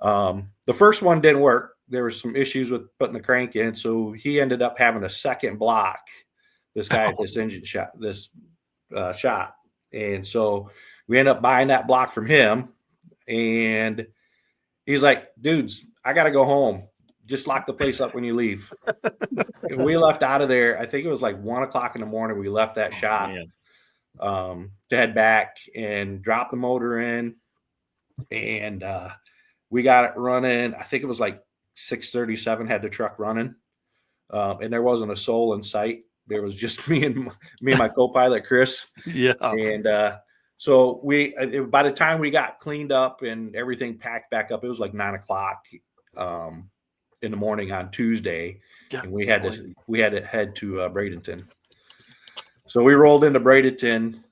The first one didn't work. There were some issues with putting the crank in, so he ended up having a second block. This guy at this engine shop, shop, and so we ended up buying that block from him. And he's like, "Dudes, I got to go home. Just lock the place up when you leave." And we left out of there. I think it was like 1:00 in the morning. We left that shop to head back and drop the motor in, and we got it running. I think it was like 6:37 had the truck running, and there wasn't a soul in sight. There was just me and my co-pilot Chris. Yeah. And so by the time we got cleaned up and everything packed back up, it was like 9:00 in the morning on Tuesday, and we had to head to Bradenton. So we rolled into Bradenton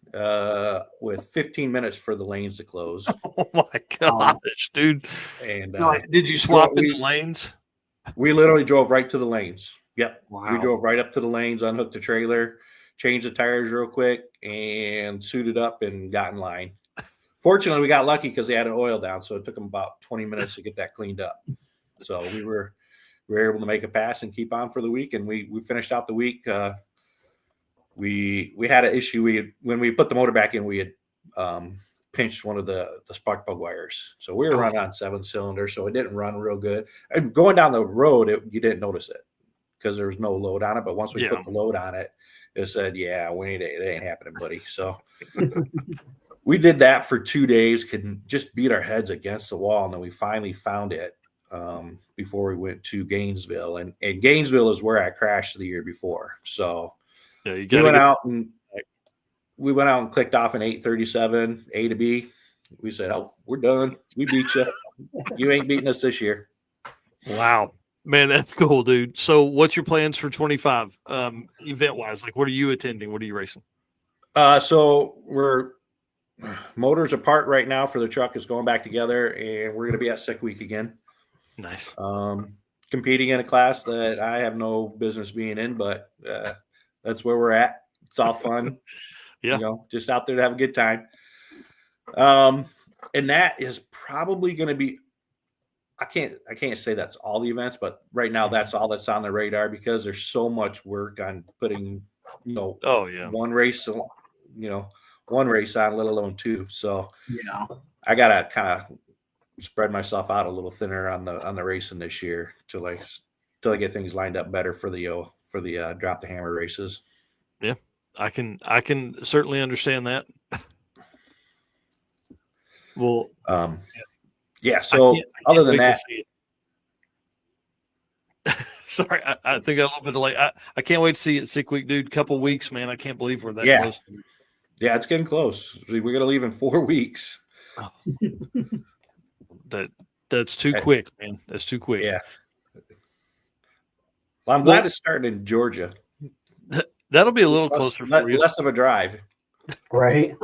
with 15 minutes for the lanes to close. Oh my gosh, dude! And did you swap in the lanes? We literally drove right to the lanes. Yep. Wow. We drove right up to the lanes, unhooked the trailer, changed the tires real quick, and suited up and got in line. Fortunately, we got lucky because they had an oil down, so it took them about 20 minutes to get that cleaned up. So we were able to make a pass and keep on for the week, and we finished out the week. We had an issue. When we put the motor back in, we had pinched one of the spark plug wires. So we were running on 7 cylinders, so it didn't run real good. And going down the road, you didn't notice it because there was no load on it. But once we put the load on it, it said, "Yeah, it ain't happening, buddy." So we did that for 2 days, could just beat our heads against the wall, and then we finally found it before we went to Gainesville. And Gainesville is where I crashed the year before. So we went out and clicked off an 837 A to B. We said, "Oh, we're done. We beat you. You ain't beating us this year." Wow, man, that's cool, dude. So what's your plans for 25 event wise? Like, what are you attending? What are you racing? So we're motors apart right now for the truck is going back together, and we're going to be at Sick Week again. Nice. Competing in a class that I have no business being in, but that's where we're at. It's all fun. Just out there to have a good time. And that is probably going to be, I can't say that's all the events, but right now that's all that's on the radar because there's so much work on putting, one race on, let alone 2. So I got to kind of spread myself out a little thinner on the racing this year till I get things lined up better for the drop the hammer races. Yeah. I can certainly understand that. Well, yeah. So other than that, sorry, I think I'm a little bit delayed. I can't wait to see it Sick Week, dude. Couple weeks, man. I can't believe we're that close. Yeah, it's getting close. We're gonna leave in 4 weeks. Oh. That's too quick, man. That's too quick. Yeah. Well, I'm glad it's starting in Georgia. That'll be a little closer for you. Less of a drive. Right.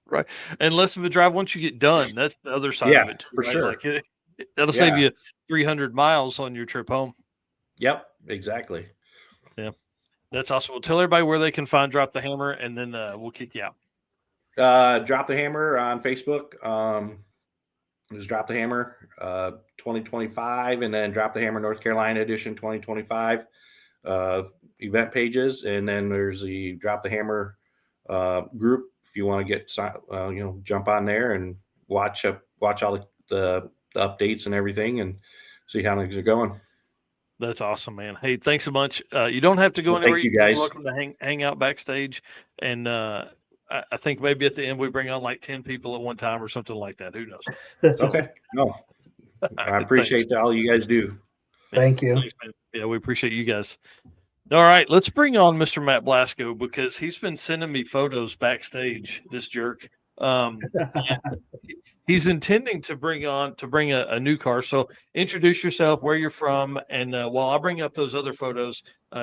Right. And less of a drive once you get done. That's the other side of it, too, for sure. Like that'll save you 300 miles on your trip home. Yep, exactly. Yeah. That's awesome. Well, tell everybody where they can find Drop the Hammer, and then we'll kick you out. Drop the Hammer on Facebook. Just Drop the Hammer 2025, and then Drop the Hammer North Carolina edition 2025 event pages, and then there's the Drop the Hammer group if you want to get jump on there and watch all the updates and everything and see how things are going. That's awesome, man. Hey, thanks so much. You don't have to go anywhere. Thank you, guys. You're welcome to hang out backstage, and I think maybe at the end we bring on like 10 people at one time or something like that. Who knows? Okay. No, I appreciate all you guys do. Thank you. Thanks, man. Yeah, we appreciate you guys. All right, let's bring on Mr. Matt Blasco because he's been sending me photos backstage. This jerk. He's intending to bring a new car. So introduce yourself, where you're from, and while I bring up those other photos,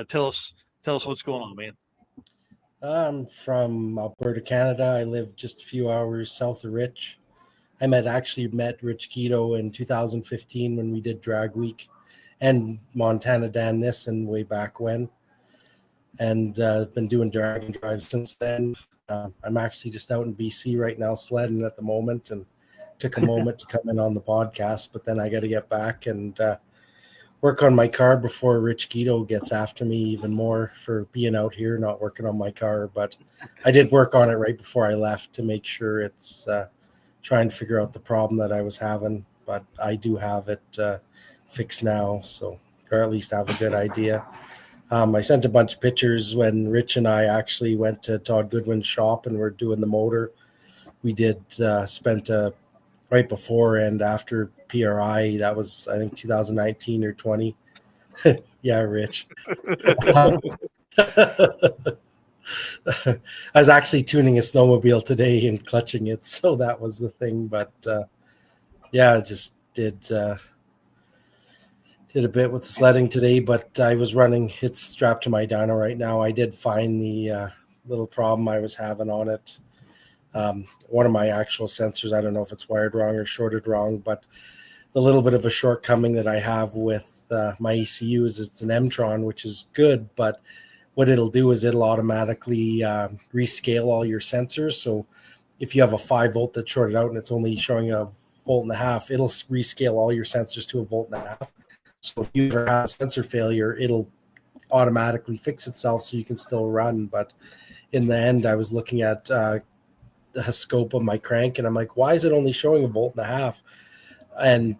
tell us what's going on, man. I'm from Alberta, Canada. I live just a few hours south of Rich. I actually met Rich Guido in 2015 when we did Drag Week, and Montana Dan Nissen way back when, and been doing drag and drive since then. I'm actually just out in BC right now sledding at the moment and took a moment to come in on the podcast, but then I got to get back and work on my car before Rich Guido gets after me even more for being out here, not working on my car. But I did work on it right before I left to make sure it's trying to figure out the problem that I was having. But I do have it fixed now, so, or at least have a good idea. I sent a bunch of pictures when Rich and I actually went to Todd Goodwin's shop and we're doing the motor. We did spent right before and after PRI. That was, I think, 2019 or 20. Yeah, Rich. I was actually tuning a snowmobile today and clutching it, so that was the thing. But yeah, I just did a bit with the sledding today, but I was running. It's strapped to my dyno right now. I did find the little problem I was having on it. One of my actual sensors, I don't know if it's wired wrong or shorted wrong, but the little bit of a shortcoming that I have with my ECU is it's an M-Tron, which is good, but what it'll do is it'll automatically rescale all your sensors. So if you have a 5 volt that's shorted out and it's only showing a 1.5 volt, it'll rescale all your sensors to a 1.5 volt. So if you ever have a sensor failure, it'll automatically fix itself so you can still run. But in the end, I was looking at the scope of my crank and I'm like, why is it only showing a 1.5 volt? And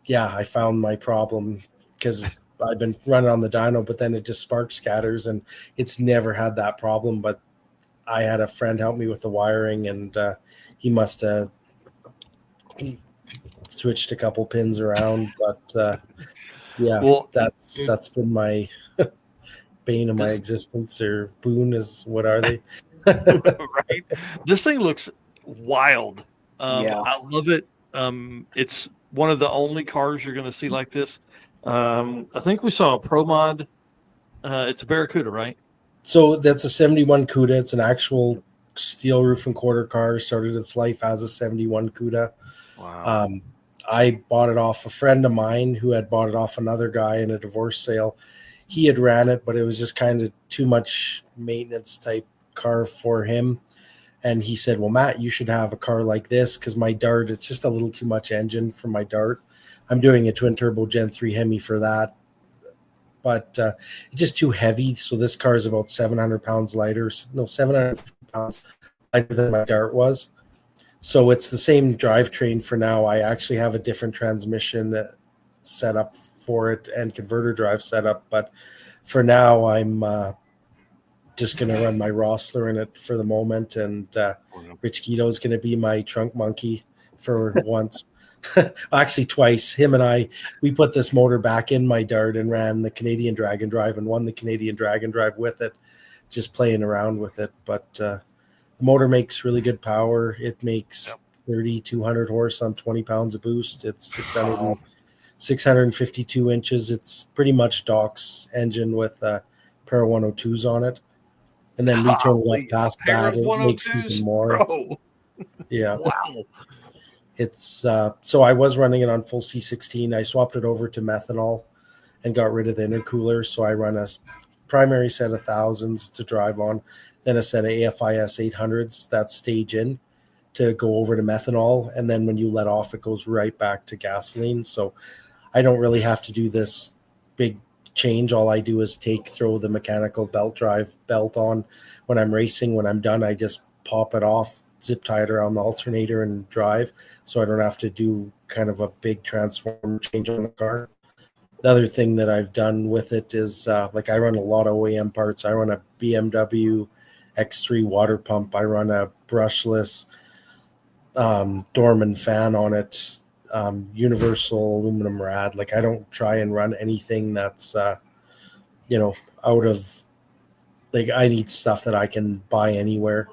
yeah, I found my problem because I've been running on the dyno, but then it just spark scatters and it's never had that problem. But I had a friend help me with the wiring and he must have switched a couple pins around, but yeah, well, that's been my bane of my existence, or boon is, what are they? Right. This thing looks wild. I love it. It's one of the only cars you're going to see like this. I think we saw a Pro Mod. It's a Barracuda, right? So that's a 71 CUDA. It's an actual steel roof and quarter car. Started its life as a 71 CUDA. Wow. I bought it off a friend of mine who had bought it off another guy in a divorce sale. He had ran it, but it was just kind of too much maintenance type car for him. And he said, well, Matt, you should have a car like this because my Dart, it's just a little too much engine for my Dart. I'm doing a twin turbo Gen 3 Hemi for that, but it's just too heavy. So this car is about 700 pounds lighter. No, 700 pounds lighter than my Dart was. So it's the same drivetrain for now. I actually have a different transmission set up for it and converter drive set up. But for now, I'm just going to run my Rossler in it for the moment. And Rich Guido is going to be my trunk monkey for once. Actually, twice. Him and I, we put this motor back in my Dart and ran the Canadian Dragon Drive and won the Canadian Dragon Drive with it, just playing around with it. But the motor makes really good power. It makes 3,200 horse on 20 pounds of boost. It's 652 inches. It's pretty much Doc's engine with pair of 102s on it. And then we turn it up past that, it makes even more. Bro. Yeah. Wow. It's so I was running it on full C16. I swapped it over to methanol and got rid of the intercooler. So I run a primary set of thousands to drive on, then a set of AFIS 800s that stage in to go over to methanol. And then when you let off, it goes right back to gasoline. So I don't really have to do this big change. All I do is throw the mechanical belt drive belt on when I'm racing. When I'm done, I just pop it off, zip tie it around the alternator and drive. So I don't have to do kind of a big transform change on the car. The other thing that I've done with it is like I run a lot of OEM parts. I run a BMW X3 water pump. I run a brushless Dorman fan on it, universal aluminum rad. Like I don't try and run anything that's, out of, like I need stuff that I can buy anywhere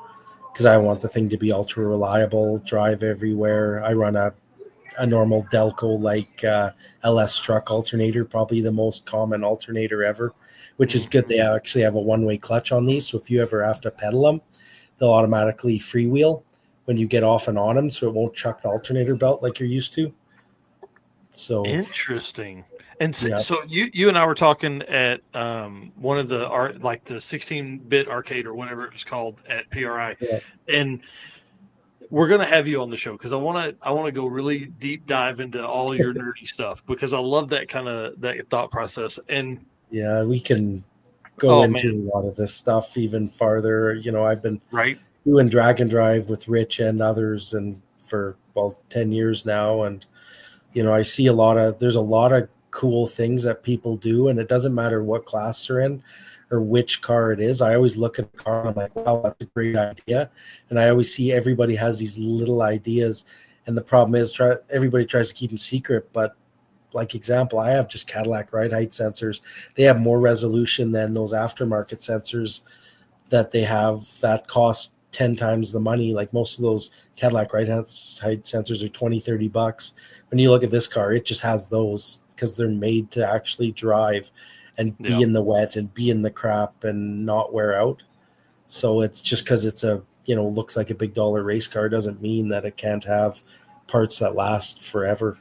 because I want the thing to be ultra reliable, drive everywhere. I run a normal Delco like LS truck alternator, probably the most common alternator ever, which is good. They actually have a one-way clutch on these. So if you ever have to pedal them, they'll automatically freewheel when you get off and on them. So it won't chuck the alternator belt like you're used to. So interesting. And so you and I were talking at one of the like the 16-bit arcade or whatever it was called at PRI. Yeah. And we're gonna have you on the show because I want to go really deep dive into all your nerdy stuff because I love that kind of that thought process. And yeah, we can go into a lot of this stuff even farther. You know, I've been doing Drag and Drive with Rich and others, and for 10 years now, and you know, I see there's a lot of cool things that people do, and it doesn't matter what class they're in or which car it is. I always look at a car and I'm like, wow, that's a great idea. And I always see everybody has these little ideas. And the problem is everybody tries to keep them secret. But like example, I have just Cadillac ride height sensors. They have more resolution than those aftermarket sensors that they have that cost 10 times the money. Like most of those Cadillac ride height sensors are $20-$30. When you look at this car, it just has those because they're made to actually drive and be in the wet and be in the crap and not wear out. So it's just because it's looks like a big dollar race car doesn't mean that it can't have parts that last forever.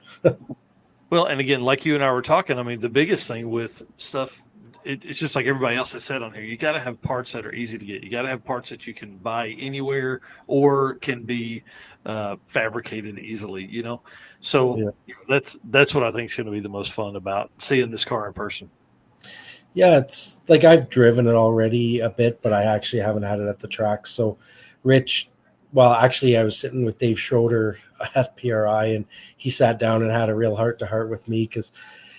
Well, and again, like you and I were talking, I mean, the biggest thing with stuff, it's just like everybody else has said on here, you got to have parts that are easy to get. You got to have parts that you can buy anywhere or can be fabricated easily, you know? So that's what I think is going to be the most fun about seeing this car in person. Yeah, it's like I've driven it already a bit, but I actually haven't had it at the track. So Rich, I was sitting with Dave Schroeder at PRI, and he sat down and had a real heart-to-heart with me because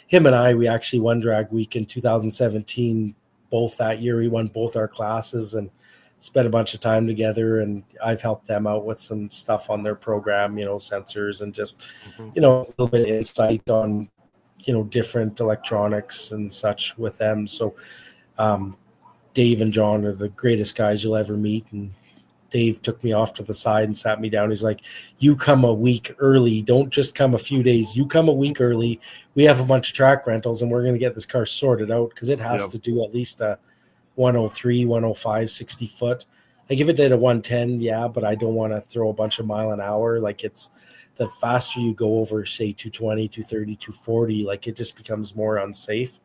him and we actually won Drag Week in 2017. Both that year, we won both our classes and spent a bunch of time together. And I've helped them out with some stuff on their program, sensors and just, a little bit of insight on, different electronics and such with them. So Dave and John are the greatest guys you'll ever meet. And Dave took me off to the side and sat me down. He's like, you come a week early. Don't just come a few days. You come a week early. We have a bunch of track rentals, and we're going to get this car sorted out because it has to do at least a 103, 105, 60 foot. Like if it did a 110, but I don't want to throw a bunch of mile an hour. Like it's the faster you go over, say, 220, 230, 240, like it just becomes more unsafe.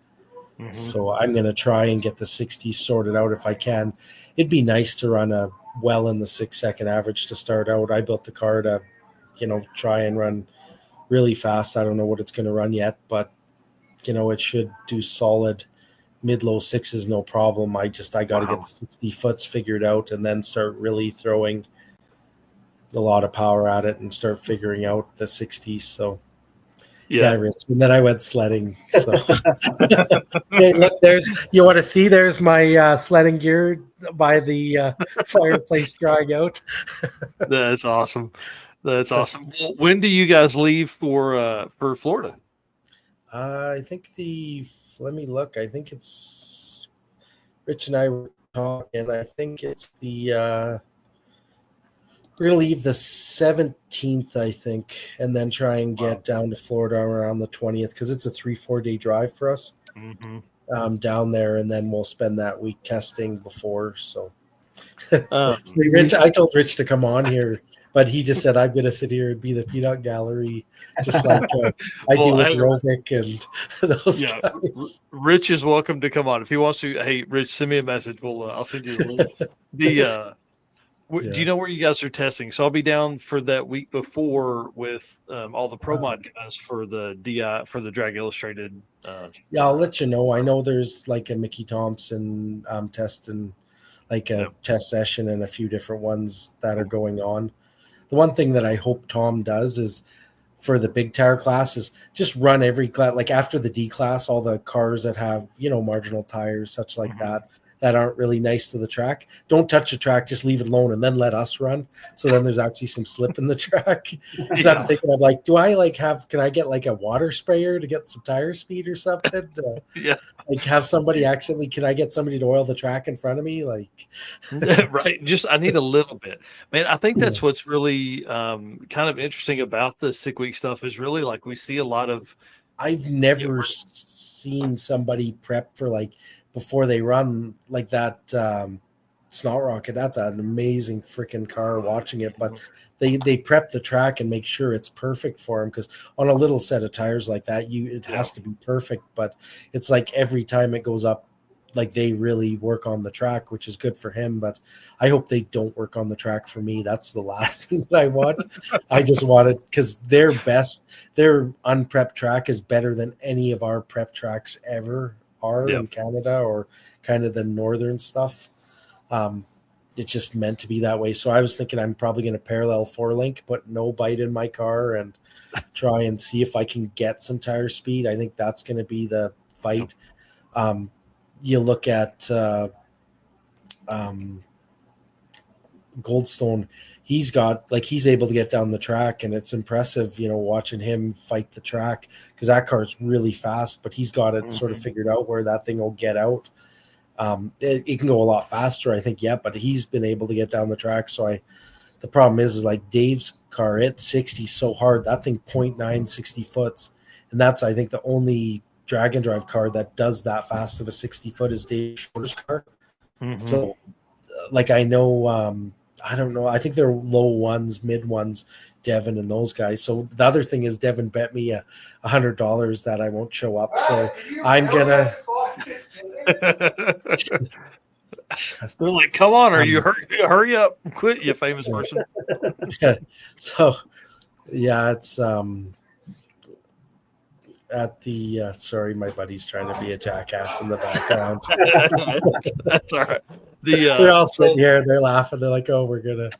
Mm-hmm. So I'm going to try and get the 60 sorted out if I can. It'd be nice to run a well in the 6-second average to start out. I built the car to, try and run really fast. I don't know what it's going to run yet, but, it should do solid mid-low sixes, no problem. I got to get the 60 foots figured out and then start really throwing a lot of power at it and start figuring out the 60s. So Rich. And then I went sledding. So hey, look, you want to see, there's my sledding gear by the fireplace drying out. That's awesome. That's awesome. Well, when do you guys leave for Florida? I think let me look. I think it's Rich and I were talking. I think it's we're going to leave the 17th, I think, and then try and get down to Florida around the 20th because it's a 3-4 day drive for us down there, and then we'll spend that week testing before. So, Rich, I told Rich to come on here, but he just said, I'm going to sit here and be the peanut gallery, just like I do with Rovic and those guys. Rich is welcome to come on. If he wants to, hey, Rich, send me a message. I'll send you the link. Do you know where you guys are testing? So I'll be down for that week before with all the Pro Mod guys for the Drag Illustrated. I'll let you know. I know there's like a Mickey Thompson test and like a test session and a few different ones that are going on. The one thing that I hope Tom does is for the big tire class is just run every class, like after the D class, all the cars that have, marginal tires, such like that aren't really nice to the track. Don't touch the track, just leave it alone and then let us run. So then there's actually some slip in the track. So I'm thinking of like, can I get like a water sprayer to get some tire speed or something? Like have somebody can I get somebody to oil the track in front of me? Like, right. Just, I need a little bit, man. I think that's what's really kind of interesting about the Sick Week stuff is really like, we see a lot of, I've never seen somebody prep for like, before they run like that Snot Rocket. That's an amazing freaking car watching it, but they prep the track and make sure it's perfect for them, because on a little set of tires like that, it has to be perfect. But it's like every time it goes up like they really work on the track, which is good for him. But I hope they don't work on the track for me. That's the last thing that I want. I just want it because their unprepped track is better than any of our prep tracks ever are in Canada or kind of the northern stuff. It's just meant to be that way. So I was thinking I'm probably going to parallel 4-link, put no bite in my car and try and see if I can get some tire speed. I think that's going to be the fight. You look at Goldstone, he's able to get down the track, and it's impressive, watching him fight the track because that car's really fast, but he's got it sort of figured out where that thing will get out. It can go a lot faster, I think, but he's been able to get down the track. So the problem is like Dave's car at 60 so hard, that thing 0.9 60 foots, and that's I think the only drag and drive car that does that fast of a 60 foot is Dave Shorter's car. So I know I don't know, I think they're low ones, mid ones, Devin and those guys. So the other thing is Devin bet me $100 that I won't show up, so I'm gonna they're like, come on, are you hurry up, quit, you famous person. So it's at the sorry, my buddy's trying to be a jackass in the background. That's all right. They're all sitting here, they're laughing, they're like, oh, we're gonna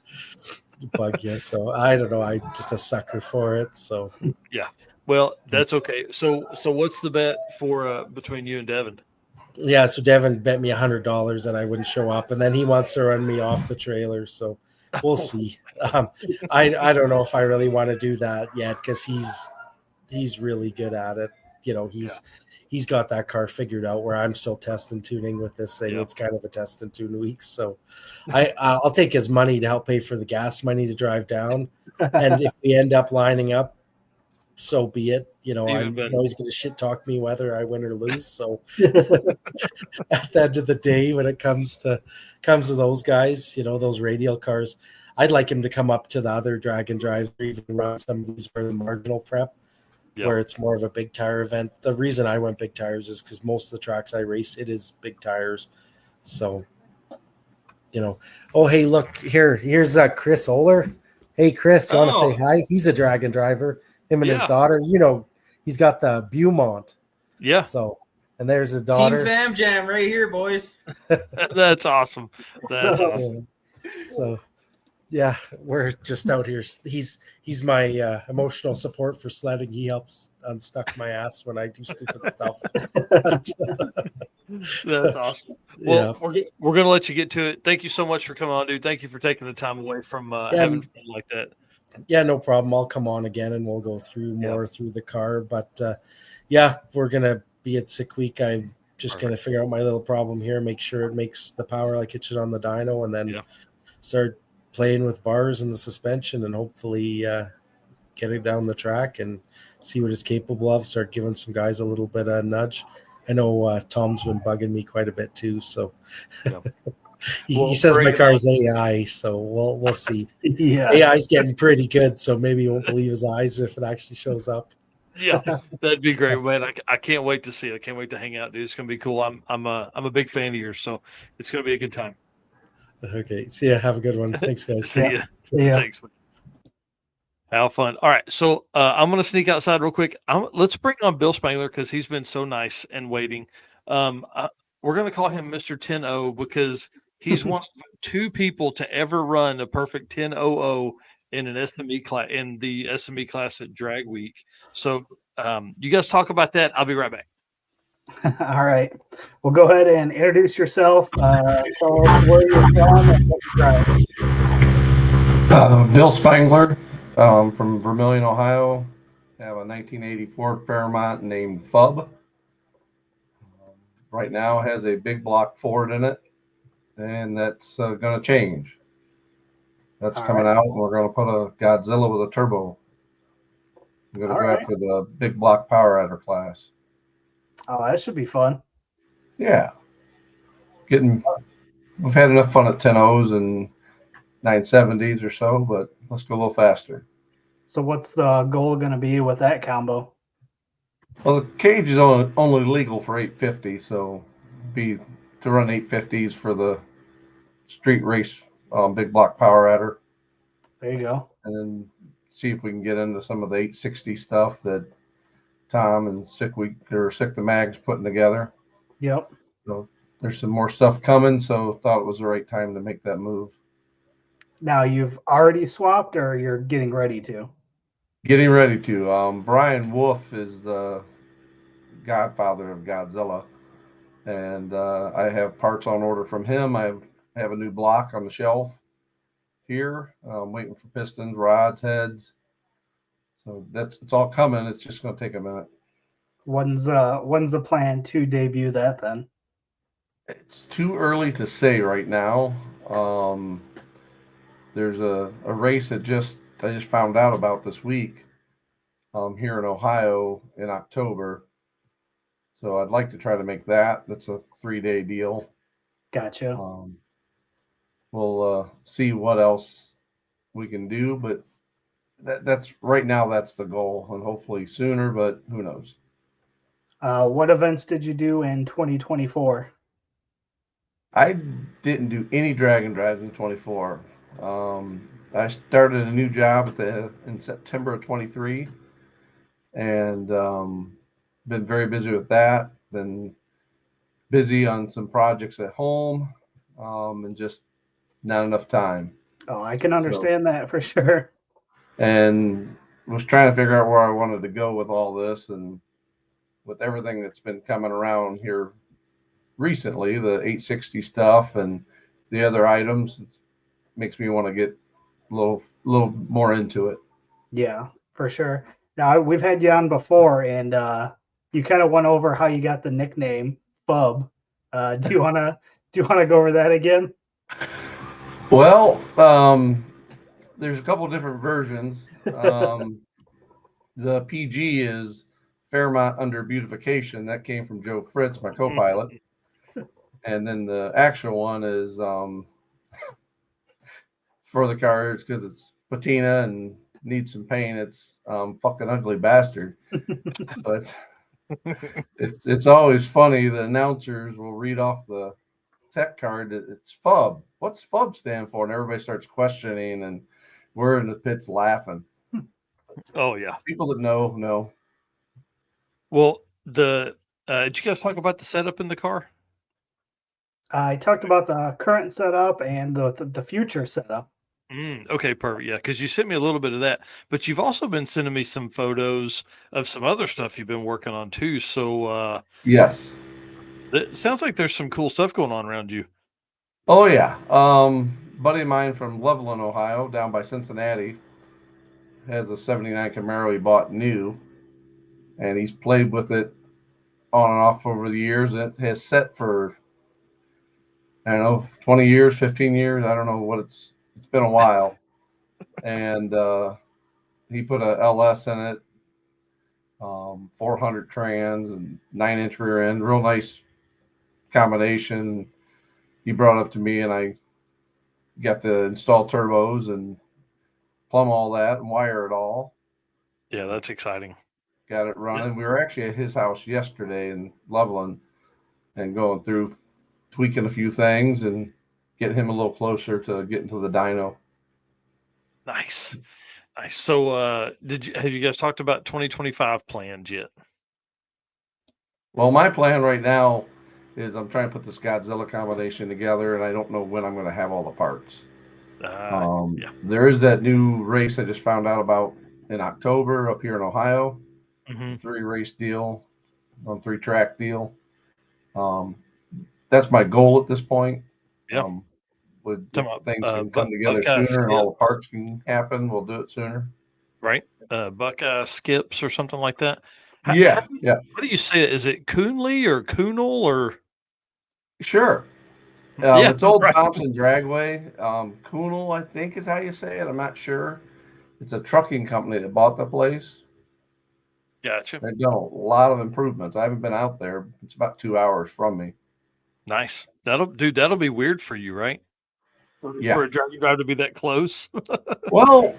bug you. So I don't know, I'm just a sucker for it. So yeah, well, that's okay. So what's the bet for between you and Devin? Yeah, so Devin bet me $100 that I wouldn't show up, and then he wants to run me off the trailer. So we'll see. I don't know if I really want to do that yet because he's really good at it. He's got that car figured out where I'm still test and tuning with this thing. It's kind of a test and tune week. So I'll take his money to help pay for the gas money to drive down. And if we end up lining up, so be it. I'm always going to shit talk me whether I win or lose. So at the end of the day, when it comes to those guys, those radial cars, I'd like him to come up to the other drag and drives or even run some of these for the marginal prep. Where it's more of a big tire event. The reason I went big tires is because most of the tracks I race, it is big tires. So, oh, hey, look, here's Chris Oler. Hey, Chris, you want to say hi? He's a drag and driver. Him and his daughter, he's got the Beaumont. Yeah. So, and there's his daughter. Team Fam Jam right here, boys. That's awesome. That's awesome. So, yeah, we're just out here. He's my emotional support for sledding. He helps unstuck my ass when I do stupid stuff. That's awesome. Well, we're going to let you get to it. Thank you so much for coming on, dude. Thank you for taking the time away from having fun like that. Yeah, no problem. I'll come on again and we'll go through more through the car. But we're going to be at Sick Week. I'm just going to figure out my little problem here, make sure it makes the power like it should on the dyno, and then start playing with bars and the suspension and hopefully get it down the track and see what it's capable of. Start giving some guys a little bit of nudge. I know Tom's been bugging me quite a bit too. So he says my car's AI, so we'll see. AI's getting pretty good, so maybe he won't believe his eyes if it actually shows up. Yeah, that'd be great, man. I can't wait to see it. I can't wait to hang out, dude. It's gonna be cool. I'm a big fan of yours, so it's gonna be a good time. Okay. See ya. Have a good one. Thanks, guys. See ya. Thanks. How fun. All right. So I'm going to sneak outside real quick. Let's bring on Bill Spangler because he's been so nice and waiting. We're going to call him Mr. 10-0 because he's one of 2 people to ever run a perfect 10-0 in an SME class, in the SME class at Drag Week. So you guys talk about that. I'll be right back. All right. Well, go ahead and introduce yourself. Tell us where you're from and what you drive. Bill Spangler from Vermilion, Ohio. I have a 1984 Fairmont named Fub. Right now it has a big block Ford in it, and that's going to change. That's coming out, and we're going to put a Godzilla with a turbo. We're going to go after the big block power adder class. Oh, that should be fun. Yeah. We've had enough fun at 10-0s and 970s or so, but let's go a little faster. So what's the goal going to be with that combo? Well, the cage is only legal for 850, so be to run 850s for the street race big block power adder, There you go. and then see if we can get into some of the 860 stuff that Tom and Sick the Mag's putting together. Yep. So there's some more stuff coming, so thought it was the right time to make that move. Now you've already swapped, or you're getting ready to? Getting ready to. Brian Wolf is the godfather of Godzilla, and I have parts on order from him. I have a new block on the shelf here. I'm waiting for pistons, rods, heads. So it's all coming. It's just going to take a minute. When's the plan to debut that then? It's too early to say right now. There's a race that I just found out about this week here in Ohio in October. So I'd like to try to make that. That's a 3-day deal. Gotcha. We'll see what else we can do, but that's right now. That's the goal, and hopefully sooner, but who knows? What events did you do in 2024? I didn't do any drag and drives in 24. I started a new job in September of 23, and been very busy with that. Been busy on some projects at home, and just not enough time. Oh, I can understand that for sure. And was trying to figure out where I wanted to go with all this, and with everything that's been coming around here recently, the 860 stuff and the other items, it makes me want to get a little more into it. Yeah, for sure. Now we've had you on before, and you kind of went over how you got the nickname Fub. Do you wanna go over that again? Well, there's a couple different versions. The PG is Fairmont Under Beautification. That came from Joe Fritz, my co-pilot. And then the actual one is for the cars, because it's patina and needs some paint. It's fucking ugly bastard. But it's always funny. The announcers will read off the tech card that it's FUB. What's FUB stand for? And everybody starts questioning, and we're in the pits laughing. Oh yeah. People that know. Well, did you guys talk about the setup in the car? I talked about the current setup and the future setup. Okay, perfect. Yeah, because you sent me a little bit of that, but you've also been sending me some photos of some other stuff you've been working on too. So Yes. it sounds like there's some cool stuff going on around you. Oh yeah. Buddy of mine from Loveland, Ohio, down by Cincinnati, has a 79 Camaro he bought new, and he's played with it on and off over the years. It has set for, I don't know, 20 years, 15 years. I don't know what it's been a while. And he put a LS in it, 400 trans and 9-inch rear end, real nice combination. He brought it up to me, and I got to install turbos and plumb all that and wire it all. Yeah, that's exciting. Got it running. Yeah. We were actually at his house yesterday in Loveland and going through, tweaking a few things and getting him a little closer to getting to the dyno. Nice. So have you guys talked about 2025 plans yet? Well, my plan right now is I'm trying to put this Godzilla combination together, and I don't know when I'm going to have all the parts. Yeah. There is that new race I just found out about in October up here in Ohio. 3-race deal, 3-track deal. That's my goal at this point. Yeah. With things can come together sooner and all the parts can happen, we'll do it sooner. Right. Buckeye Skips or something like that. How do you say it? Is it Coonley or Coonel or? Sure. It's old Thompson Dragway. Coonel, I think is how you say it. I'm not sure. It's a trucking company that bought the place. Gotcha. They've done a lot of improvements. I haven't been out there. It's about 2 hours from me. Nice. That'll be weird for you, right? Yeah. For a drag drive to be that close. Well,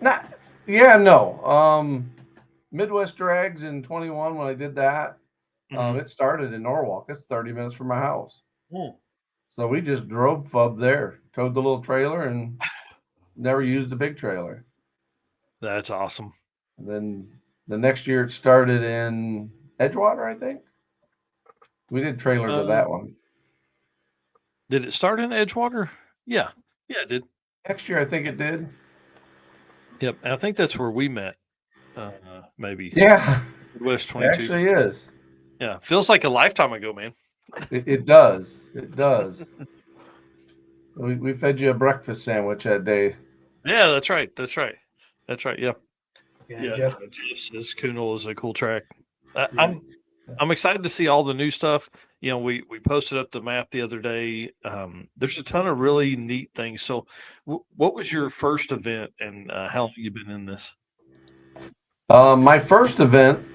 no. Midwest Drags in 21 when I did that. It started in Norwalk. It's 30 minutes from my house. So we just drove FUB there, towed the little trailer, and never used the big trailer. That's awesome. And then the next year it started in Edgewater, I think. We did trailer to that one. Did it start in Edgewater? Yeah. Yeah, it did. Next year, I think it did. Yep. And I think that's where we met. Maybe. Yeah, Midwest it 22. actually is. Yeah. Feels like a lifetime ago, man. It does. It does. We fed you a breakfast sandwich that day. Yeah, that's right. That's right. That's right. Yeah. Yeah, Jeff. Jeff says Kunal is a cool track. Yeah. I'm excited to see all the new stuff. You know, we posted up the map the other day. There's a ton of really neat things. So, what was your first event, and how long have you been in this? My first event,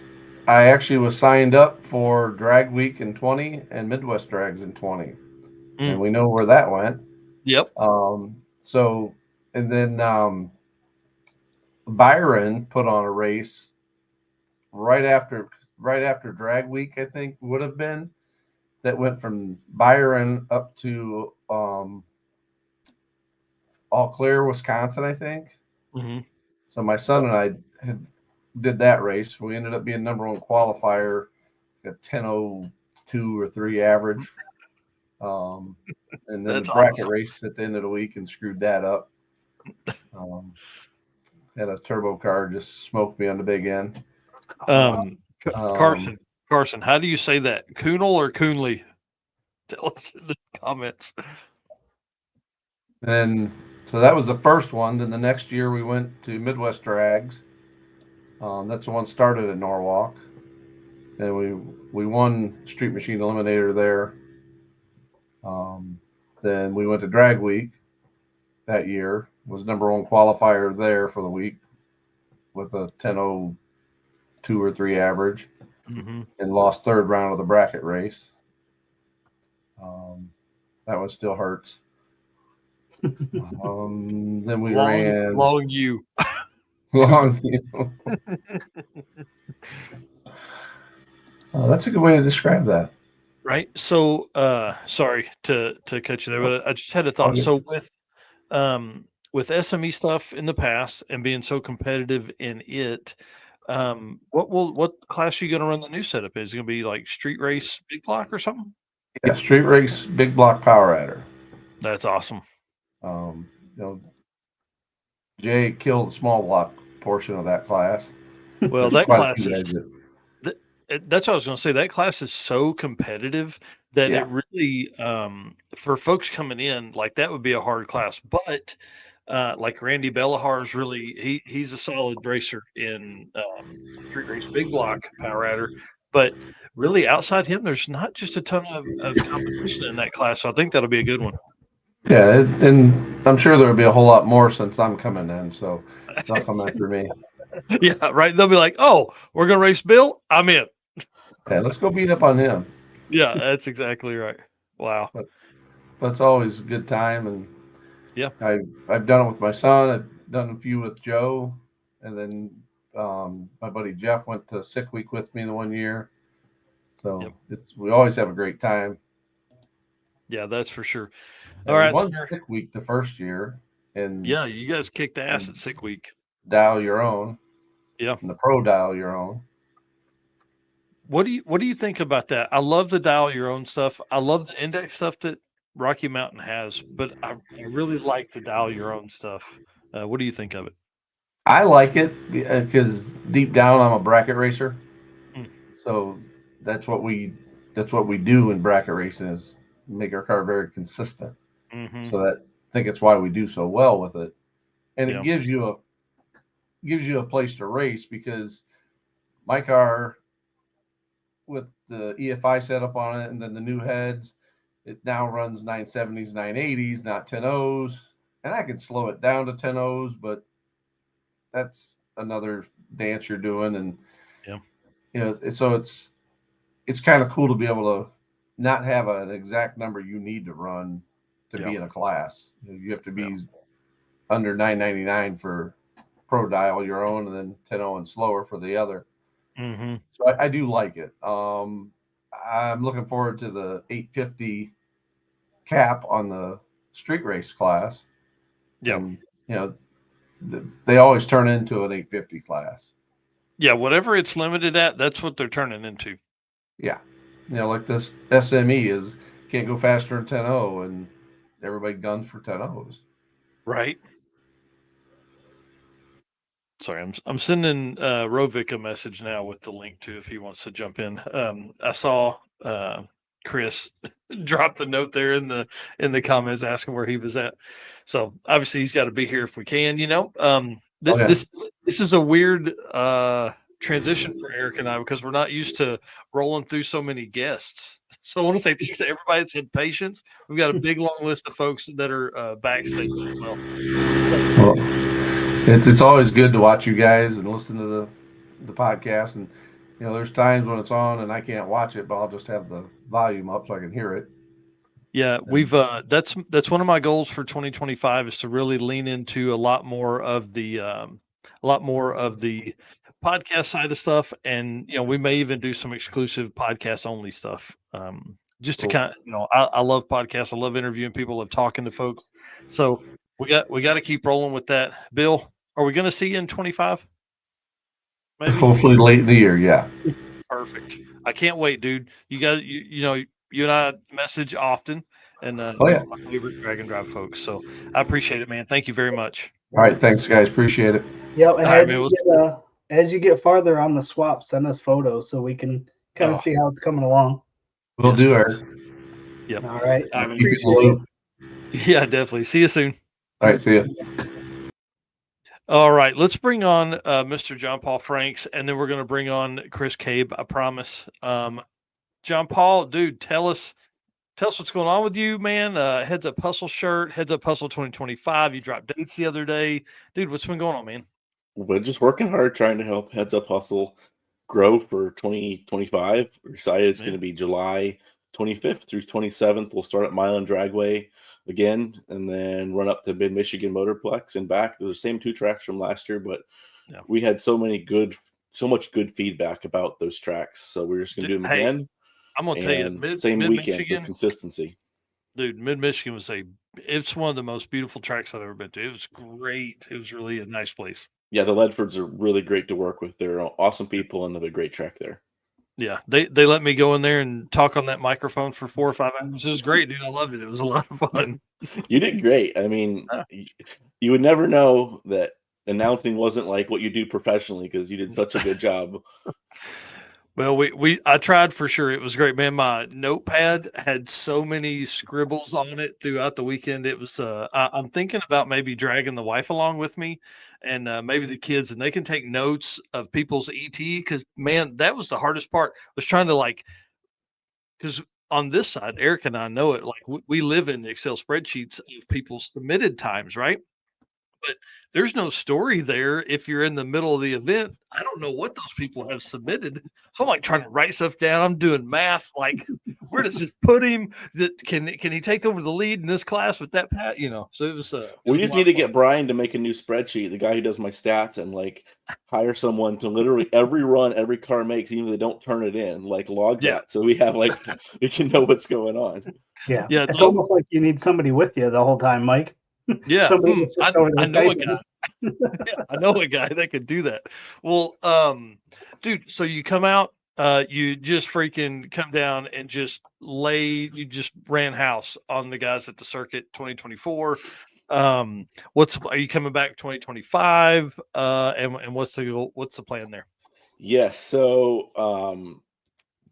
I actually was signed up for Drag Week in 20 and Midwest Drags in 20, and we know where that went. Yep. So, and then Byron put on a race right after Drag Week, I think would have been, that went from Byron up to Eau Claire, Wisconsin, I think. Mm-hmm. So my son and I did that race. We ended up being number one qualifier, a 10:02 or 3 average. And then That's the bracket awesome. race at the end of the week and screwed that up. Had a turbo car just smoked me on the big end. Carson, how do you say that? Kunal or Coonley? Tell us in the comments. And so that was the first one. Then the next year we went to Midwest Drags. That's the one started in Norwalk. And we won Street Machine Eliminator there. Then we went to Drag Week that year. Was number one qualifier there for the week with a 10:02 or 3 average, and lost third round of the bracket race. That one still hurts. Then we ran long you. long you. That's a good way to describe that. Right. So, sorry to cut you there, but I just had a thought. Okay. So with SME stuff in the past and being so competitive in it, what class are you going to run the new setup? Is it going to be like street race, big block, or something? Yeah, street race, big block power adder. That's awesome. Jay killed the small block portion of that class. Well, that class is. That's what I was going to say. That class is so competitive that it really, for folks coming in, like that would be a hard class. But like Randy Bellahar is really, he's a solid racer in street race, big block power adder. But really, outside him, there's not just a ton of competition in that class. So I think that'll be a good one. Yeah, and I'm sure there'll be a whole lot more since I'm coming in. So they'll come after me. Yeah, right. They'll be like, "Oh, we're gonna race Bill. I'm in." Yeah, let's go beat up on him. Yeah, that's exactly right. Wow. But it's always a good time, and yeah, I've done it with my son. I've done a few with Joe, and then my buddy Jeff went to Sick Week with me the one year. So we always have a great time. Yeah, that's for sure. All right, won Sick Week the first year, and yeah, you guys kicked ass at Sick Week. Dial Your Own. Yeah, and the Pro Dial Your Own. What do you think about that? I love the Dial Your Own stuff. I love the index stuff that Rocky Mountain has, but I really like the Dial Your Own stuff. What do you think of it? I like it because deep down I'm a bracket racer, so that's what we do in bracket racing is make our car very consistent. So that I think it's why we do so well with it, and it gives you a place to race because my car, with the EFI setup on it and then the new heads, it now runs 970s, 980s, not 10.0s, and I could slow it down to 10.0s, but that's another dance you're doing. And so it's kind of cool to be able to not have an exact number you need to run to be in a class. You have to be under 999 for Pro Dial Your Own, and then 10.0 and slower for the other. So I do like it. I'm looking forward to the 850 cap on the street race class. Yeah. And, they always turn into an 850 class. Yeah, whatever it's limited at, that's what they're turning into. Yeah. Like this SME is can't go faster than 10.0, and everybody guns for 10.0s. Right. Sorry, I'm sending Rovic a message now with the link to if he wants to jump in. I saw Chris drop the note there in the comments asking where he was at. So obviously he's got to be here if we can. This is a weird transition for Eric and I because we're not used to rolling through so many guests. So I want to say thanks to everybody that's had patience. We've got a big long list of folks that are backstage as well. It's always good to watch you guys and listen to the podcast. And there's times when it's on and I can't watch it, but I'll just have the volume up so I can hear it. Yeah, we've that's one of my goals for 2025 is to really lean into a lot more of the podcast side of stuff, and we may even do some exclusive podcast only stuff. Just to kind of I love podcasts. I love interviewing people, love talking to folks. So we got to keep rolling with that. Bill, are we going to see you in 25? Maybe? Hopefully late in the year. Yeah. Perfect. I can't wait, dude. You got you and I message often, and my favorite Drag and Drive folks. So I appreciate it, man. Thank you very much. All right, thanks, guys. Appreciate it. Yep. And as you get farther on the swap, send us photos so we can kind of see how it's coming along. We'll do, Eric. Yep. All right. Yeah, definitely. See you soon. All right, see you. All right, let's bring on Mr. John Paul Franks, and then we're going to bring on Chris Cabe. I promise. John Paul, dude, tell us what's going on with you, man. Heads Up Hustle shirt, Heads Up Hustle 2025. You dropped dates the other day, dude. What's been going on, man? We're just working hard, trying to help Heads Up Hustle grow for 2025. We're excited. It's going to be July 25th through 27th. We'll start at Milan Dragway again, and then run up to Mid Michigan Motorplex and back. They're the same 2 tracks from last year, but we had so much good feedback about those tracks, so we're just going to do them again. I'm going to tell you, same weekend, Michigan, so consistency. Dude, Mid Michigan it's one of the most beautiful tracks I've ever been to. It was great. It was really a nice place. Yeah, the Ledfords are really great to work with. They're awesome people, and they have a great track there. Yeah, they let me go in there and talk on that microphone for 4 or 5 hours. It was great, dude. I loved it. It was a lot of fun. You did great. I mean, you would never know that announcing wasn't like what you do professionally because you did such a good job. Well, I tried for sure. It was great, man. My notepad had so many scribbles on it throughout the weekend. It was I'm thinking about maybe dragging the wife along with me and maybe the kids, and they can take notes of people's ET because, man, that was the hardest part, was trying to because on this side, Eric and I know it, we live in the Excel spreadsheets of people's submitted times, right? But there's no story there if you're in the middle of the event. I don't know what those people have submitted. So I'm trying to write stuff down. I'm doing math. Where does this put him? Can he take over the lead in this class with that Pat? So it was. We just need to get Brian to make a new spreadsheet, the guy who does my stats, and hire someone to literally every run every car makes, even if they don't turn it in, log that. So we have we can know what's going on. Yeah. It's almost like you need somebody with you the whole time, Mike. Yeah, I know a guy. I know a guy that could do that. Well, dude, so you come out, you just freaking come down and you just ran house on the guys at the circuit 2024. Are you coming back 2025? And what's the plan there? Yes. So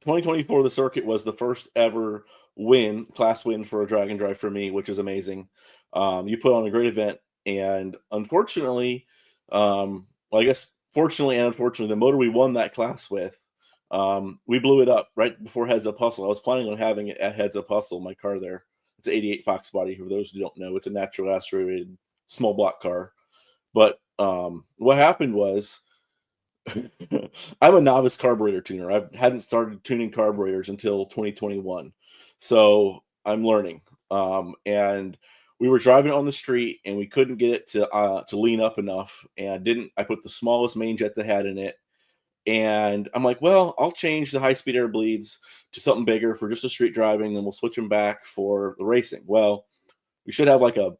2024, the circuit was the first ever class win for a Drag and Drive for me, which is amazing. You put on a great event, and unfortunately, I guess fortunately and unfortunately, the motor we won that class with, we blew it up right before Heads Up Hustle. I was planning on having it at Heads Up Hustle, my car there. It's an 88 Fox body. For those who don't know, it's a natural aspirated small block car. But what happened was, I'm a novice carburetor tuner. I hadn't started tuning carburetors until 2021. So I'm learning. And we were driving on the street and we couldn't get it to lean up enough. And I put the smallest main jet that had in it. And I'm like, well, I'll change the high-speed air bleeds to something bigger for just the street driving, then we'll switch them back for the racing. Well, we should have like a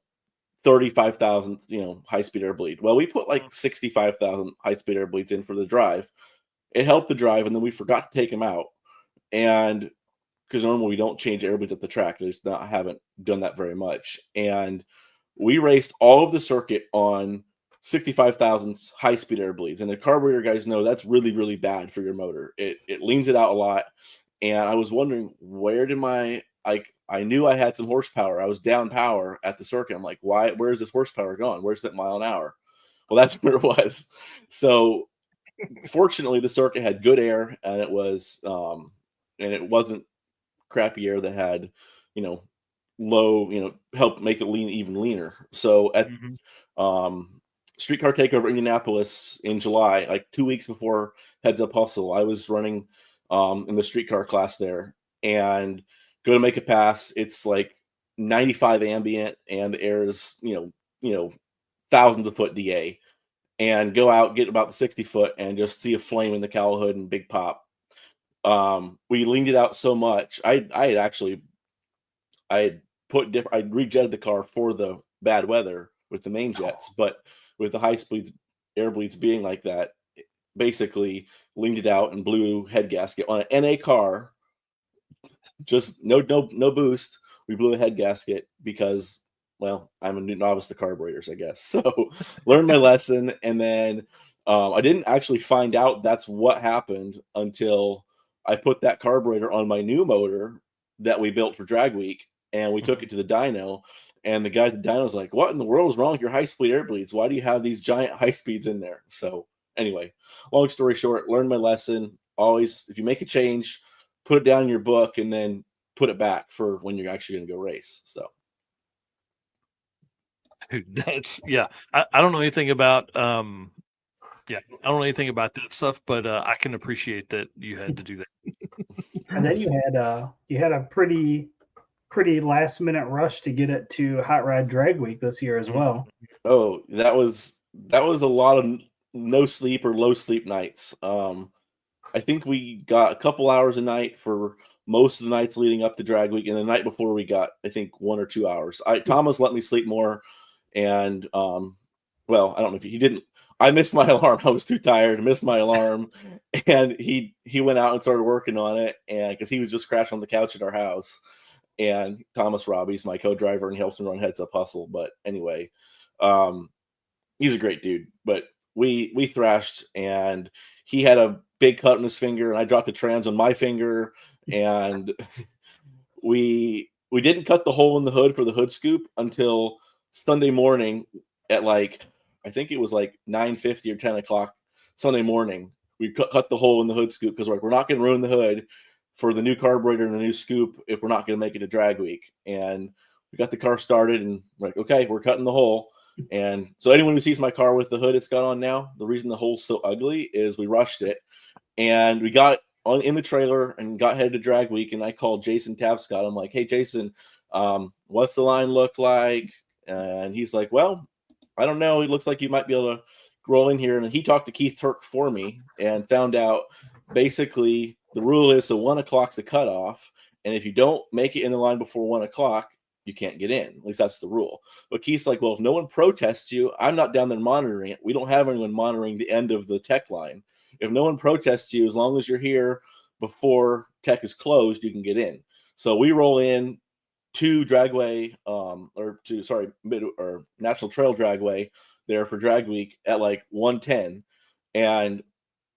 35,000, high-speed air bleed. Well, we put like 65,000 high-speed air bleeds in for the drive. It helped the drive, and then we forgot to take them out. And because normally we don't change air bleeds at the track, I haven't done that very much. And we raced all of the circuit on 65,000 high-speed air bleeds, and the carburetor guys know that's really, really bad for your motor. It leans it out a lot, and I was wondering, where did I knew I had some horsepower. I was down power at the circuit. I'm like, where is this horsepower gone? Where's that mile an hour? Well, that's where it was. So fortunately, the circuit had good air, and it was and it wasn't crappy air that had low, help make it lean even leaner. So at Streetcar Takeover Indianapolis in July, like 2 weeks before Heads Up Hustle, I was running in the streetcar class there, and go to make a pass. It's like 95 ambient, and the air is thousands of foot DA, and go out, get about the 60 foot, and just see a flame in the cowl hood and big pop. We leaned it out so much. I had rejetted the car for the bad weather with the main jets, but with the high speed air bleeds being like that, basically leaned it out and blew head gasket on an NA car. Just no boost. We blew a head gasket because, well, I'm a new novice to carburetors, I guess. So learned my lesson, and then I didn't actually find out that's what happened until I put that carburetor on my new motor that we built for Drag Week, and we took it to the dyno, and the guy at the dyno was like, "What in the world is wrong with your high-speed air bleeds? Why do you have these giant high speeds in there?" So anyway, long story short, learned my lesson. Always, if you make a change, put it down in your book, and then put it back for when you're actually going to go race. So that's I don't know anything about I don't know anything about that stuff, but I can appreciate that you had to do that. And then you had a pretty last minute rush to get it to Hot Rod Drag Week this year as well. Oh, that was a lot of no sleep or low sleep nights. I think we got a couple hours a night for most of the nights leading up to Drag Week, and the night before we got, I think, 1 or 2 hours. Thomas let me sleep more, and well, I don't know if he didn't. I missed my alarm. I was too tired, missed my alarm, and he went out and started working on it, and because he was just crashing on the couch at our house. And Thomas Robbie's my co-driver, and he helps me run Heads Up Hustle. But anyway, he's a great dude. But we thrashed, and he had a big cut on his finger, and I dropped a trans on my finger, and we didn't cut the hole in the hood for the hood scoop until Sunday morning at I think it was 9:50 or 10 o'clock Sunday morning. We cut the hole in the hood scoop because we're not going to ruin the hood for the new carburetor and the new scoop if we're not going to make it to Drag Week. And we got the car started, and we're like, okay, we're cutting the hole. And so anyone who sees my car with the hood it's got on now, the reason the hole's so ugly is we rushed it, and we got in the trailer and got headed to Drag Week. And I called Jason Tapscott. I'm like, hey, Jason, what's the line look like? And he's like, well, I don't know. It looks like you might be able to roll in here. And he talked to Keith Turk for me and found out basically the rule is, so 1 o'clock's the cutoff. And if you don't make it in the line before 1 o'clock, you can't get in. At least that's the rule. But Keith's like, well, if no one protests you, I'm not down there monitoring it. We don't have anyone monitoring the end of the tech line. If no one protests you, as long as you're here before tech is closed, you can get in. So we roll in to Dragway, National Trail Dragway there for Drag Week at 1:10, and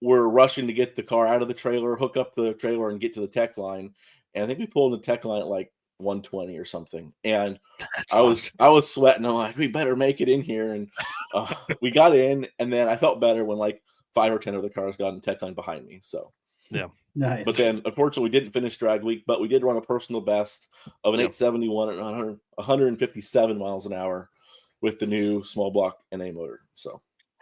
we're rushing to get the car out of the trailer, hook up the trailer, and get to the tech line. And I think we pulled in the tech line at 1:20 or something. And I was sweating. I'm like, we better make it in here. And we got in, and then I felt better when 5 or 10 of the cars got in the tech line behind me. So yeah. Nice. But then, unfortunately, we didn't finish Drag Week, but we did run a personal best of an 871 at 157 miles an hour with the new small block NA motor. So,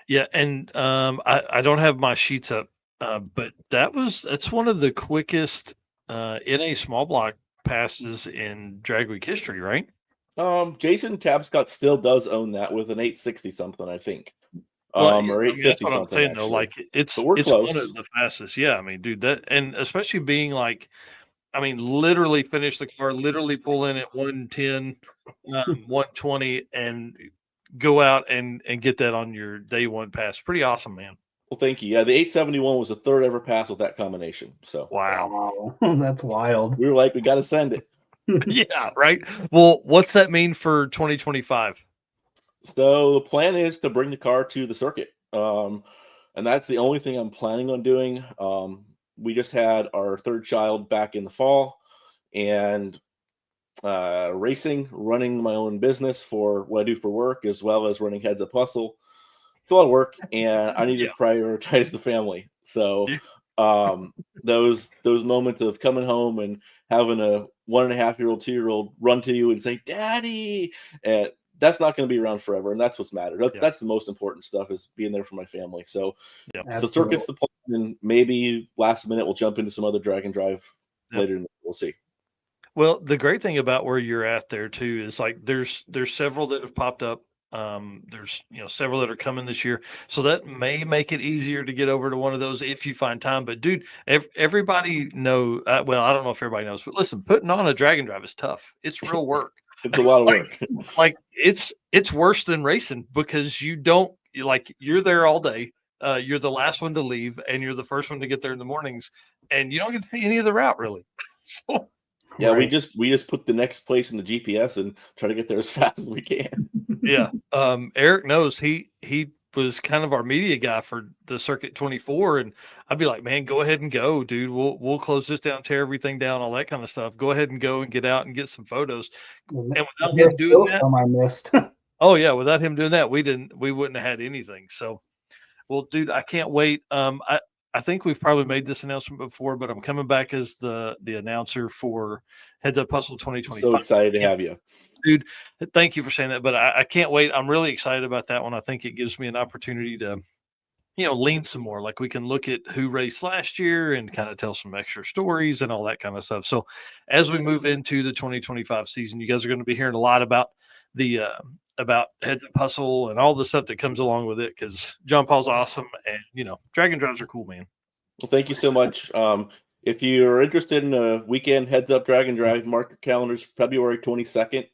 yeah, and I don't have my sheets up, but that's one of the quickest NA small block passes in Drag Week history, right? Jason Tapscott still does own that with an 860 something, I think. or I mean, that's 850 what I'm something. saying though. Actually. Like it's But we're one close. of the fastest. Yeah, I mean, dude, that and especially being like, I mean, literally finish the car, literally pull in at 110, 120, and go out and get that on your day one pass. Pretty awesome, man. Well, thank you. Yeah, the 871 was the third ever pass with that combination. So Wow. That's wild. we were like, we got to send it. Yeah, right. Well, what's that mean for 2025? So the plan is to bring the car to the circuit. And that's the only thing I'm planning on doing. We just had our third child back in the fall, and racing, running my own business for what I do for work, as well as running Heads Up Hustle. It's a lot of work, and I need to prioritize the family. So those moments of coming home and having a 1.5-year-old, 2-year-old run to you and say, "Daddy," and that's not going to be around forever, and that's what's mattered. That's the most important stuff, is being there for my family. So, so circuit's the plan, and maybe last minute we'll jump into some other drag and drive later. We'll see. Well, the great thing about where you're at there too is like there's several that have popped up. There's several that are coming this year, so that may make it easier to get over to one of those if you find time. But dude, everybody know. Well, I don't know if everybody knows, but listen, putting on a drag and drive is tough. It's real work. It's a lot of work. Like it's worse than racing because you're there all day. You're the last one to leave, and you're the first one to get there in the mornings, and you don't get to see any of the route really. So. Yeah, Right. we just put the next place in the GPS and try to get there as fast as we can. Yeah. Eric knows he was kind of our media guy for the Circuit 24, and I'd be like, man, go ahead and go, dude. We'll close this down, tear everything down, all that kind of stuff. Go ahead and go and get out and get some photos. And without him doing that, I missed. oh yeah, without him doing that, we wouldn't have had anything. So, well, dude, I can't wait. I think we've probably made this announcement before, but I'm coming back as the announcer for Heads Up Hustle 2025. So excited to have you, dude. Thank you for saying that, but I can't wait. I'm really excited about that one. I think it gives me an opportunity to, lean some more. Like we can look at who raced last year and kind of tell some extra stories and all that kind of stuff. So as we move into the 2025 season, you guys are going to be hearing a lot about the about Heads Up Hustle and all the stuff that comes along with it, because John Paul's awesome, and drag and drives are cool, man. Well, thank you so much. If you're interested in a weekend Heads Up Drag and Drive, mark your calendars, February 22nd,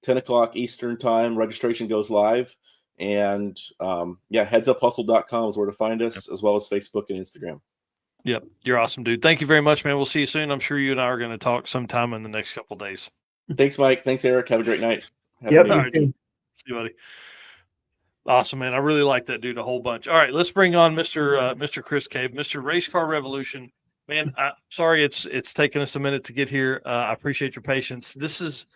10 o'clock Eastern time. Registration goes live. And headsuphustle.com is where to find us, as well as Facebook and Instagram. Yep. You're awesome, dude. Thank you very much, man. We'll see you soon. I'm sure you and I are going to talk sometime in the next couple of days. Thanks, Mike. Thanks, Eric. Have a great night. Yep. All right, see you, buddy. Awesome, man. I really like that dude a whole bunch. All right, let's bring on Mr. Chris Cave, Mr. Race Car Revolution. Man, sorry it's taken us a minute to get here. I appreciate your patience. This is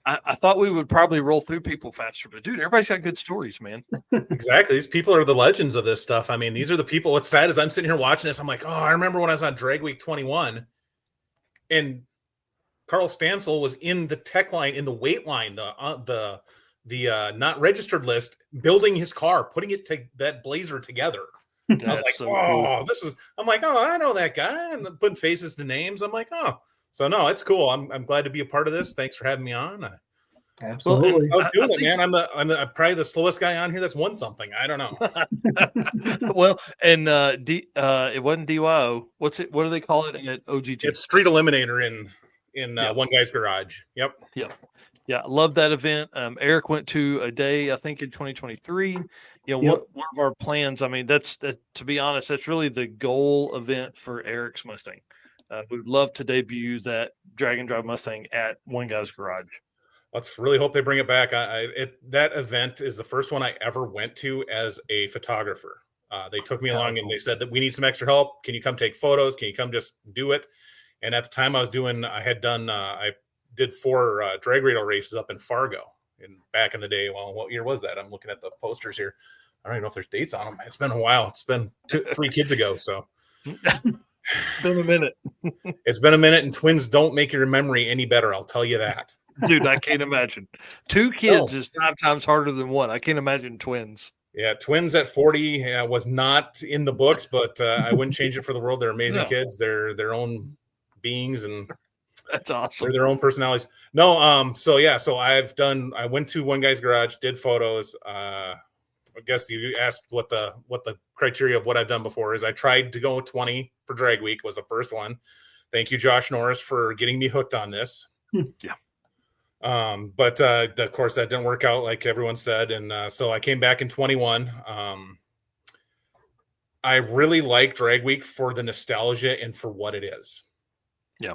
I thought we would probably roll through people faster, but dude, everybody's got good stories, man. Exactly. These people are the legends of this stuff. I mean, these are the people. What's sad is I'm sitting here watching this. I'm like, oh, I remember when I was on Drag Week 21 and Carl Stansel was in the tech line, in the weight line, the not registered list, building his car, putting it to that Blazer together. I was like, so oh, cool. I'm like, oh, I know that guy, and putting faces to names. I'm like, oh, so no, it's cool. I'm glad to be a part of this. Thanks for having me on. Absolutely. I was doing it, man. I'm probably the slowest guy on here that's won something. I don't know. Well, and it wasn't DYO. What do they call it at OGG? It's Street Eliminator in One Guy's Garage. Yep. Yeah, I love that event. Eric went to a day, I think, in 2023. One of our plans. I mean, that's to be honest, that's really the goal event for Eric's Mustang. We'd love to debut that drag and drive Mustang at One Guy's Garage. Let's really hope they bring it back. That event is the first one I ever went to as a photographer. They took me along and they said that we need some extra help. Can you come take photos? Can you come just do it? And at the time I did 4 drag radar races up in Fargo back in the day. Well, what year was that? I'm looking at the posters here. I don't even know if there's dates on them. It's been a while. It's been 3 kids ago. So been a minute. It's been a minute, and twins don't make your memory any better. I'll tell you that. Dude, I can't imagine. 2 kids is 5 times harder than 1. I can't imagine twins. Yeah, twins at 40 was not in the books, but I wouldn't change it for the world. They're amazing kids. They're their own beings, and that's awesome. They're their own personalities. No, so I went to One Guy's Garage, did photos. I guess you asked what the criteria of what I've done before is. I tried to go 20 for Drag Week, was the first one. Thank you, Josh Norris, for getting me hooked on this. Yeah. But of course that didn't work out like everyone said. And so I came back in 21. I really like Drag Week for the nostalgia and for what it is. Yeah.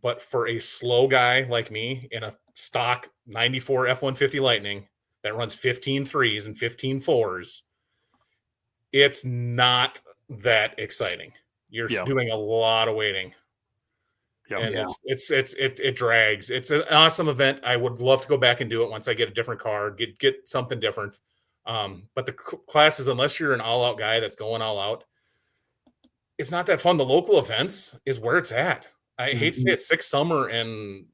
But for a slow guy like me in a stock 94 F-150 Lightning that runs 15 threes and 15 fours, it's not that exciting. You're doing a lot of waiting. And it drags. It's an awesome event. I would love to go back and do it once I get a different car, get something different. But the classes, unless you're an all-out guy that's going all out, it's not that fun. The local events is where it's at. I hate to say it, Six Summer and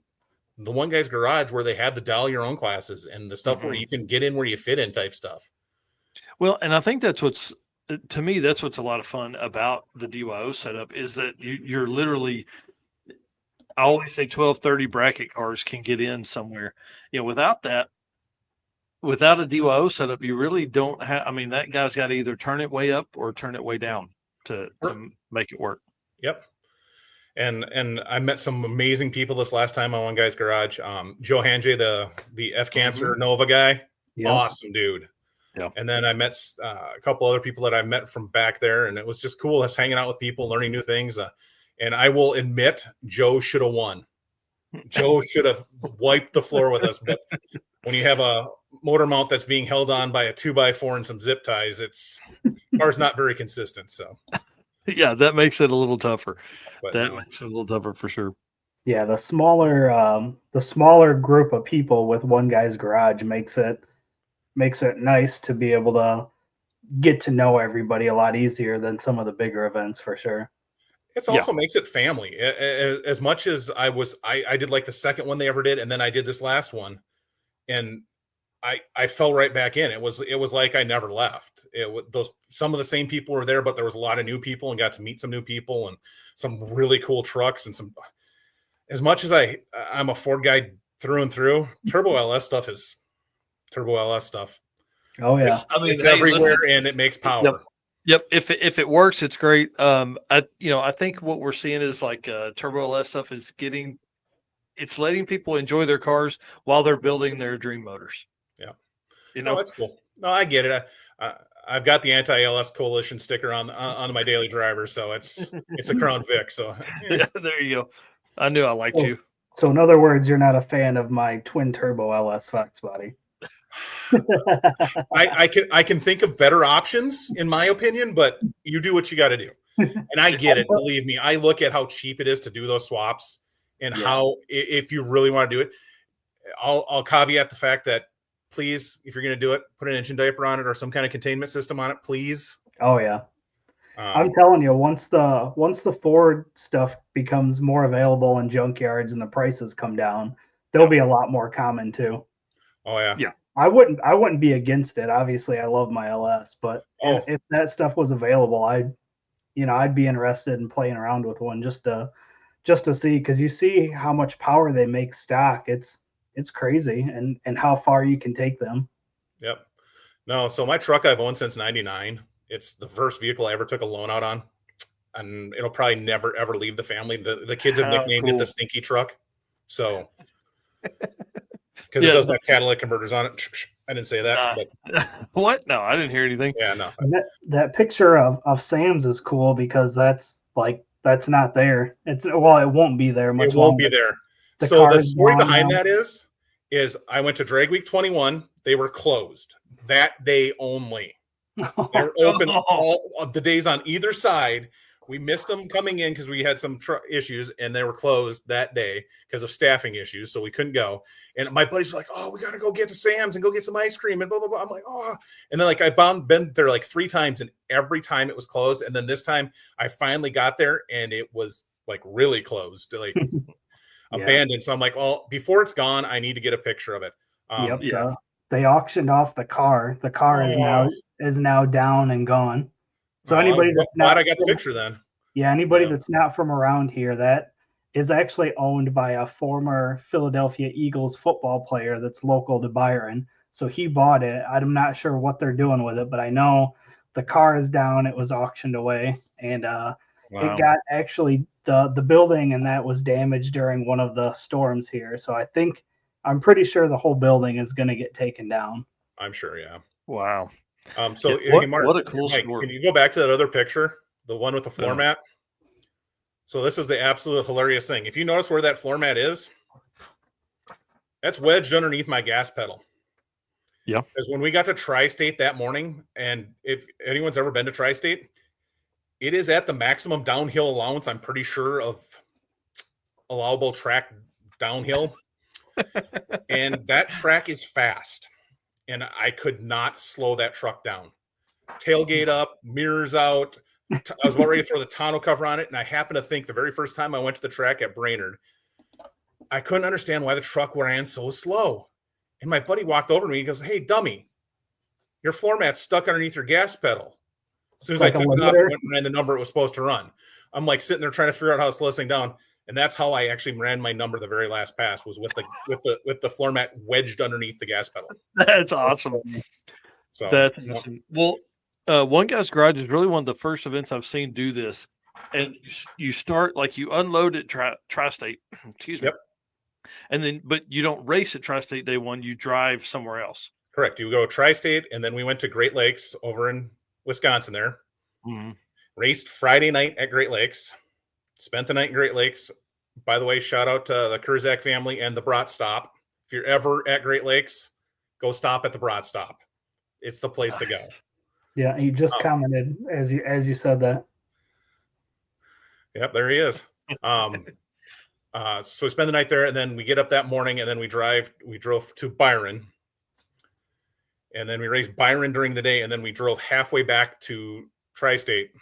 the One Guy's Garage, where they have the dial your own classes and the stuff where you can get in where you fit in type stuff. Well, and I think that's what's a lot of fun about the DYO setup is that you're literally, I always say 1230 bracket cars can get in somewhere. Without that, without a DYO setup, you really don't have, I mean, that guy's got to either turn it way up or turn it way down to make it work. Yep. And I met some amazing people this last time on One Guy's Garage. Joe Hanjay, the F Cancer Nova guy, awesome dude. Yeah. And then I met a couple other people that I met from back there, and it was just cool. Us hanging out with people, learning new things. And I will admit, Joe should have won. Joe should have wiped the floor with us. But when you have a motor mount that's being held on by a 2x4 and some zip ties, car's not very consistent. So. Yeah, that makes it a little tougher. But makes it a little tougher for sure. Yeah, the smaller group of people with One Guy's Garage makes it nice to be able to get to know everybody a lot easier than some of the bigger events for sure. It also makes it family. As much as I did like the second one they ever did, and then I did this last one, and I fell right back in. It was like I never left. Some of the same people were there, but there was a lot of new people and got to meet some new people and some really cool trucks and some. As much as I'm a Ford guy through and through, Turbo LS stuff is Turbo LS stuff. Oh yeah, it's everywhere and it makes power. Yep. If it works, it's great. I think what we're seeing is like Turbo LS stuff is it's letting people enjoy their cars while they're building their dream motors. Yeah. That's cool. No, I get it. I've got the anti-LS coalition sticker on my daily driver. So it's a Crown Vic. So yeah, there you go. I knew I liked you. So in other words, you're not a fan of my twin turbo LS Fox body. I can think of better options in my opinion, but you do what you got to do. And I get it. Believe me, I look at how cheap it is to do those swaps and how, if you really want to do it, I'll caveat the fact that please, if you're going to do it, put an engine diaper on it or some kind of containment system on it, please. Oh yeah. I'm telling you, once the Ford stuff becomes more available in junkyards and the prices come down, they'll be a lot more common too. Oh yeah. Yeah. I wouldn't be against it. Obviously, I love my LS, but if that stuff was available, I'd be interested in playing around with one just to see, because you see how much power they make stock. It's crazy, and how far you can take them. Yep. No, so my truck I've owned since '99. It's the first vehicle I ever took a loan out on, and it'll probably never ever leave the family. The kids have nicknamed it the Stinky Truck, so because it doesn't have catalytic converters on it. I didn't say that. What? No, I didn't hear anything. Yeah, no. That picture of Sam's is cool because that's not there. It won't be there much. It won't be there. So the story behind that is I went to Drag Week 21. They were closed that day only. They were open all of the days on either side. We missed them coming in because we had some issues, and they were closed that day because of staffing issues, so we couldn't go. And my buddies were like, "Oh, we got to go get to Sam's and go get some ice cream and blah blah blah." I'm like, "Oh," and then I've been there like 3 times, and every time it was closed. And then this time I finally got there, and it was like really closed, like abandoned. So I'm like, "Well, before it's gone, I need to get a picture of it." They auctioned off the car. The car is now down and gone. So anybody that's glad I got the picture then. Yeah, anybody that's not from around here, that is actually owned by a former Philadelphia Eagles football player that's local to Byron. So he bought it. I'm not sure what they're doing with it, but I know the car is down. It was auctioned away, and it got actually the building and that was damaged during one of the storms here. So I'm pretty sure the whole building is going to get taken down. I'm sure, yeah. Wow. So Yeah, Mark, what a cool Mike, story. can you go back to that other picture, the one with the floor No. mat? So this is the absolute hilarious thing. If you notice where that floor mat is, that's wedged underneath my gas pedal. Yeah. Because when we got to Tri-State that morning, and if anyone's ever been to Tri-State, it is at the maximum downhill allowance, I'm pretty sure, of allowable track downhill. And that track is fast. And I could not slow that truck down. Tailgate up, mirrors out. I was about ready to throw the tonneau cover on it. And I happened to think the very first time I went to the track at Brainerd, I couldn't understand why the truck ran so slow. And my buddy walked over to me and goes, "Hey, dummy, your floor mat's stuck underneath your gas pedal." As soon as I took it off, it went and ran the number it was supposed to run. I'm like sitting there trying to figure out how to slow this thing down. And that's how I actually ran my number the very last pass, was with the floor mat wedged underneath the gas pedal. That's awesome. So That's awesome. Well, One Guy's Garage is really one of the first events I've seen do this. And you start, like, you unload at Tri-State, excuse me. Yep. And then, but you don't race at Tri-State day one, you drive somewhere else. Correct. You go Tri-State, and then we went to Great Lakes over in Wisconsin there. Mm-hmm. Raced Friday night at Great Lakes. Spent the night in Great Lakes. By the way, shout out to the Kurzak family and the Brat Stop. If you're ever at Great Lakes, go stop at the Brat Stop. It's the place to go. Yeah, he just commented as you said that. Yep, there he is. So we spend the night there, and then we get up that morning, and then we drove to Byron. And then we raced Byron during the day, and then we drove halfway back to Tri-State.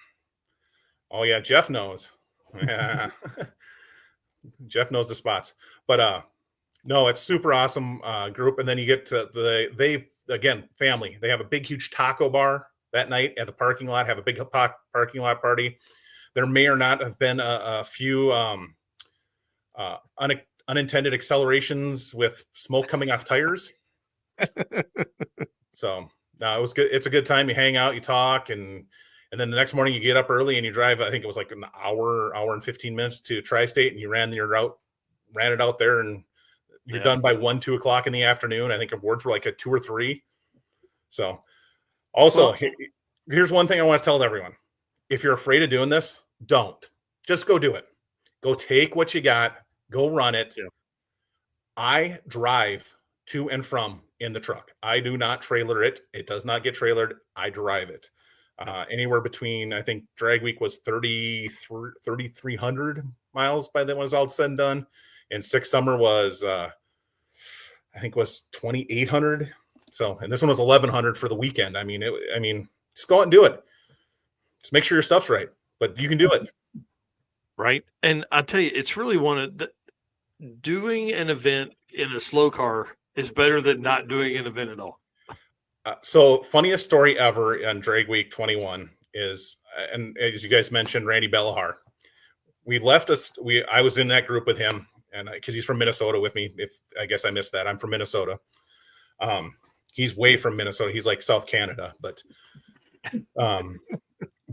Oh, yeah, Jeff knows. Yeah. Jeff knows the spots. But no, it's super awesome group. And then you get to family. They have a big, huge taco bar that night at the parking lot, have a big parking lot party. There may or not have been a few unintended accelerations with smoke coming off tires. So no, it was good. It's a good time. You hang out, you talk, and then the next morning you get up early and you drive. I think it was like an hour and 15 minutes to Tri-State, and you ran it out there, and you're done by 1-2 o'clock in the afternoon. I think awards were like at 2 or 3. So also, here's one thing I want to tell everyone: if you're afraid of doing this, don't. Just go do it. Go take what you got. Go run it. Yeah. I drive to and from in the truck. I do not trailer it. It does not get trailered. I drive it. Anywhere between, I think drag week was 3,300 miles by then when it was all said and done. And Six Summer was, I think was 2,800. So, and this one was 1,100 for the weekend. I mean, just go out and do it. Just make sure your stuff's right, but you can do it. Right. And I tell you, it's really doing an event in a slow car is better than not doing an event at all. So funniest story ever on Drag Week 21 is, and as you guys mentioned, Randy Bellahar. I was in that group with him, and because he's from Minnesota with me. If I guess I missed that, I'm from Minnesota. He's way from Minnesota. He's like South Canada, but we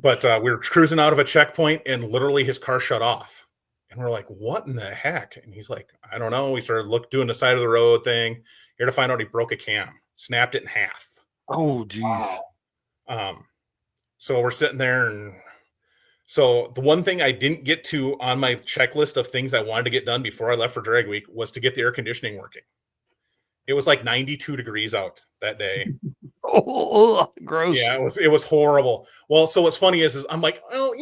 were cruising out of a checkpoint, and literally his car shut off. And we're like, what in the heck? And he's like, I don't know. We started doing the side of the road thing. Here to find out he broke a cam, snapped it in half. Oh, geez. Wow. So we're sitting there, and so the one thing I didn't get to on my checklist of things I wanted to get done before I left for Drag Week was to get the air conditioning working. It was like 92 degrees out that day. Oh, gross. Yeah, it was horrible. Well, so what's funny is I'm like, well,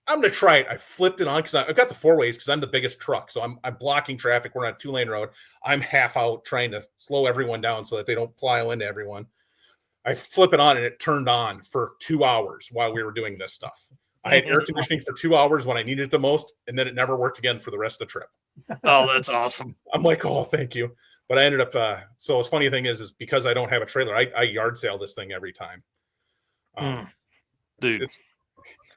I'm going to try it. I flipped it on because I've got the 4-ways because I'm the biggest truck. So I'm blocking traffic. We're on a 2-lane road. I'm half out trying to slow everyone down so that they don't plow into everyone. I flip it on and it turned on for 2 hours while we were doing this stuff. I had air conditioning for 2 hours when I needed it the most, and then it never worked again for the rest of the trip. Oh, that's awesome. I'm like, oh, thank you. But I ended up, so what's funny thing is because I don't have a trailer, I yard sale this thing every time. Dude,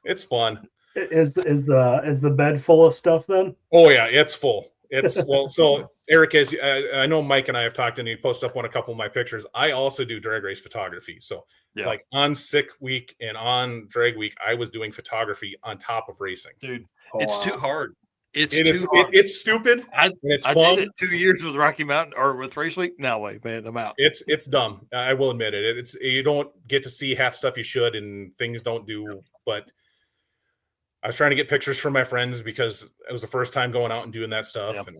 it's fun. Is the bed full of stuff then? Oh yeah, it's full. It's well, so Eric, as I know, Mike and I have talked, and you posted up on a couple of my pictures. I also do drag race photography. So, like on sick week and on drag week, I was doing photography on top of racing. Dude, it's too hard. It's stupid. It's I fun. did it 2 years with Rocky Mountain or with Race Week. No way, man. I'm out. It's dumb. I will admit it. It's you don't get to see half stuff you should, and things don't do. But I was trying to get pictures from my friends because it was the first time going out and doing that stuff, and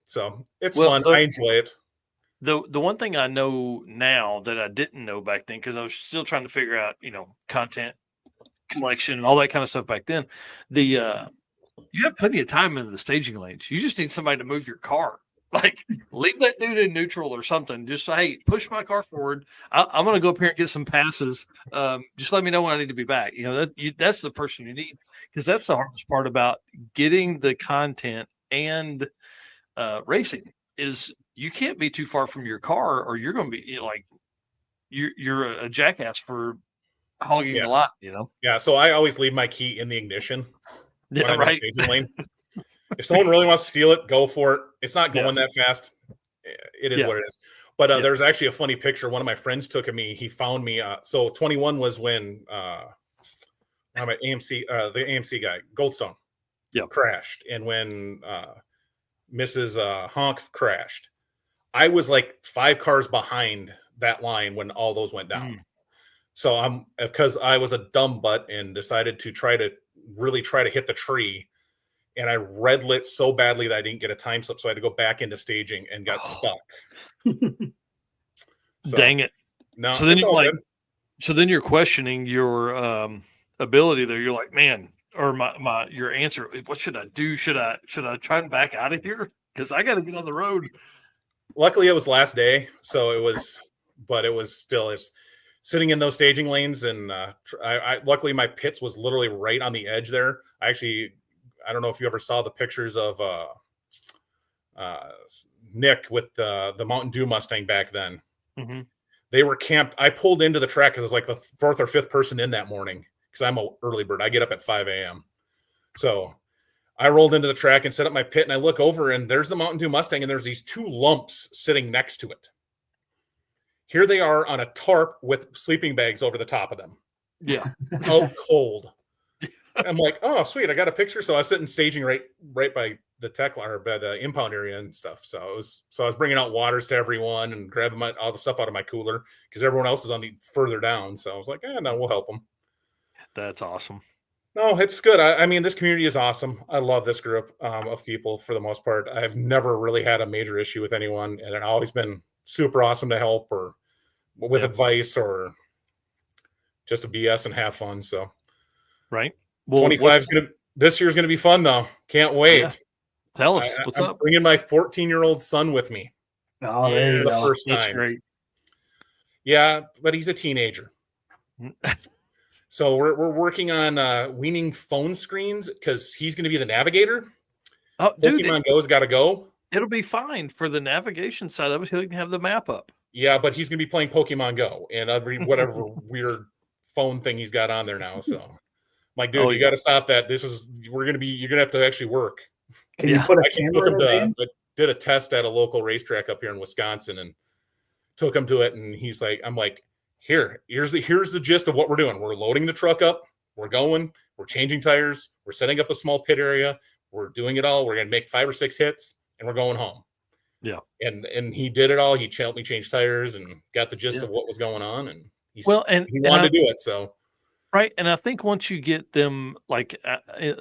so it's fun. I enjoy it. The one thing I know now that I didn't know back then, because I was still trying to figure out, content collection and all that kind of stuff back then. You have plenty of time in the staging lanes. You just need somebody to move your car. Like, leave that dude in neutral or something. Just say, hey, push my car forward. I'm going to go up here and get some passes. Just let me know when I need to be back. That's the person you need, because that's the hardest part about getting the content and racing is you can't be too far from your car, or you're going to be you're a jackass for hogging a lot. Yeah. So I always leave my key in the ignition. Yeah, right. Lane. If someone really wants to steal it, go for it. It's not going that fast. It is what it is. But there's actually a funny picture one of my friends took of me. He found me. So 21 was when I'm at AMC, the AMC guy, Goldstone, crashed, and when Mrs. Honk crashed, I was like 5 cars behind that line when all those went down. So because I was a dumb butt and decided to really try to hit the tree, and I red lit so badly that I didn't get a time slip, so I had to go back into staging and got stuck. Dang it! No, so then you're questioning your ability there. You're like, man, or your answer. What should I do? Should I try and back out of here? Because I got to get on the road. Luckily, it was last day, so it was still sitting in those staging lanes, and I luckily my pits was literally right on the edge there. I don't know if you ever saw the pictures of Nick with the Mountain Dew Mustang back then. Mm-hmm. They were camped. I pulled into the track because I was like the 4th or 5th person in that morning, because I'm an early bird. I get up at 5 a.m. So I rolled into the track and set up my pit, and I look over, and there's the Mountain Dew Mustang, and there's these 2 lumps sitting next to it. Here they are on a tarp with sleeping bags over the top of them. Yeah. Out cold. I'm like, oh, sweet. I got a picture. So I was sitting staging right by the tech line, or by the impound area and stuff. So I was bringing out waters to everyone and grabbing all the stuff out of my cooler, because everyone else is on the further down. So I was like, no, we'll help them. That's awesome. No, it's good. I mean, this community is awesome. I love this group of people for the most part. I've never really had a major issue with anyone, and it's always been super awesome to help, or with advice, or just to BS and have fun. So, right. Well, 25 this year's gonna be fun though. Can't wait. Yeah. Tell us what's I'm up. Bringing my 14-year-old son with me. Oh, there you go. That's great. Yeah, but he's a teenager. So we're working on weaning phone screens, because he's going to be the navigator. Oh, dude, Pokemon Go's got to go. It'll be fine for the navigation side of it. He'll have the map up. Yeah, but he's going to be playing Pokemon Go and whatever weird phone thing he's got on there now. So, I'm like, dude, you got to stop that. You're going to have to actually work. Can you put a camera did a test at a local racetrack up here in Wisconsin, and took him to it. And he's like, I'm like, here's the gist of what we're doing. We're loading the truck up. We're going. We're changing tires. We're setting up a small pit area. We're doing it all. We're going to make 5 or 6 hits, and we're going home. Yeah. And he did it all. He helped me change tires and got the gist of what was going on. And he wanted to do it. So. Right. And I think once you get them, like,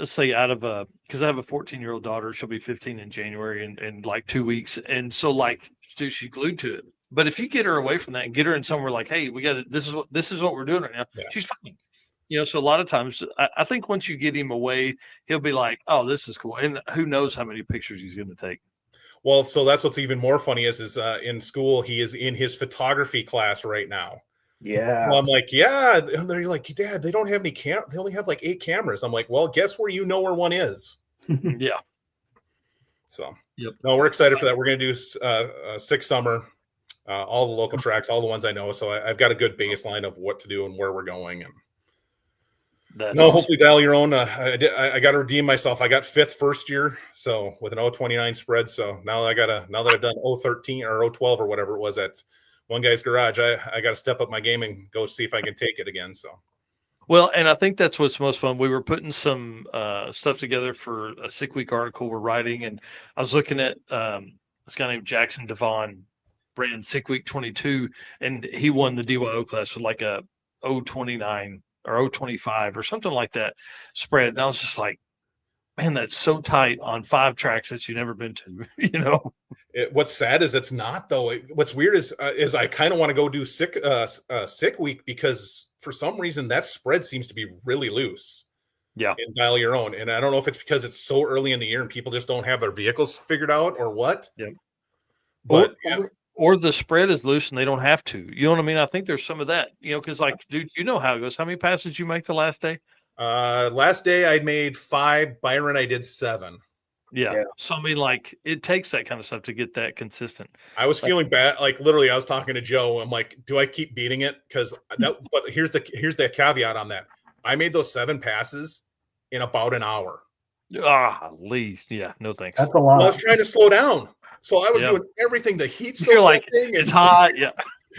say out of because I have a 14-year-old daughter, she'll be 15 in January in like 2 weeks. And so, like, dude, she's glued to it. But if you get her away from that and get her in somewhere like, hey, we got to, this is what we're doing right now. Yeah. She's fine. So a lot of times I think once you get him away, he'll be like, oh, this is cool. And who knows how many pictures he's going to take. Well, so that's what's even more funny is in school, he is in his photography class right now. Yeah. Well, I'm like, yeah. And they're like, Dad, they don't have any they only have like 8 cameras. I'm like, well, guess where where one is. Yeah. So, yep. No, we're excited for that. We're going to do 6 summer, all the local tracks, all the ones I know. So I've got a good baseline of what to do and where we're going. And That's No, awesome. hopefully dial your own. I got to redeem myself. I got 5th first year, so with an 029 spread. So now now that I've done 013 or 012 or whatever it was at one guy's garage, I got to step up my game and go see if I can take it again. So. Well, and I think that's what's most fun. We were putting some stuff together for a Sick Week article we're writing, and I was looking at this guy named Jackson Devon ran Sick Week 22, and he won the DYO class with like a 029 or 025 or something like that spread. And I was just like, man, that's so tight on 5 tracks that you've never been to, you know? What's sad is it's not though. What's weird is I kind of want to go do sick week because for some reason that spread seems to be really loose. Yeah. And dial your own. And I don't know if it's because it's so early in the year and people just don't have their vehicles figured out or what. Yep. But or the spread is loose and they don't have to. You know what I mean? I think there's some of that, you know, because like, dude, you know how it goes. How many passes you make the last day? Last day I made 5. Byron, I did 7. Yeah. So I mean, like, it takes that kind of stuff to get that consistent. I was feeling bad. Like literally, I was talking to Joe. I'm like, do I keep beating it? Because that. But here's the caveat on that. I made those 7 passes in about an hour. Lee. Yeah. No thanks. That's a lot. Well, I was trying to slow down, so I was doing everything. The heat soak. You're like, thing it's hot. Yeah.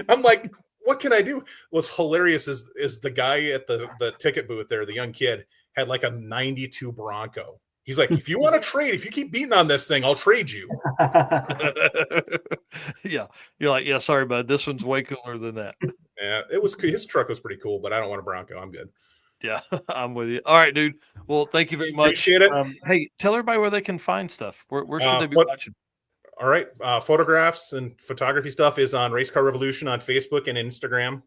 I'm like, what can I do? What's hilarious is the guy at the ticket booth there, the young kid, had like a 92 Bronco. He's like, if you want to trade, if you keep beating on this thing, I'll trade you. Yeah. You're like, yeah, sorry, bud. This one's way cooler than that. Yeah, it was. His truck was pretty cool, but I don't want a Bronco. I'm good. Yeah, I'm with you. All right, dude. Well, thank you very much. Appreciate it. Hey, tell everybody where they can find stuff. Where should they be watching? All right. Photographs and photography stuff is on Race Car Revolution on Facebook and Instagram.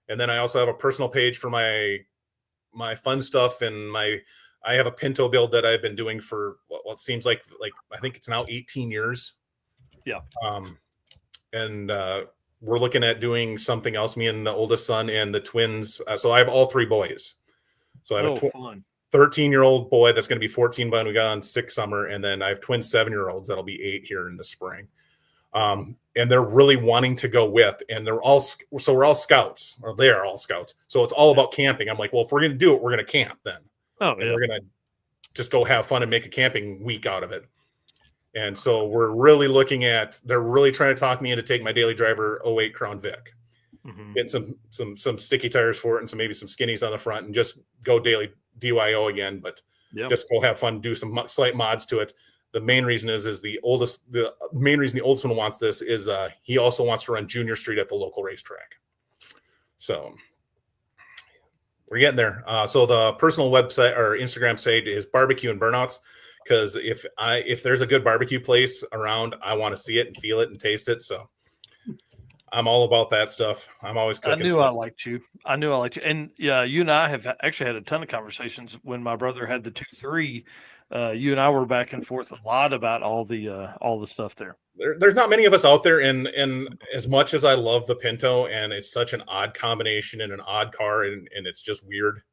And then I also have a personal page for my fun stuff and I have a Pinto build that I've been doing for what seems like I think it's now 18 years. Yeah. And we're looking at doing something else, me and the oldest son and the twins. So I have all 3 boys. So I have a 13-year-old boy that's going to be 14 by when we got on 6 summer. And then I have twin 7-year-olds that'll be 8 here in the spring. And they're really wanting to go with, and we're all scouts, or they're all scouts. So it's all about camping. I'm like, well, if we're going to do it, we're going to camp then. Oh, and we're going to just go have fun and make a camping week out of it. And so we're really they're really trying to talk me into take my daily driver 08 Crown Vic, getting some sticky tires for it and maybe some skinnies on the front and just go daily DYO again, but just go have fun, do some slight mods to it. The main reason is the main reason the oldest one wants this is he also wants to run Junior Street at the local racetrack. So we're getting there. So the personal website or Instagram site is Barbecue and Burnouts, because if there's a good barbecue place around, I want to see it and feel it and taste it. So I'm all about that stuff. I'm always cooking. I knew I liked you. And yeah, you and I have actually had a ton of conversations when my brother had the 2-3. You and I were back and forth a lot about all the stuff there. There's not many of us out there, and as much as I love the Pinto, and it's such an odd combination and an odd car, and it's just weird.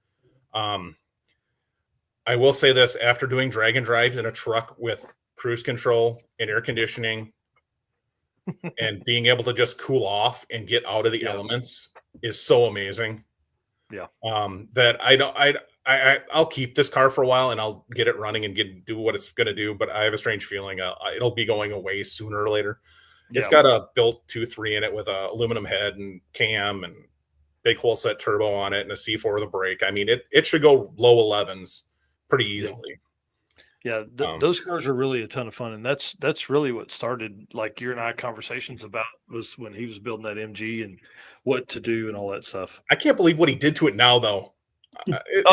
I will say this: after doing drag and drives in a truck with cruise control and air conditioning, and being able to just cool off and get out of the elements is so amazing. Yeah. That I'll keep this car for a while and I'll get it running and do what it's going to do. But I have a strange feeling it'll be going away sooner or later. Yeah. It's got a built 2.3 in it with a aluminum head and cam and big whole set turbo on it and a C4 with a brake. I mean, it should go low 11s pretty easily. Yeah, those cars are really a ton of fun, and that's really what started like your and I conversations about was when he was building that MG and what to do and all that stuff. I can't believe what he did to it now, though. It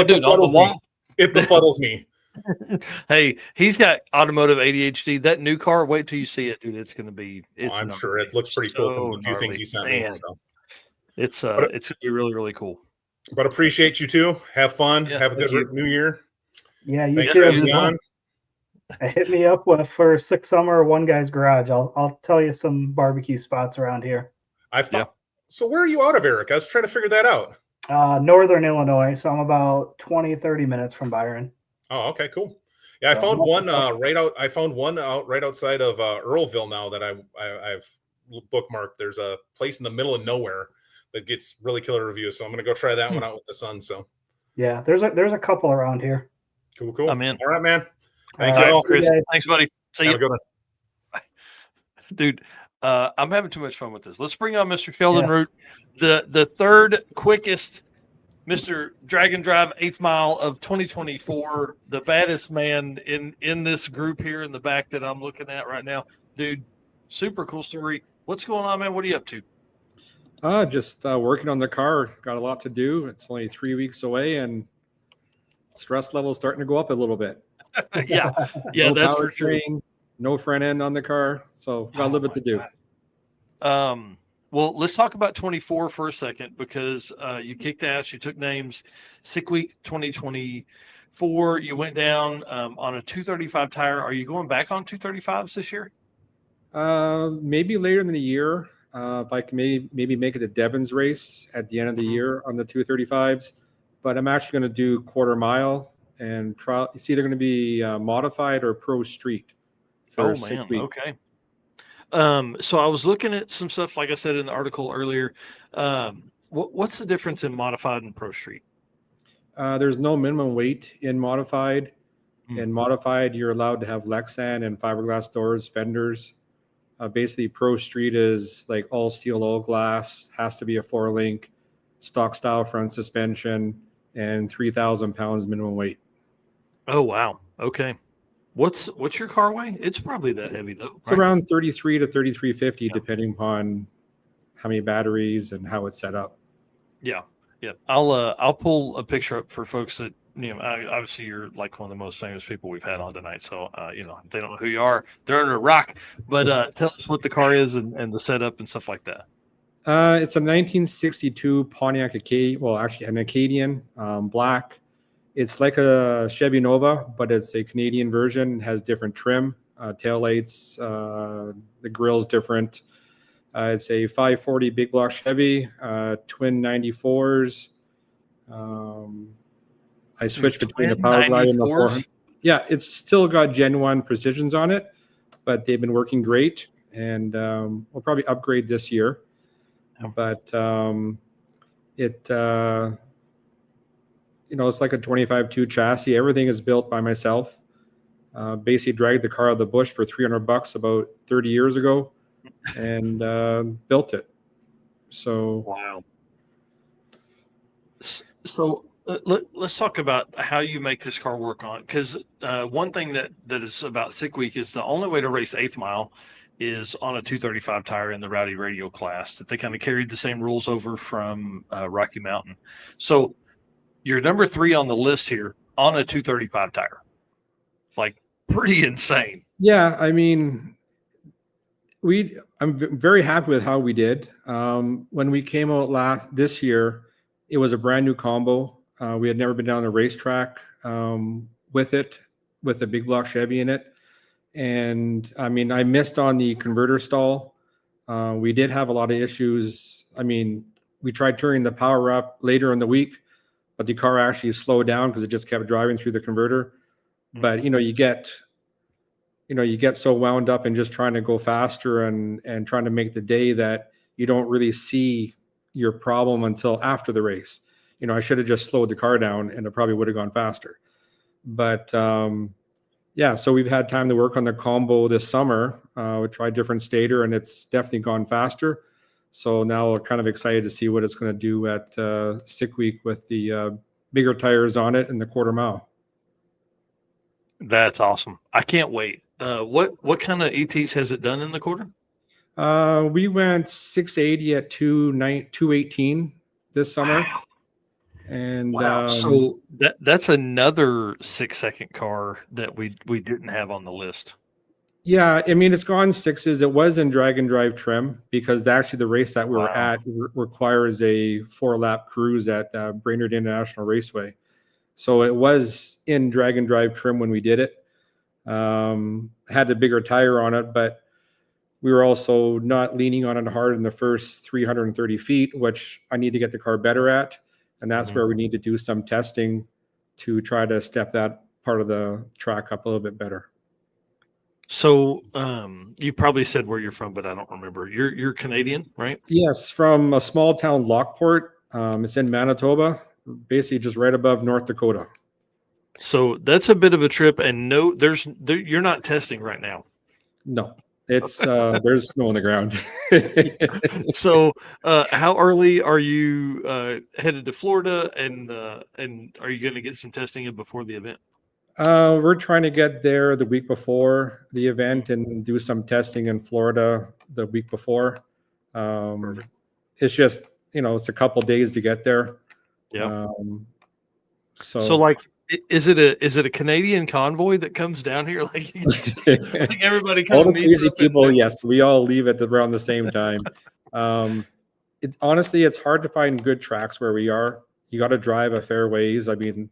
befuddles me. Hey, he's got automotive ADHD. That new car, wait till you see it, dude. It's going to be. I'm sure it looks pretty cool from the few things he sent me. So. It's going to be really, really cool. But appreciate you too. Have fun. Have a good New Year. Yeah, you too. Hit me up for 6 summer One Guy's Garage. I'll tell you some barbecue spots around here. So where are you out of, Eric? I was trying to figure that out. Northern Illinois, so I'm about 20-30 minutes from Byron. Oh, okay, cool. Yeah, I found one right outside of Earlville now that I've bookmarked. There's a place in the middle of nowhere that gets really killer reviews, so I'm going to go try that one out with the son. So Yeah, there's a couple around here. Cool. I'm in. All right, man. Thank All you right, all. Chris. guys. Thanks, buddy. See Have you. a good one. Dude, I'm having too much fun with this. Let's bring on Mr. Sheldon Yeah. Root, the third quickest Mr. Dragon Drive 8th Mile of 2024, the baddest man in this group here in the back that I'm looking at right now. Dude, super cool story. What's going on, man? What are you up to? Just working on the car. Got a lot to do. It's only 3 weeks away, and stress level is starting to go up a little bit. yeah, No that's for sure. powertrain, no front end on the car, so got a little bit to do. Well, let's talk about 24 for a second, because you kicked ass. You took names. Sick Week 2024. You went down on a 235 tire. Are you going back on 235s this year? Maybe later in the year, if I can maybe make it a Devon's race at the end of the year on the 235s. But I'm actually going to do quarter mile and trial. It's either going to be modified or pro street. Oh man, okay. So I was looking at some stuff, like I said in the article earlier. What's the difference in modified and pro street? There's no minimum weight in modified. In modified, you're allowed to have Lexan and fiberglass doors, fenders. Basically, pro street is like all steel, all glass, has to be a 4-link, stock style front suspension, and 3,000 pounds minimum weight. Oh wow, okay. What's your car weigh? It's probably that heavy though. It's around 33 to 3350, depending upon how many batteries and how it's set up. Yeah. I'll pull a picture up for folks that, obviously you're like one of the most famous people we've had on tonight. So if they don't know who you are, they're under a rock. But tell us what the car is and the setup and stuff like that. It's a 1962 Pontiac Acadian. Well, actually an Acadian, black. It's like a Chevy Nova, but it's a Canadian version. It has different trim, taillights, the grill's different. It's a 540 big block Chevy, twin 94s. I switched between the Power Glide and the 400. Yeah, it's still got Gen 1 precisions on it, but they've been working great. And we'll probably upgrade this year. But it's like a 25-2 chassis. Everything is built by myself. Basically dragged the car out of the bush for $300 about 30 years ago and built it. So wow. So let's talk about how you make this car work on, because one thing that is about Sick Week is the only way to race 8th mile is on a 235 tire in the Rowdy Radio class, that they kind of carried the same rules over from Rocky Mountain. So you're number 3 on the list here on a 235 tire. Like, pretty insane. Yeah, I mean, I'm very happy with how we did. When we came out this year, it was a brand new combo. We had never been down the racetrack with the big block Chevy in it. And I mean, I missed on the converter stall. We did have a lot of issues. I mean, we tried turning the power up later in the week, but the car actually slowed down because it just kept driving through the converter. But you get so wound up in just trying to go faster and trying to make the day that you don't really see your problem until after the race. I should have just slowed the car down and it probably would have gone faster. But yeah, so we've had time to work on the combo this summer. We tried different stator and it's definitely gone faster. So now we're kind of excited to see what it's going to do at Sick Week with the bigger tires on it and the quarter mile. That's awesome. I can't wait. What kind of ETs has it done in the quarter? We went 680 at 218 this summer. Wow. And wow. So that's another 6-second car that we didn't have on the list. Yeah, I mean, it's gone 6s. It was in drag and drive trim because actually the race that we were at requires a 4-lap cruise at Brainerd International Raceway. So it was in drag and drive trim when we did it. Had the bigger tire on it, but we were also not leaning on it hard in the first 330 feet, which I need to get the car better at. And that's where we need to do some testing to try to step that part of the track up a little bit better. So you probably said where you're from, but I don't remember. You're Canadian, right? Yes, from a small town, Lockport. It's in Manitoba. basically just right above North Dakota. So that's a bit of a trip, and you're not testing right now. No, it's there's snow on the ground. So, how early are you headed to Florida, and are you going to get some testing in before the event? We're trying to get there the week before the event and do some testing in Florida the week before. It's just, it's a couple days to get there. Yeah. So like, is it a Canadian convoy that comes down here? Like, like everybody kind all of the meets crazy up people, yes, we all leave at around the same time. Honestly, it's hard to find good tracks where we are. You got to drive a fair ways. I mean,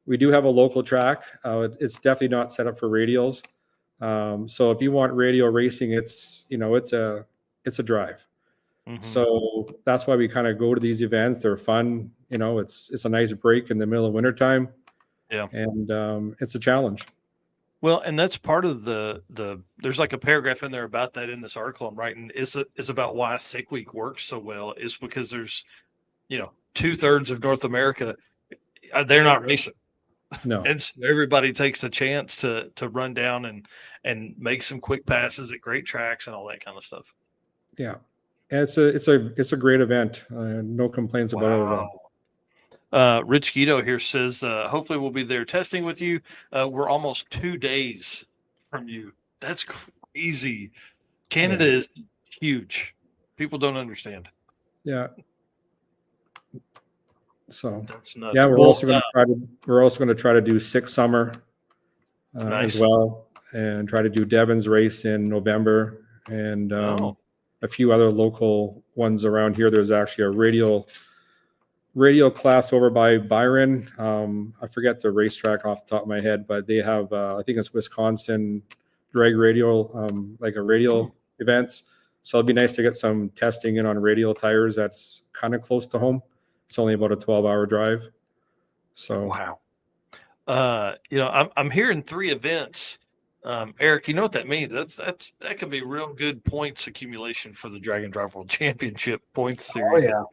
we do have a local track. It's definitely not set up for radials. So if you want radial racing, it's a drive. Mm-hmm. So that's why we kind of go to these events. They're fun. It's a nice break in the middle of wintertime. Yeah. And it's a challenge. Well, and that's part of the there's like a paragraph in there about that in this article I'm writing is about why Sick Week works so well is because there's, 2/3 of North America, they're not racing. No. And so everybody takes a chance to run down and make some quick passes at great tracks and all that kind of stuff. Yeah. And it's a great event. No complaints about it at all. Rich Guido here says, hopefully we'll be there testing with you. We're almost 2 days from you. That's crazy. Canada is huge. People don't understand. Yeah. So that's nuts. Yeah, we're also going to try to do Six Summer nice. as well, and try to do Devon's race in November, and a few other local ones around here. There's actually a radial class over by Byron. I forget the racetrack off the top of my head, but they have I think it's Wisconsin drag radial, like a radial events. So it'd be nice to get some testing in on radial tires. That's kind of close to home. It's only about a 12-hour drive. So wow. I'm hearing 3 events. Eric, you know what that means? That could be real good points accumulation for the Drag and Drive World Championship points series. Oh,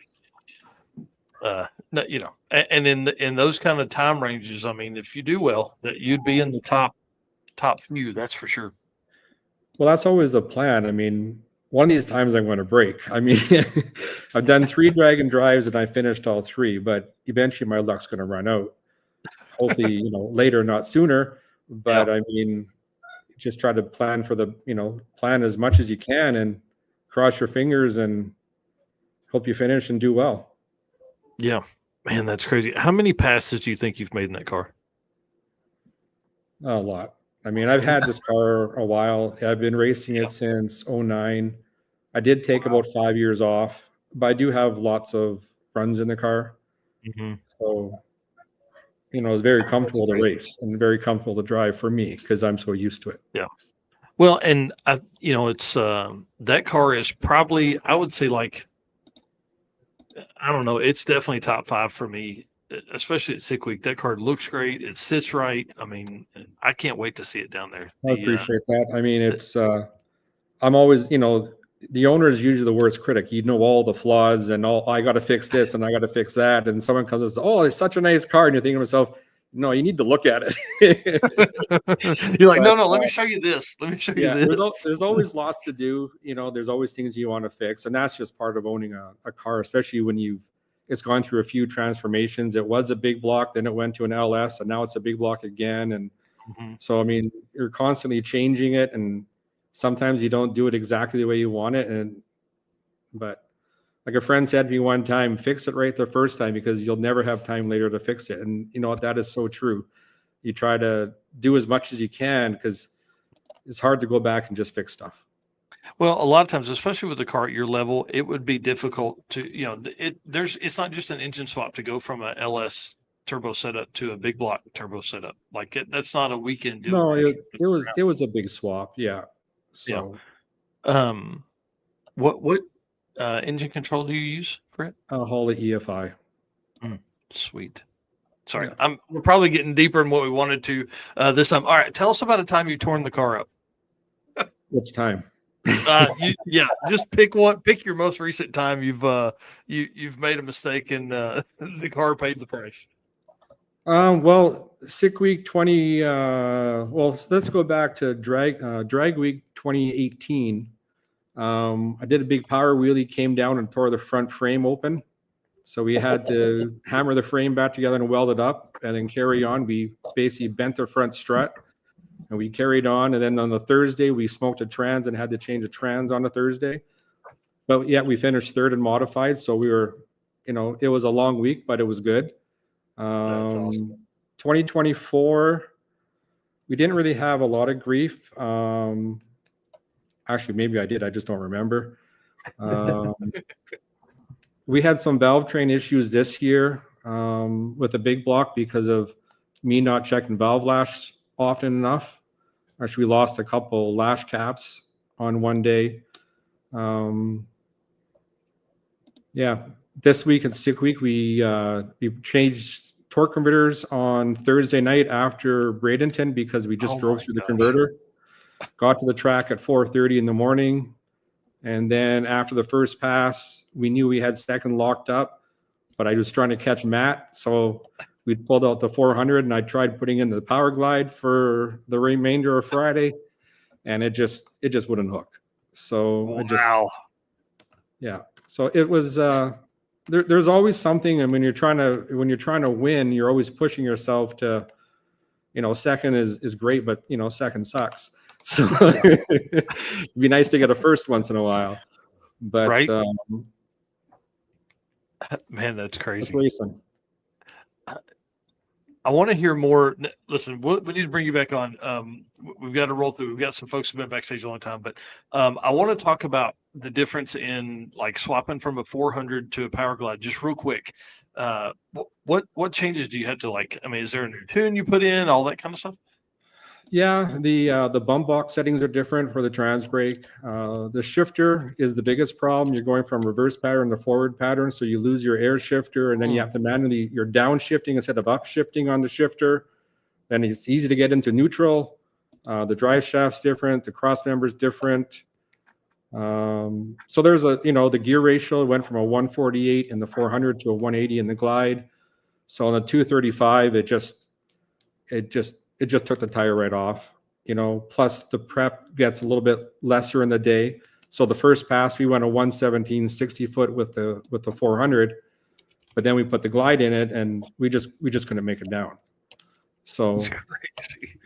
yeah. And in those kind of time ranges, I mean, if you do well, that you'd be in the top few, that's for sure. Well, that's always the plan. I mean, one of these times I'm going to break. I mean, I've done 3 drag and drives and I finished all 3, but eventually my luck's going to run out. Hopefully, later, not sooner. But I mean, just try to plan for plan as much as you can and cross your fingers and hope you finish and do well. Yeah, man, that's crazy. How many passes do you think you've made in that car? A lot. I mean, I've had this car a while. I've been racing it since 2009. I did take about 5 years off, but I do have lots of runs in the car. Mm-hmm. So, it's very comfortable to race and very comfortable to drive for me because I'm so used to it. Yeah. Well, and it's that car is probably, I would say, like, I don't know, it's definitely top 5 for me, especially at Sick Week. That car looks great. It sits right. I mean, I can't wait to see it down there. I appreciate that. I mean, it's I'm always, the owner is usually the worst critic. You know all the flaws and I got to fix this and I got to fix that. And someone comes and says, "Oh, it's such a nice car," and you're thinking to yourself, "No, you need to look at it." You're like, "No, let me show you this. Let me show you this." There's always lots to do. There's always things you want to fix, and that's just part of owning a car, especially when it's gone through a few transformations. It was a big block, then it went to an LS, and now it's a big block again. And so, I mean, you're constantly changing it, and sometimes you don't do it exactly the way you want it. But like a friend said to me one time, fix it right the first time because you'll never have time later to fix it. And that is so true. You try to do as much as you can because it's hard to go back and just fix stuff. Well, a lot of times, especially with the car at your level, it would be difficult to, it's not just an engine swap to go from a LS turbo setup to a big block turbo setup. Like that's not a weekend deal. No, it was a big swap. Yeah. So, what engine control do you use for it? Holley EFI. Sweet. Sorry, we're probably getting deeper in what we wanted to this time. All right, tell us about a time you torn the car up. Which time? Just pick one. Pick your most recent time you've made a mistake and the car paid the price. Well, Sick Week 20. Well, let's go back to Drag Week 2018. I did a big power wheelie, came down and tore the front frame open. So we had to hammer the frame back together and weld it up and then carry on. We basically bent the front strut and we carried on. And then on the Thursday, we smoked a trans and had to change the trans on the Thursday. But yet we finished third and modified. So we were, it was a long week, but it was good. That's awesome. 2024, we didn't really have a lot of grief. Actually, maybe I did. I just don't remember. We had some valve train issues this year with a big block because of me not checking valve lash often enough. Actually, we lost a couple lash caps on one day. This week at Stick Week, we changed torque converters on Thursday night after Bradenton because we just drove through the converter. Got to the track at 4:30 in the morning. And then after the first pass, we knew we had second locked up, but I was trying to catch Matt. So we pulled out the 400 and I tried putting in the power glide for the remainder of Friday and it just wouldn't hook. So so it was, there's always something. And when you're trying to win, you're always pushing yourself to, second is great, but second sucks. So it'd be nice to get a first once in a while, but right. Man, that's crazy. I want to hear more. Listen, we need to bring you back on. We've got to roll through. We've got some folks who've been backstage a long time, but I want to talk about the difference in like swapping from a 400 to a power glide, just real quick. What changes do you have to like? I mean, is there a new tune you put in, all that kind of stuff? Yeah, the bump box settings are different for the trans brake. The shifter is the biggest problem. You're going from reverse pattern to forward pattern, so you lose your air shifter, and then you have to manually, you're downshifting instead of upshifting on the shifter. Then it's easy to get into neutral. The drive shaft's different. The cross member's different. So there's the gear ratio went from a 148 in the 400 to a 180 in the glide. So on the 235, it just took the tire right off, plus the prep gets a little bit lesser in the day. So the first pass, we went a 117 60 foot with the 400, but then we put the glide in it and we just couldn't make it down. So that's crazy,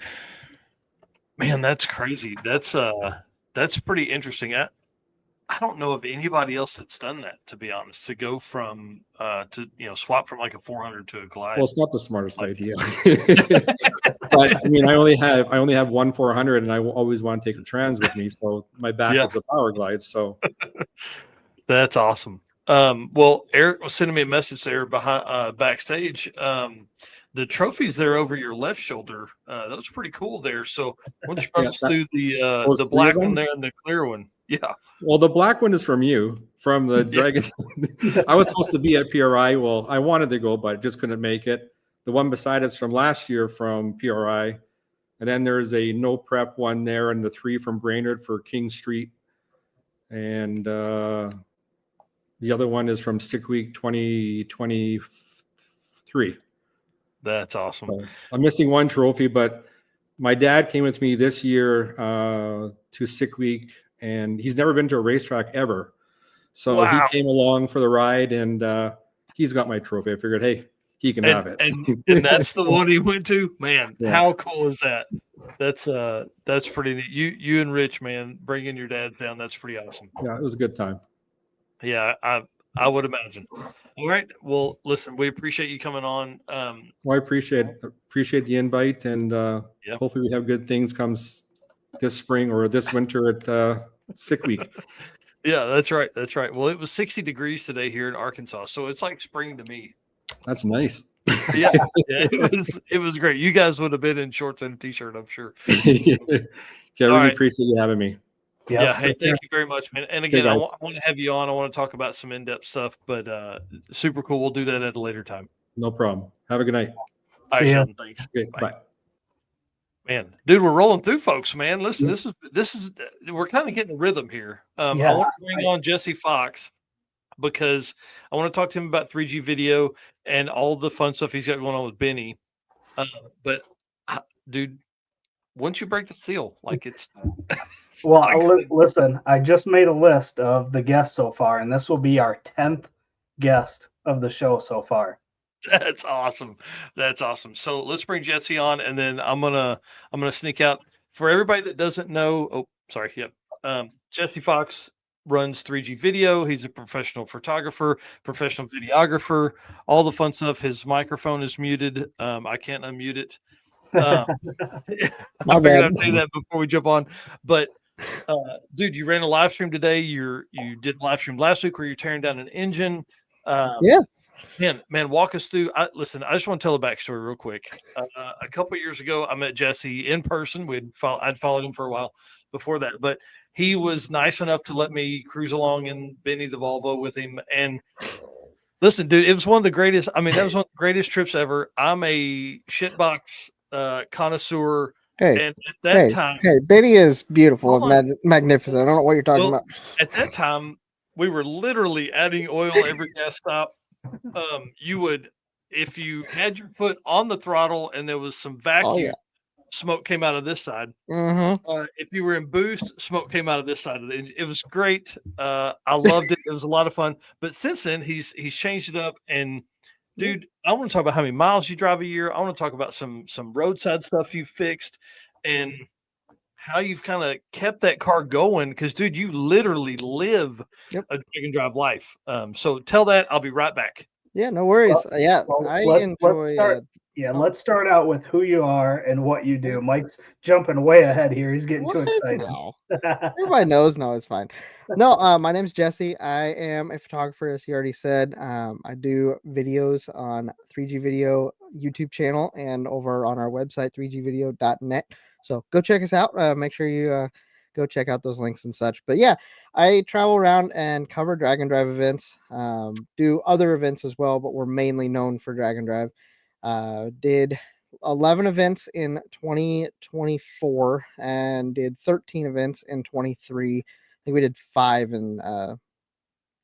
man. That's crazy. That's pretty interesting. I don't know of anybody else that's done that, to be honest, to go from to swap from like a 400 to a glide. Well, it's not the smartest idea. But I mean, I only have one 400 and I always want to take a trans with me, so my backup's a power glide. So that's awesome. Well, Eric was sending me a message there behind backstage. The trophies there over your left shoulder, that was pretty cool there. So once you run through the black one there and the clear one. Yeah. Well, the black one is from the Dragon. I was supposed to be at PRI. Well, I wanted to go, but just couldn't make it. The one beside it's from last year from PRI. And then there's a no prep one there and the 3 from Brainerd for King Street. And the other one is from Sick Week 2023. That's awesome. So I'm missing one trophy, but my dad came with me this year to Sick Week, and he's never been to a racetrack ever. So he came along for the ride, and he's got my trophy. I figured, hey, he can have it. And that's the one he went to? Man, how cool is that? That's pretty neat. You and Rich, man, bringing your dad down, that's pretty awesome. Yeah, it was a good time. Yeah, I would imagine. All right. Well, listen, we appreciate you coming on. Well, I appreciate the invite, and hopefully we have good things comes this spring or this winter at Sick Week. Yeah, that's right. That's right. Well, it was 60 degrees today here in Arkansas, so it's like spring to me. That's nice. Yeah, it was great. You guys would have been in shorts and a t-shirt, I'm sure. I really appreciate you having me. Yeah. Hey, thank you very much, man. And again, I want to have you on. I want to talk about some in-depth stuff, but super cool. We'll do that at a later time. No problem. Have a good night. All right, Sheldon. Thanks. Okay, bye. Man, dude, we're rolling through, folks. Man, listen, this is we're kind of getting a rhythm here. I want to bring on Jesse Fox because I want to talk to him about 3G video and all the fun stuff he's got going on with Benny. But dude, once you break the seal, like it's well, listen, I just made a list of the guests so far, and this will be our 10th guest of the show so far. That's awesome. That's awesome. So let's bring Jesse on, and then I'm gonna sneak out for everybody that doesn't know. Oh, sorry. Yep. Jesse Fox runs 3G video. He's a professional photographer, professional videographer, all the fun stuff. His microphone is muted. I can't unmute it. I figured I'd say that before we jump on. But dude, you ran a live stream today. You did a live stream last week where you're tearing down an engine. Yeah. Man, walk us through. Listen, I just want to tell a backstory real quick. A couple of years ago, I met Jesse in person. I'd followed him for a while before that, but he was nice enough to let me cruise along in Benny the Volvo with him. And listen, dude, it was one of the greatest. I mean, that was one of the greatest trips ever. I'm a shitbox connoisseur. Hey, and at that time, Benny is beautiful and magnificent. I don't know what you're talking about. At that time, we were literally adding oil every gas stop. You would, if you had your foot on the throttle and there was some vacuum, smoke came out of this side. If you were in boost, smoke came out of this side of it. It was great. I loved it. It was a lot of fun. But since then, he's changed it up. And dude, I want to talk about how many miles you drive a year. I want to talk about some roadside stuff you fixed and how you've kind of kept that car going. Because, dude, you literally live a drag and drive life. So tell that. I'll be right back. Yeah, no worries. Let's start out with who you are and what you do. Mike's jumping way ahead here. He's getting too excited. No. Everybody knows. No, it's fine. No, my name's Jesse. I am a photographer, as he already said. I do videos on 3G Video YouTube channel and over on our website, 3gvideo.net. So go check us out. Make sure you go check out those links and such. But yeah, I travel around and cover drag and drive events, do other events as well, but we're mainly known for drag and drive. Did 11 events in 2024 and did 13 events in 23. I think we did 5 in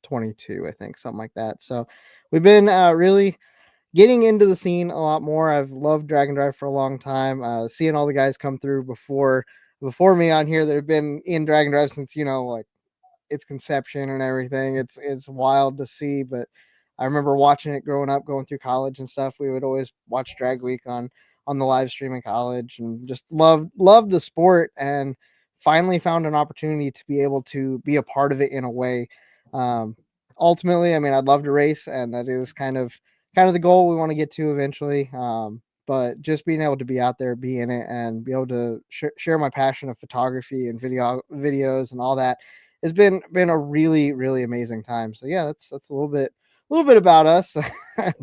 22, I think, something like that. So we've been really getting into the scene a lot more. I've loved drag and drive for a long time. Seeing all the guys come through before me on here that have been in drag and drive since, like its conception and everything. It's wild to see, but I remember watching it growing up, going through college and stuff. We would always watch Drag Week on the live stream in college and just loved the sport, and finally found an opportunity to be able to be a part of it in a way. Ultimately, I mean, I'd love to race, and that is kind of the goal we want to get to eventually. But just being able to be out there, be in it, and be able to share my passion of photography and videos and all that has been a really, really amazing time. So yeah, that's a little bit about us. I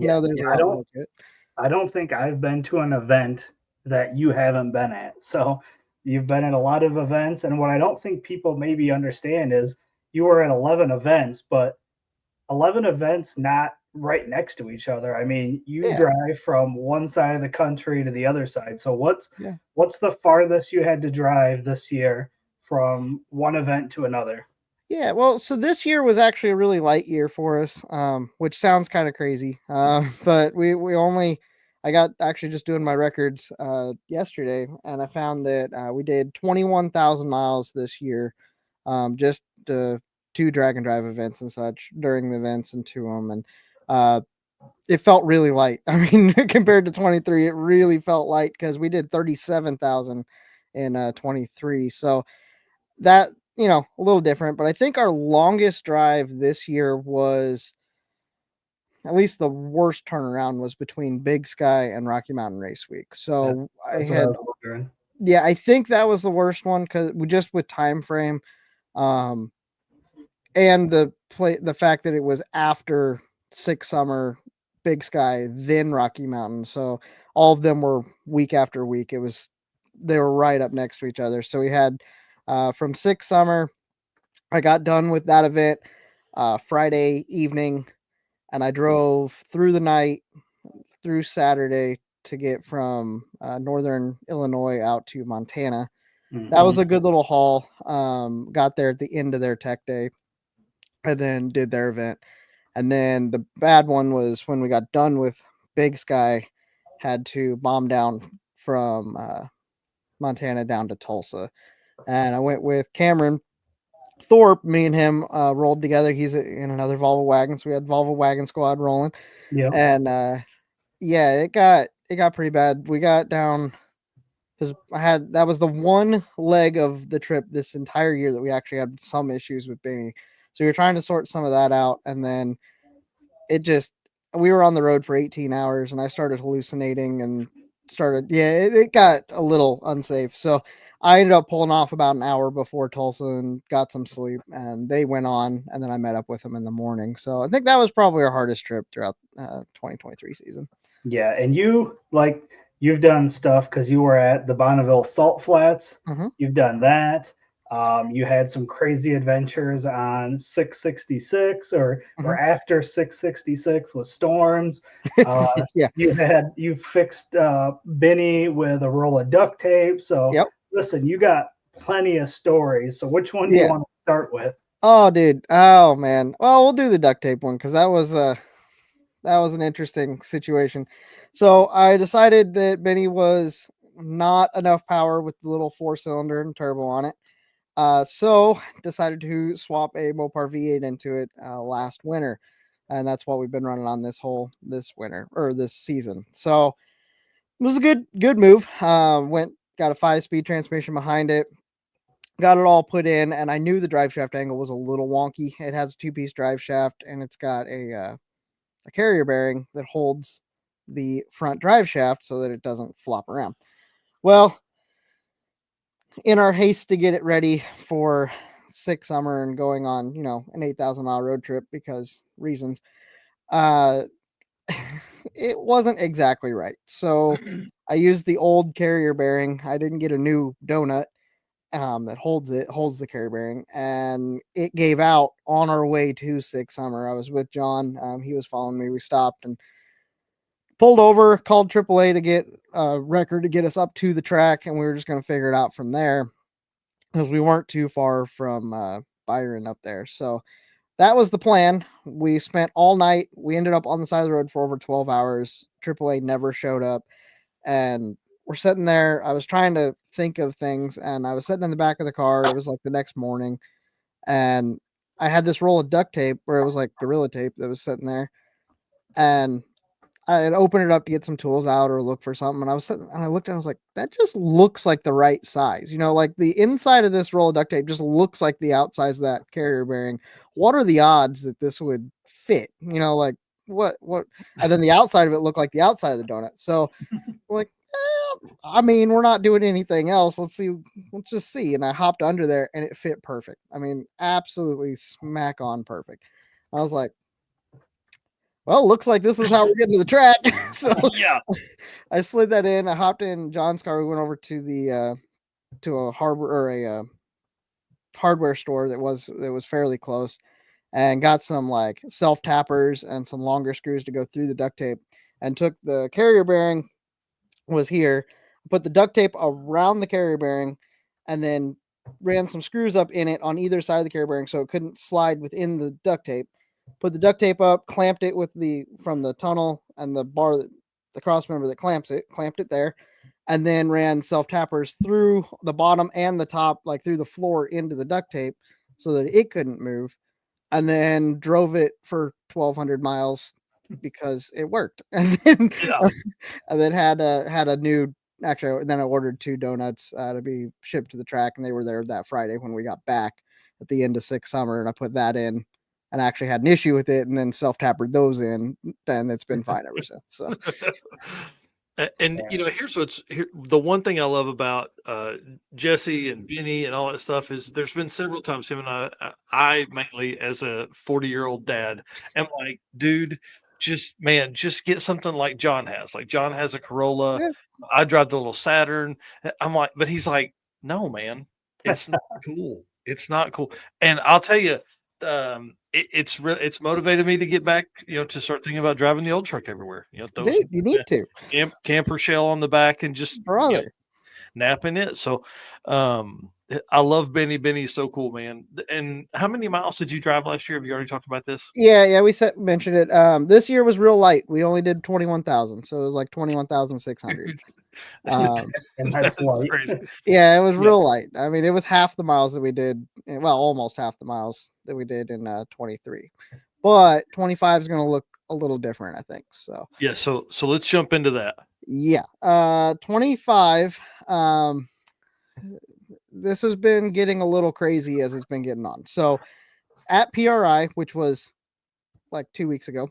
don't think I've been to an event that you haven't been at. So you've been at a lot of events, and what I don't think people maybe understand is you were at 11 events, but 11 events not right next to each other. I mean, you drive from one side of the country to the other side. So what's the farthest you had to drive this year from one event to another? Yeah, well, so this year was actually a really light year for us, which sounds kind of crazy. But I got actually just doing my records yesterday, and I found that we did 21,000 miles this year, just 2 drag and drive events and such during the events and to them. And it felt really light. I mean, compared to 23, it really felt light because we did 37,000 in 23. So that, a little different, but I think our longest drive this year was, at least the worst turnaround was between Big Sky and Rocky Mountain Race Week. So I think that was the worst one because just with time frame, and the fact that it was after Six Summer, Big Sky, then Rocky Mountain. So all of them were week after week. They were right up next to each other. So we had from Six Summer, I got done with that event Friday evening, and I drove through the night, through Saturday, to get from northern Illinois out to Montana. That was a good little haul. Got there at the end of their tech day and then did their event. And then the bad one was when we got done with Big Sky, had to bomb down from Montana down to Tulsa. And I went with Cameron Thorpe. Me and him rolled together. He's in another Volvo wagon. So we had Volvo wagon squad rolling. Yeah. And yeah, it got pretty bad. We got down because that was the one leg of the trip this entire year that we actually had some issues with Benny. So we were trying to sort some of that out. And then we were on the road for 18 hours and I started hallucinating and it got a little unsafe. So I ended up pulling off about an hour before Tulsa and got some sleep, and they went on, and then I met up with them in the morning. So I think that was probably our hardest trip throughout 2023 season. Yeah. And you've done stuff because you were at the Bonneville Salt Flats. Mm-hmm. You've done that. You had some crazy adventures on 666 or after 666 with storms. Yeah. You fixed Benny with a roll of duct tape. So listen, you got plenty of stories. So which one do you want to start with? Oh, dude. Oh, man. Well, we'll do the duct tape one because that was an interesting situation. So I decided that Benny was not enough power with the little 4-cylinder and turbo on it. So decided to swap a Mopar V8 into it last winter, and that's what we've been running on this winter or this season. So it was a good move. Got a 5-speed transmission behind it, got it all put in, and I knew the drive shaft angle was a little wonky. It has a 2-piece drive shaft, and it's got a carrier bearing that holds the front drive shaft so that it doesn't flop around. Well, in our haste to get it ready for SICK summer and going on, an 8,000-mile road trip because reasons, it wasn't exactly right. So I used the old carrier bearing. I didn't get a new donut that holds the carrier bearing, and it gave out on our way to SICK summer. I was with John. He was following me. We stopped and pulled over, called AAA to get a record to get us up to the track, and we were just going to figure it out from there because we weren't too far from Byron up there. So that was the plan. We spent all night. We ended up on the side of the road for over 12 hours. AAA never showed up, and we're sitting there. I was trying to think of things, and I was sitting in the back of the car. It was like the next morning, and I had this roll of duct tape where it was like Gorilla Tape that was sitting there, and I had opened it up to get some tools out or look for something. And I was sitting and I looked and I was like, that just looks like the right size. Like the inside of this roll of duct tape just looks like the outsize of that carrier bearing. What are the odds that this would fit? Like what? And then the outside of it looked like the outside of the donut. So like, we're not doing anything else. Let's just see. And I hopped under there and it fit perfect. Absolutely smack on perfect. I was like, well, looks like this is how we're getting to the track. So yeah, I slid that in. I hopped in John's car. We went over to a hardware store that was fairly close, and got some like self tappers and some longer screws to go through the duct tape. And took the carrier bearing was here, put the duct tape around the carrier bearing, and then ran some screws up in it on either side of the carrier bearing so it couldn't slide within the duct tape. Put the duct tape up, clamped it from the tunnel and the bar, the cross member that clamped it there, and then ran self tappers through the bottom and the top, like through the floor into the duct tape so that it couldn't move, and then drove it for 1,200 miles because it worked. And then, and then had a new, actually, then I ordered 2 donuts to be shipped to the track, and they were there that Friday when we got back at the end of SICK summer, and I put that in. And I actually had an issue with it, and then self-tappered those in, and it's been fine ever since. So, and here's the one thing I love about Jesse and Benny and all that stuff is there's been several times him and I mainly as a 40-year-old dad, am like, dude, just get something like John has. Like John has a Corolla. Yeah. I drive the little Saturn. I'm like, but he's like, no, man, it's not cool. It's not cool. And I'll tell you, it's motivated me to get back, to start thinking about driving the old truck everywhere. Those Dude, you need to. camper shell on the back and just Brother. napping it. So, I love Benny. So cool, man. And how many miles did you drive last year? Have you already talked about this? Yeah, we mentioned it. This year was real light. We only did 21,000, so it was like 21,600. And that's light. Crazy. Yeah, it was real light. I mean, it was half the miles that we did. Well, almost half the miles that we did in 23. But 25 is going to look a little different, I think. So yeah, so let's jump into that. Yeah, 25. This has been getting a little crazy as it's been getting on. So at PRI, which was like 2 weeks ago,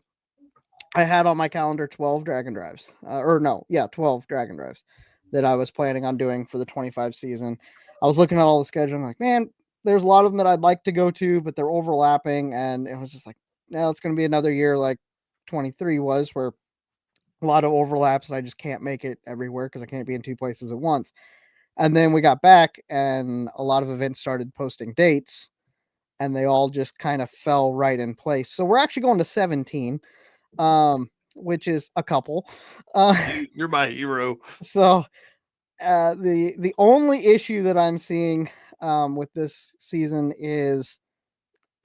I had on my calendar 12 Dragon Drives. 12 Dragon Drives that I was planning on doing for the 25 season. I was looking at all the schedule. I'm like, man, there's a lot of them that I'd like to go to, but they're overlapping. And it was just like, no, it's going to be another year like 23 was, where a lot of overlaps and I just can't make it everywhere because I can't be in two places at once. And then we got back and a lot of events started posting dates and they all just kind of fell right in place. So we're actually going to 17, which is a couple. You're my hero. So the only issue that I'm seeing with this season is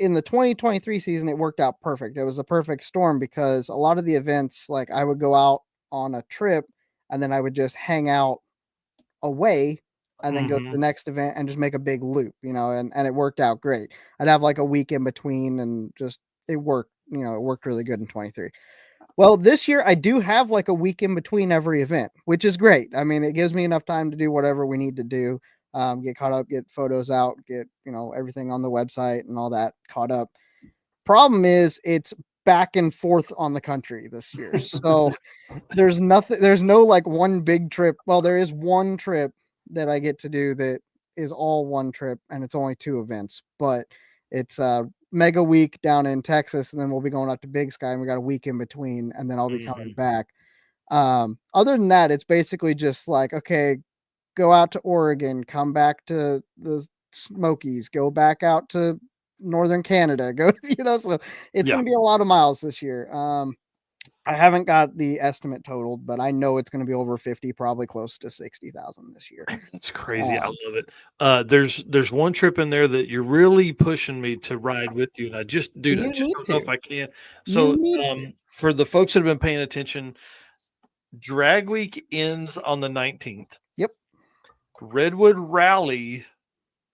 in the 2023 season, it worked out perfect. It was a perfect storm because a lot of the events, like I would go out on a trip and then I would just hang out away and then go to the next event and just make a big loop, and it worked out great. I'd have like a week in between and just, it worked really good in 23. Well, this year I do have like a week in between every event, which is great. I mean, it gives me enough time to do whatever we need to do. Get caught up, get photos out, get, everything on the website and all that caught up. Problem is it's back and forth on the country this year. So there's no like one big trip. Well, there is one trip that I get to do that is all one trip and it's only 2 events, but it's a mega week down in Texas. And then we'll be going up to Big Sky and we got a week in between and then I'll be coming back. Other than that, it's basically just like, okay, go out to Oregon, come back to the Smokies, go back out to Northern Canada, so it's going to be a lot of miles this year. I haven't got the estimate totaled, but I know it's going to be over 50, probably close to 60,000 this year. That's crazy. I love it. There's one trip in there that you're really pushing me to ride with you. And I just don't know if I can. So, for the folks that have been paying attention, Drag Week ends on the 19th. Yep. Redwood Rally,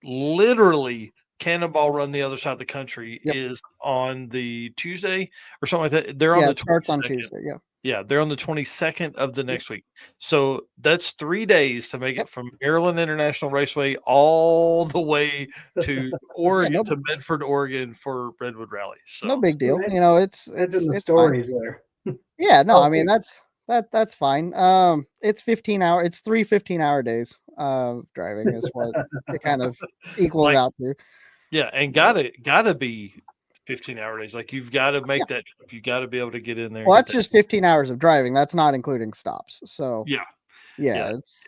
literally Cannonball Run the other side of the country, is on the Tuesday or something like that. They're on the 22nd. Starts on Tuesday. Yeah, they're on the 22nd of the next week. So that's 3 days to make it from Maryland International Raceway all the way to Oregon, to Medford, Oregon for Redwood Rally. So no big deal. It's stories there. Yeah, no, I mean that's fine. It's 15 hour. It's 3 15-hour days of driving is what it kind of equals out to. Yeah, and gotta be 15-hour days. Like you've got to make that trip. You got to be able to get in there. Well, that's just 15 hours of driving. That's not including stops. So yeah. It's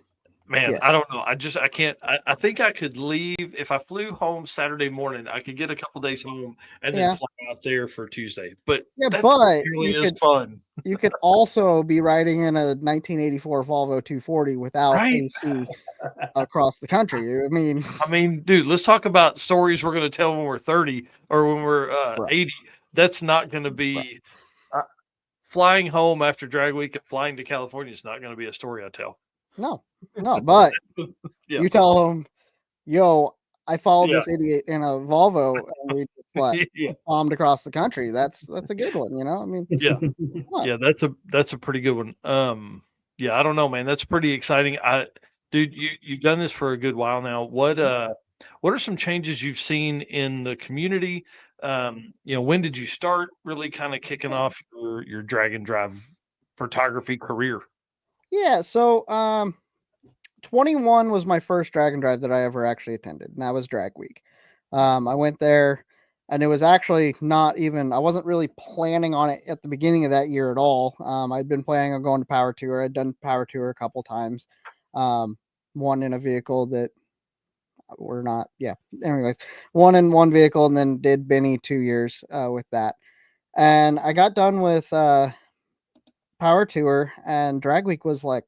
man. I don't know. I can't. I think I could leave if I flew home Saturday morning. I could get a couple days home and then fly out there for Tuesday. But that's really is fun. You could also be riding in a 1984 Volvo 240 without AC across the country. I mean, dude, let's talk about stories we're going to tell when we're 30 or when we're 80. That's not going to be flying home after Drag Week and flying to California is not going to be a story I tell. No, but you tell them, yo, I followed this idiot in a Volvo and we just bombed across the country. That's a good one, that's a pretty good one. I don't know, man. That's pretty exciting. Dude, you've done this for a good while now. What are some changes you've seen in the community? When did you start really kind of kicking off your drag and drive photography career? Yeah, so 21 was my first drag and drive that I ever actually attended, and that was Drag Week. I went there, and it was actually I wasn't really planning on it at the beginning of that year at all. I'd been planning on going to Power Tour. I'd done Power Tour a couple times, one in a vehicle that we're not. Yeah. Anyways, 1 in 1 vehicle, and then did Benny 2 years with that. And I got done with Power Tour, and Drag Week was like,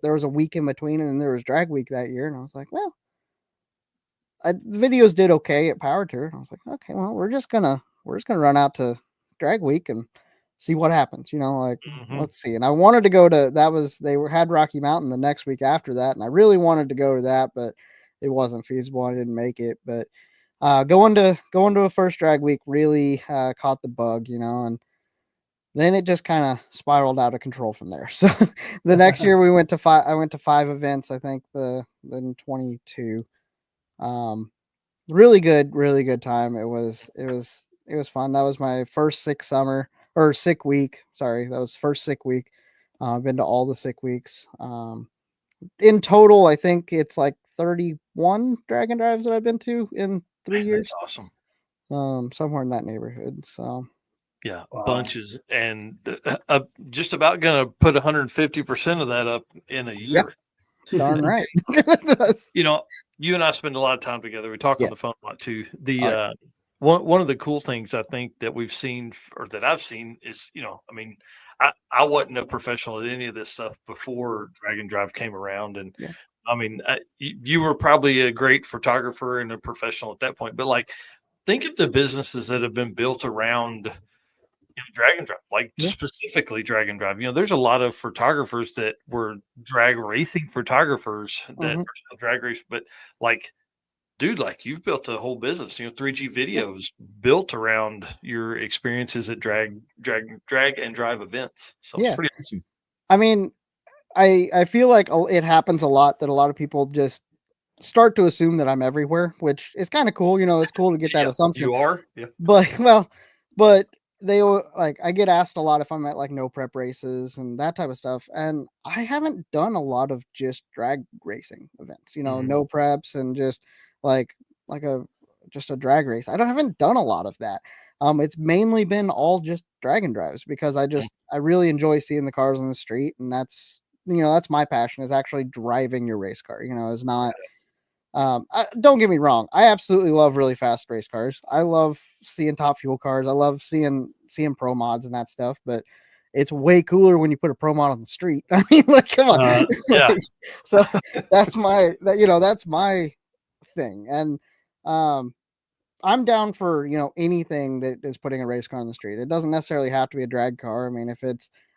there was a week in between, and then there was Drag Week that year, and I was like, well, videos did okay at Power Tour. I was like, okay, well, we're just gonna run out to Drag Week and see what happens, like let's see. And I wanted to go to had Rocky Mountain the next week after that, and I really wanted to go to that, but it wasn't feasible. I didn't make it. But going to a first Drag Week really caught the bug, and then it just kind of spiraled out of control from there. So the next year I went to 5 events, I think then 22. Really good time. It was fun. That was my first sick week. Sorry, that was first sick week. I've been to all the sick weeks. In total, I think it's like 31 Dragon Drives that I've been to in 3 years. That's awesome. Somewhere in that neighborhood. So yeah, bunches, and just about gonna put 150% of that up in a year. Yep. Darn right. You and I spend a lot of time together. We talk on the phone a lot too. One of the cool things I think that we've seen, or that I've seen, is I wasn't a professional at any of this stuff before Dragon Drive came around, and you were probably a great photographer and a professional at that point. But like, think of the businesses that have been built around Dragon Drive, specifically Dragon Drive. There's a lot of photographers that were drag racing photographers that are still drag race, but like, dude, like, you've built a whole business. 3G videos built around your experiences at drag and drive events. So it's pretty awesome. I feel like it happens a lot that a lot of people just start to assume that I'm everywhere, which is kind of cool. It's cool to get that assumption. You are, yeah. But they like, I get asked a lot if I'm at like no prep races and that type of stuff, and I haven't done a lot of just drag racing events. No preps and just like a drag race. I haven't done a lot of that. It's mainly been all just Dragon Drives because I really enjoy seeing the cars on the street, and that's my passion, is actually driving your race car. Is not. Don't get me wrong. I absolutely love really fast race cars. I love seeing top fuel cars. I love seeing pro mods and that stuff, but it's way cooler when you put a pro mod on the street. I mean, like, come on. Yeah. So that's my thing. And, I'm down for, anything that is putting a race car on the street. It doesn't necessarily have to be a drag car. I mean,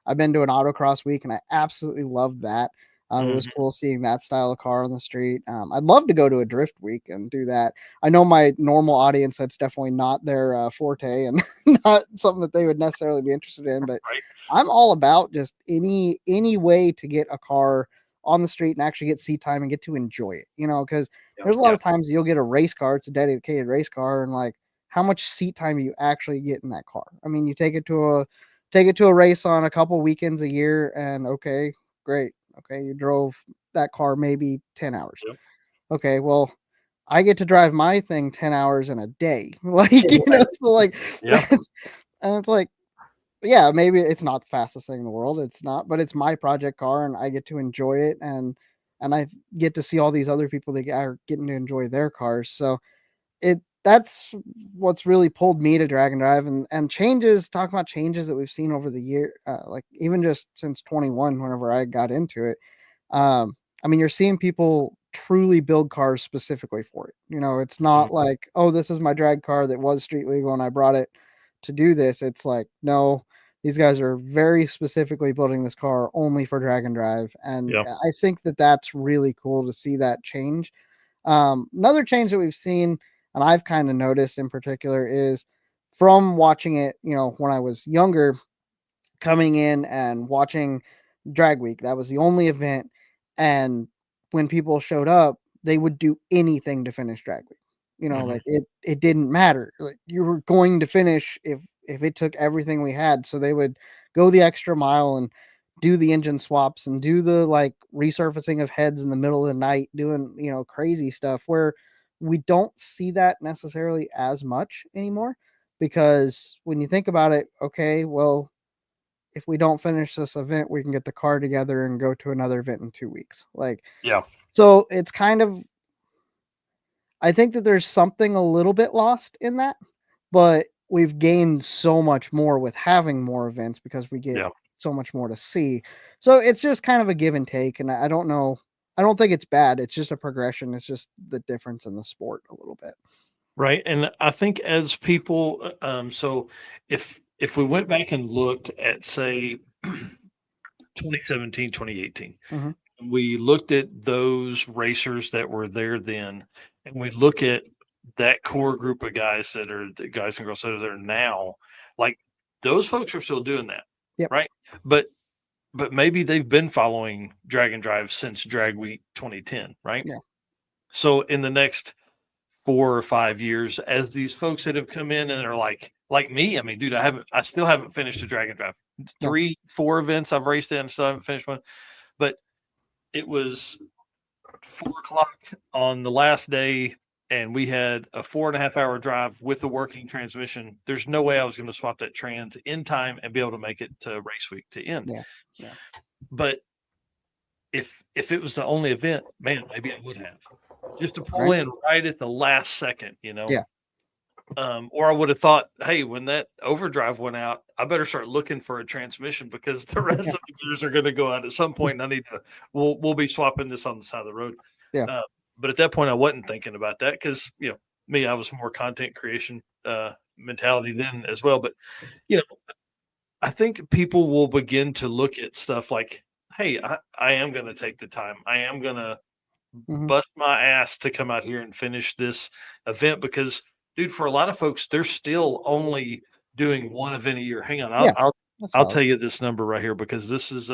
I've been to an autocross week and I absolutely loved that. It was cool seeing that style of car on the street. I'd love to go to a drift week and do that. I know my normal audience, that's definitely not their forte and not something that they would necessarily be interested in, but I'm all about just any way to get a car on the street and actually get seat time and get to enjoy it, because there's a lot of times you'll get a race car. It's a dedicated race car. And like, how much seat time do you actually get in that car? I mean, you take it to a race on a couple weekends a year and okay, great. Okay, you drove that car maybe 10 hours. Yep. Okay, well, I get to drive my thing 10 hours in a day. Like, so like, and it's like, yeah, maybe it's not the fastest thing in the world. It's not, but it's my project car and I get to enjoy it. And I get to see all these other people that are getting to enjoy their cars. So that's what's really pulled me to Dragon Drive, and talking about changes that we've seen over the year, like even just since 21, whenever I got into it. You're seeing people truly build cars specifically for it. It's not like, oh, this is my drag car that was street legal and I brought it to do this. It's like, no, these guys are very specifically building this car only for Dragon Drive. And I think that that's really cool to see that change. Another change that we've seen, and I've kind of noticed in particular, is from watching it, when I was younger, coming in and watching Drag Week. That was the only event. And when people showed up, they would do anything to finish Drag Week. Like it didn't matter. Like, you were going to finish if it took everything we had. So they would go the extra mile and do the engine swaps and do the like resurfacing of heads in the middle of the night, doing, crazy stuff, where we don't see that necessarily as much anymore, because when you think about it, okay, well, if we don't finish this event, we can get the car together and go to another event in 2 weeks. Like, yeah. So it's kind of, I think that there's something a little bit lost in that, but we've gained so much more with having more events because we get so much more to see. So it's just kind of a give and take. And I don't know. I don't think it's bad. It's just a progression. It's just the difference in the sport a little bit. Right. And I think as people, so if we went back and looked at, say, 2017, 2018, we looked at those racers that were there then, and we look at that core group of guys that are the guys and girls that are there now, like those folks are still doing that. Right. But maybe they've been following Drag and Drive since Drag Week 2010. Right. Yeah. So in the next 4 or 5 years, as these folks that have come in and are like me, I mean, dude, I still haven't finished a Drag and Drive. 3, 4 events I've raced in, still haven't finished one. But it was 4:00 on the last day, and we had a 4.5-hour drive with a working transmission. There's no way I was going to swap that trans in time and be able to make it to race week to end. Yeah. But if it was the only event, man, maybe I would have, just to pull in right at the last second, you know. Yeah. Or I would have thought, hey, when that overdrive went out, I better start looking for a transmission because the rest of the gears are going to go out at some point, and I need to. We'll be swapping this on the side of the road. Yeah. But at that point, I wasn't thinking about that because me, I was more content creation mentality then as well. But I think people will begin to look at stuff like, hey, I am going to take the time. I am going to bust my ass to come out here and finish this event because, dude, for a lot of folks, they're still only doing one event a year. Hang on, I'll tell you this number right here because this is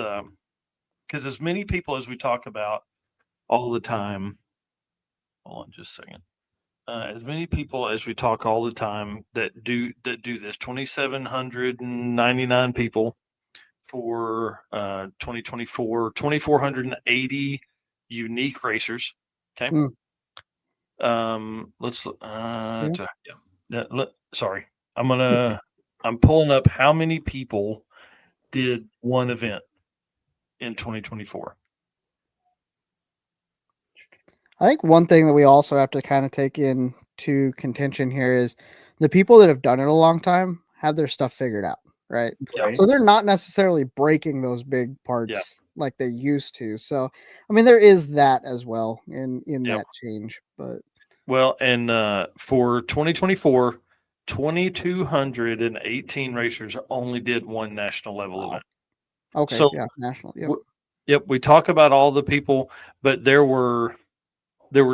because as many people as we talk about all the time. Hold on just a second. As many people as we talk all the time that do this, 2,799 people for 2024, 2,480 unique racers. Okay. Let's sorry. I'm pulling up how many people did one event in 2024. I think one thing that we also have to kind of take into contention here is the people that have done it a long time have their stuff figured out, right? So they're not necessarily breaking those big parts like they used to. So, I mean, there is that as well in that change. But and for 2024, 2,218 racers only did one national level event. Okay, so national. We talk about all the people, but there were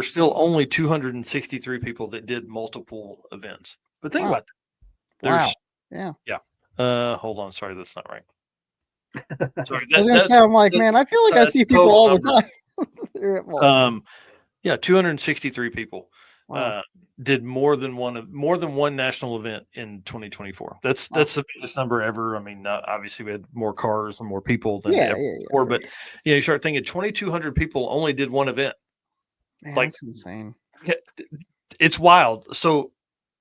still only 263 people that did multiple events. But think about that. Hold on. Sorry, that's not right. Sorry. I was going to say, I'm like, man, I feel like I see people all the time. 263 people did more than one national event in 2024. That's the biggest number ever. I mean, obviously we had more cars and more people than ever before, but you start thinking 2,200 people only did one event. Man, that's insane. It's wild. So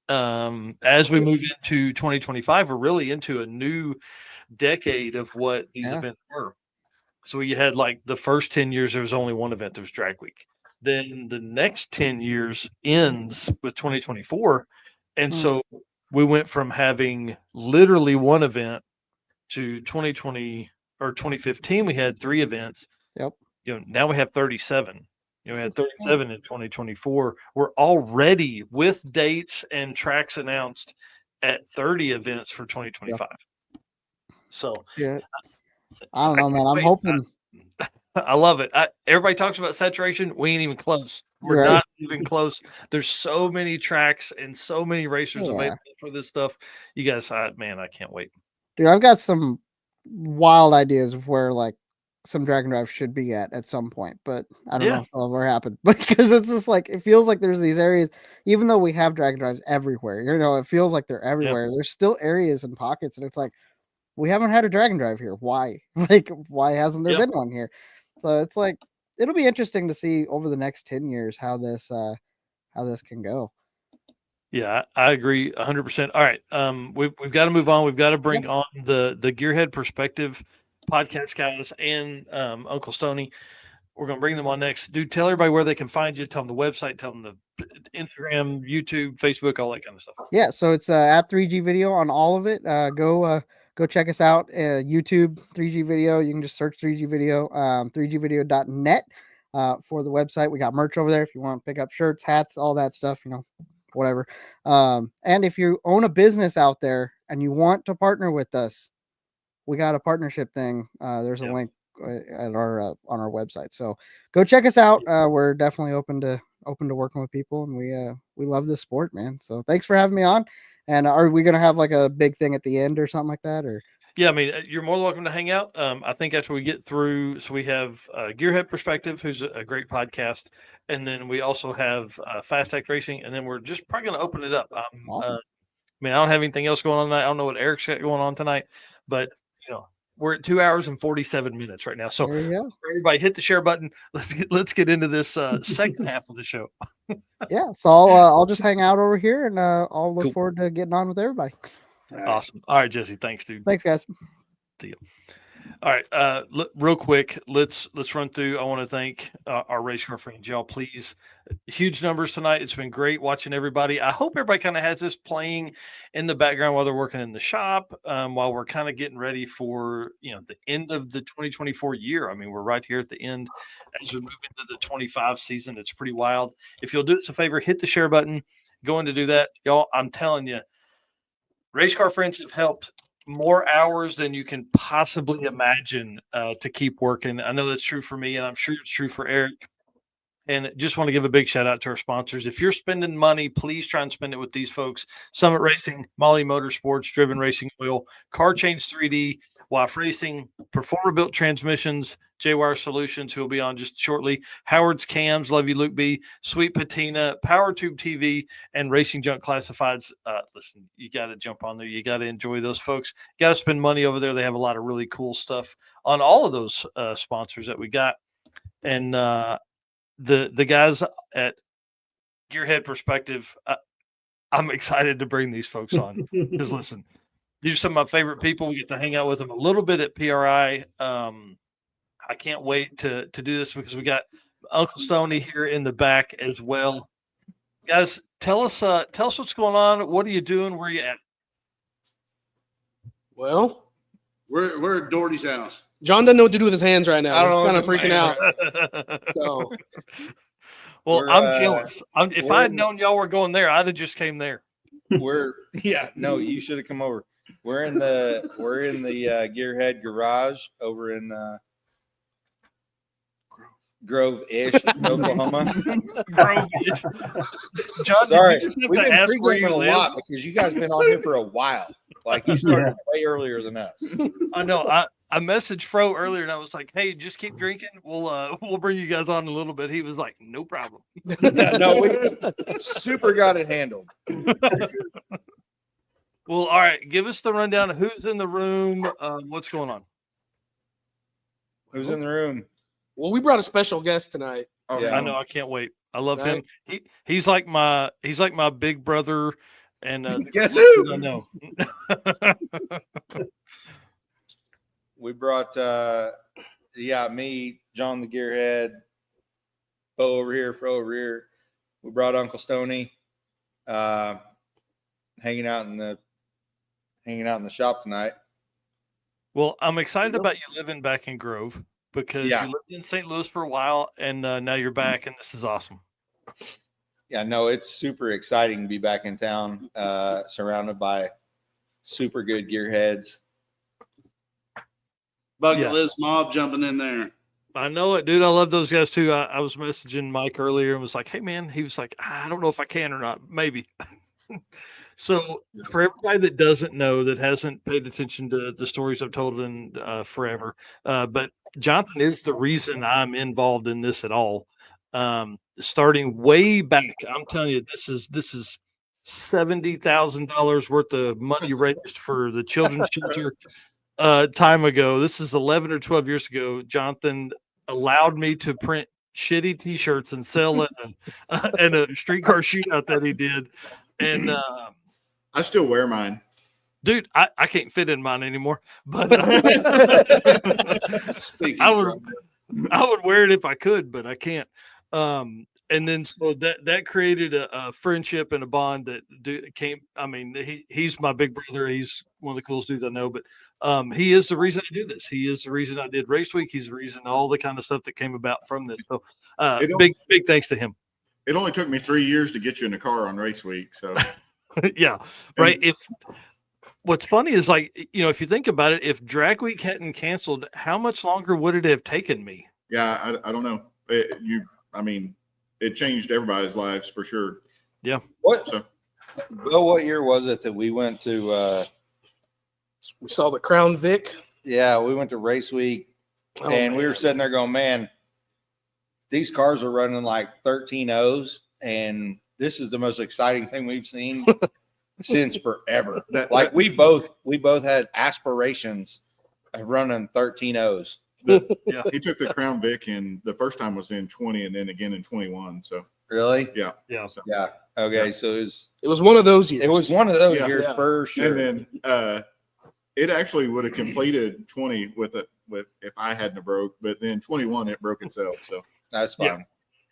as we move into 2025, we're really into a new decade of what these events were. So you had like the first 10 years, there was only one event, there was Drag Week. Then the next 10 years ends with 2024. And so we went from having literally one event to 2020 or 2015, we had 3 events. Yep. Now we have 37. We had 37 in 2024. We're already with dates and tracks announced at 30 events for 2025. So I don't know, man. I'm hoping. I love it. Everybody talks about saturation. We ain't even close. We're not even close. There's so many tracks and so many racers available for this stuff. You guys, man, I can't wait. Dude, I've got some wild ideas of where like some Drag and Drive should be at some point, but I don't know if it'll ever happen because it's just like it feels like there's these areas, even though we have Drag and Drives everywhere, it feels like they're everywhere. There's still areas and pockets, and it's like we haven't had a Drag and Drive here. Why? Why hasn't there been one here? So it's like it'll be interesting to see over the next 10 years how this can go. Yeah, I agree 100%. All right. We've got to move on. We've got to bring on the Gearhead Perspective podcast guys and Uncle Stoney. We're going to bring them on next. Dude, tell everybody where they can find you. Tell them the website. Tell them the Instagram, YouTube, Facebook, all that kind of stuff. Yeah, so it's at 3G Video on all of it. Go check us out. YouTube 3G Video. You can just search 3G Video. 3gvideo.net for the website. We got merch over there if you want to pick up shirts, hats, all that stuff. Whatever. And if you own a business out there and you want to partner with us, we got a partnership thing. There's a link at our on our website. So go check us out. We're definitely open to working with people, and we love this sport, man. So thanks for having me on. And are we gonna have like a big thing at the end or something like that? Or yeah, I mean, you're more than welcome to hang out. I think after we get through, so we have Gearhead Perspective, who's a great podcast, and then we also have Fast Act Racing, and then we're just probably going to open it up. awesome. I mean, I don't have anything else going on tonight. I don't know what Eric's got going on tonight, but we're at 2 hours and 47 minutes right now. So There you go. everybody, hit the share button. Let's get into this second half of the show. Yeah, so I'll just hang out over here, and I'll look Cool. forward to getting on with everybody. Awesome. All right, Jesse. Thanks, dude. Thanks, guys. All right, real quick, let's run through. I want to thank our race car friends, y'all. Please, huge numbers tonight. It's been great watching everybody. I hope everybody kind of has this playing in the background while they're working in the shop, while we're kind of getting ready for the end of the 2024 year. I mean, we're right here at the end as we move into the 25 season. It's pretty wild. If you'll do us a favor, hit the share button. Going to do that, y'all. I'm telling you, race car friends have helped more hours than you can possibly imagine to keep working. I know that's true for me, and I'm sure it's true for Eric. And just want to give a big shout out to our sponsors. If you're spending money, please try and spend it with these folks: Summit Racing, Molly Motorsports, Driven Racing Oil, Car Change 3D, WAF Racing, Performer Built Transmissions, J-Wire Solutions, who will be on just shortly, Howard's Cams, love you, Luke B, Sweet Patina, Power Tube TV, and Racing Junk Classifieds. Listen, you got to jump on there. You got to enjoy those folks. Got to spend money over there. They have a lot of really cool stuff on all of those sponsors that we got. And the guys at Gearhead Perspective, I'm excited to bring these folks on because listen, these are some of my favorite people. We get to hang out with them a little bit at PRI. I can't wait to do this because we got Uncle Stoney here in the back as well. Guys, tell us what's going on. What are you doing? Where are you at? Well, we're at Doherty's house. John doesn't know what to do with his hands right now. He's kind of freaking out. So, well, I'm jealous. If I had known y'all were going there, I'd have just came there. No, you should have come over. We're in the Gearhead garage over in Grove-ish, Oklahoma. Grove-ish. John, sorry, did you just have we've to been ask where pre-gaming you a live? lot because you guys have been on here for a while. Like you started way earlier than us. I know. I messaged Fro earlier and I was like, "Hey, just keep drinking. We'll bring you guys on in a little bit." He was like, "No problem." No, we super got it handled. Well, all right. Give us the rundown of who's in the room. What's going on? Who's in the room? well, we brought a special guest tonight. Yeah. I know. I can't wait. I love him. He's like my big brother. And guess who? I know. We brought me, John the Gearhead, Fro over here. We brought Uncle Stoney, hanging out in the shop tonight. Well, I'm excited about you living back in Grove because you lived in St. Louis for a while and now you're back, and this is awesome. Yeah, no, it's super exciting to be back in town, surrounded by super good gearheads. Bucket list mob jumping in there. I know it, dude. I love those guys too. I was messaging Mike earlier and was like, "Hey, man," he was like, "I don't know if I can or not. Maybe." So for everybody that doesn't know, that hasn't paid attention to the stories I've told in forever, but Jonathan is the reason I'm involved in this at all. Starting way back, I'm telling you, this is $70,000 worth of money raised for the children's shelter time ago. This is 11 or 12 years ago. Jonathan allowed me to print shitty T-shirts and sell it in a streetcar shootout that he did. And I still wear mine. Dude, I can't fit in mine anymore. But I would wear it if I could, but I can't. And then so that created a friendship and a bond that came. I mean, he's my big brother. He's one of the coolest dudes I know. But he is the reason I do this. He is the reason I did Race Week. He's the reason all the kind of stuff that came about from this. So big thanks to him. It only took me 3 years to get you in the car on Race Week. So yeah, right. What's funny is, like, if you think about it, if Drag Week hadn't canceled, how much longer would it have taken me? Yeah, I don't know. It changed everybody's lives for sure. Yeah. Bill, what year was it that we went to? We saw the Crown Vic. Yeah, we went to Race Week, and we were sitting there going, "Man, these cars are running like 13.0s, and this is the most exciting thing we've seen since forever." We both had aspirations of running 13.0s. Yeah, he took the Crown Vic, and the first time was in 20, and then again in 21. So really, yeah. Okay, yeah. So it was one of those years. It was one of those years for sure. And then it actually would have completed 20 with if I hadn't broke, but then 21 it broke itself. So that's fine.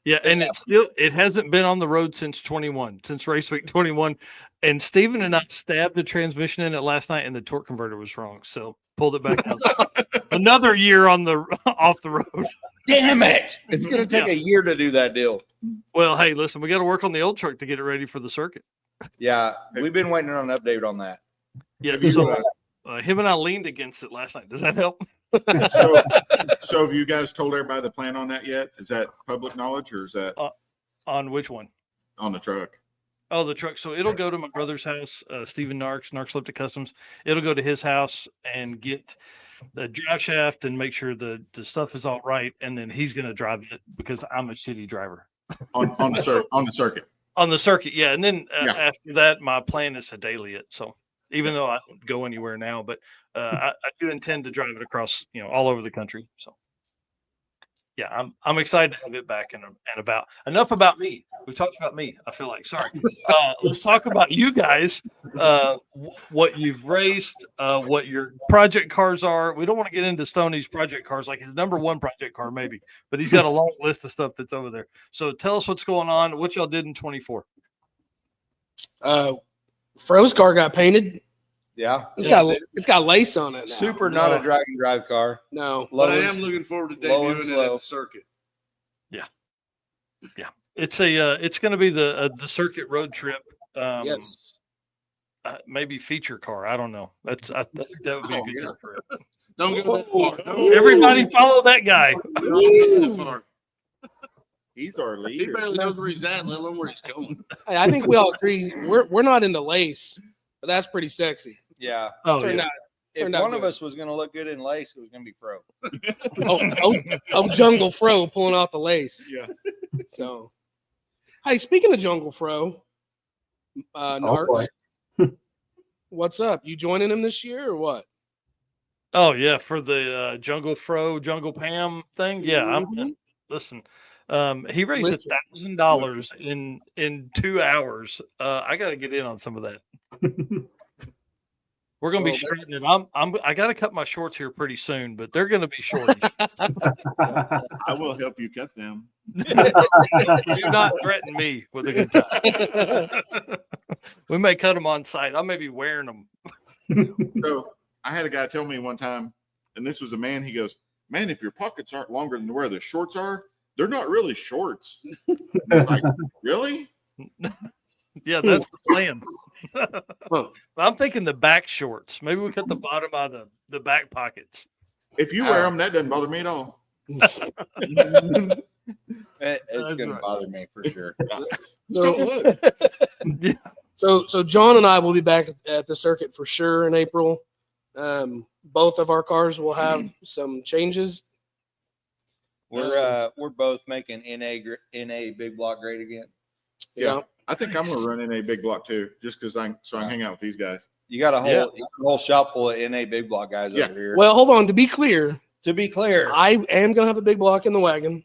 Yeah, and it hasn't been on the road since 21, since Race Week 21. And Steven and I stabbed the transmission in it last night, and the torque converter was wrong, so pulled it back out. Another year off the road. Damn it! It's going to take a year to do that deal. Well, hey, listen, we got to work on the old truck to get it ready for the circuit. Yeah, we've been waiting on an update on that. Yeah, so him and I leaned against it last night. Does that help? So have you guys told everybody the plan on that yet? Is that public knowledge, or is that on which one? On the truck. Oh, the truck. So it'll go to my brother's house, Stephen Narks Lipton Customs. It'll go to his house and get the drive shaft and make sure the stuff is all right, and then he's going to drive it because I'm a shitty driver. on the circuit. On the circuit, yeah. And then after that, my plan is to daily it. So even though I don't go anywhere now, but I do intend to drive it across, all over the country. So yeah, I'm excited to have it back and about. Enough about me. We talked about me. I feel like, sorry. Let's talk about you guys. What you've raced, what your project cars are. We don't want to get into Stoney's project cars, like his number one project car, maybe, but he's got a long list of stuff that's over there. So tell us what's going on. What y'all did in 24. Fro's car got painted. Yeah, it's got lace on it now. Super, not a drag and drive car. No, but I am looking forward to debuting it at the circuit. Yeah, it's going to be the circuit road trip. Yes, maybe feature car. I don't know. I think that would be a good deal for it. Don't go that far. Everybody follow that guy. He's our leader. He barely knows where he's at, let alone where he's going. Hey, I think we all agree we're not into lace, but that's pretty sexy. Yeah. Oh, Turned yeah. out, If one of us was going to look good in lace, it was going to be Fro. Jungle Fro pulling out the lace. Yeah. So, hey, speaking of Jungle Fro, Narks, what's up? You joining him this year or what? Oh yeah, for the Jungle Fro, Jungle Pam thing. Yeah, listen. He raised $1,000 in 2 hours. I got to get in on some of that. We're gonna be shorting it. I got to cut my shorts here pretty soon, but they're gonna be short. I will help you cut them. Do not threaten me with a good time. We may cut them on site. I may be wearing them. So I had a guy tell me one time, and this was a man. He goes, "Man, if your pockets aren't longer than where the shorts are, they're not really shorts." I was like, really? Yeah, that's the plan. I'm thinking the back shorts. Maybe we cut the bottom out of the back pockets. If you wear them, that doesn't bother me at all. It's going to bother me for sure. So John and I will be back at the circuit for sure in April. Both of our cars will have some changes. We're both making NA big block great again. Yeah. I think I'm going to run in a big block too, just because I can hang out with these guys. You got a whole shop full of NA big block guys over here. Well, hold on. To be clear, I am going to have a big block in the wagon,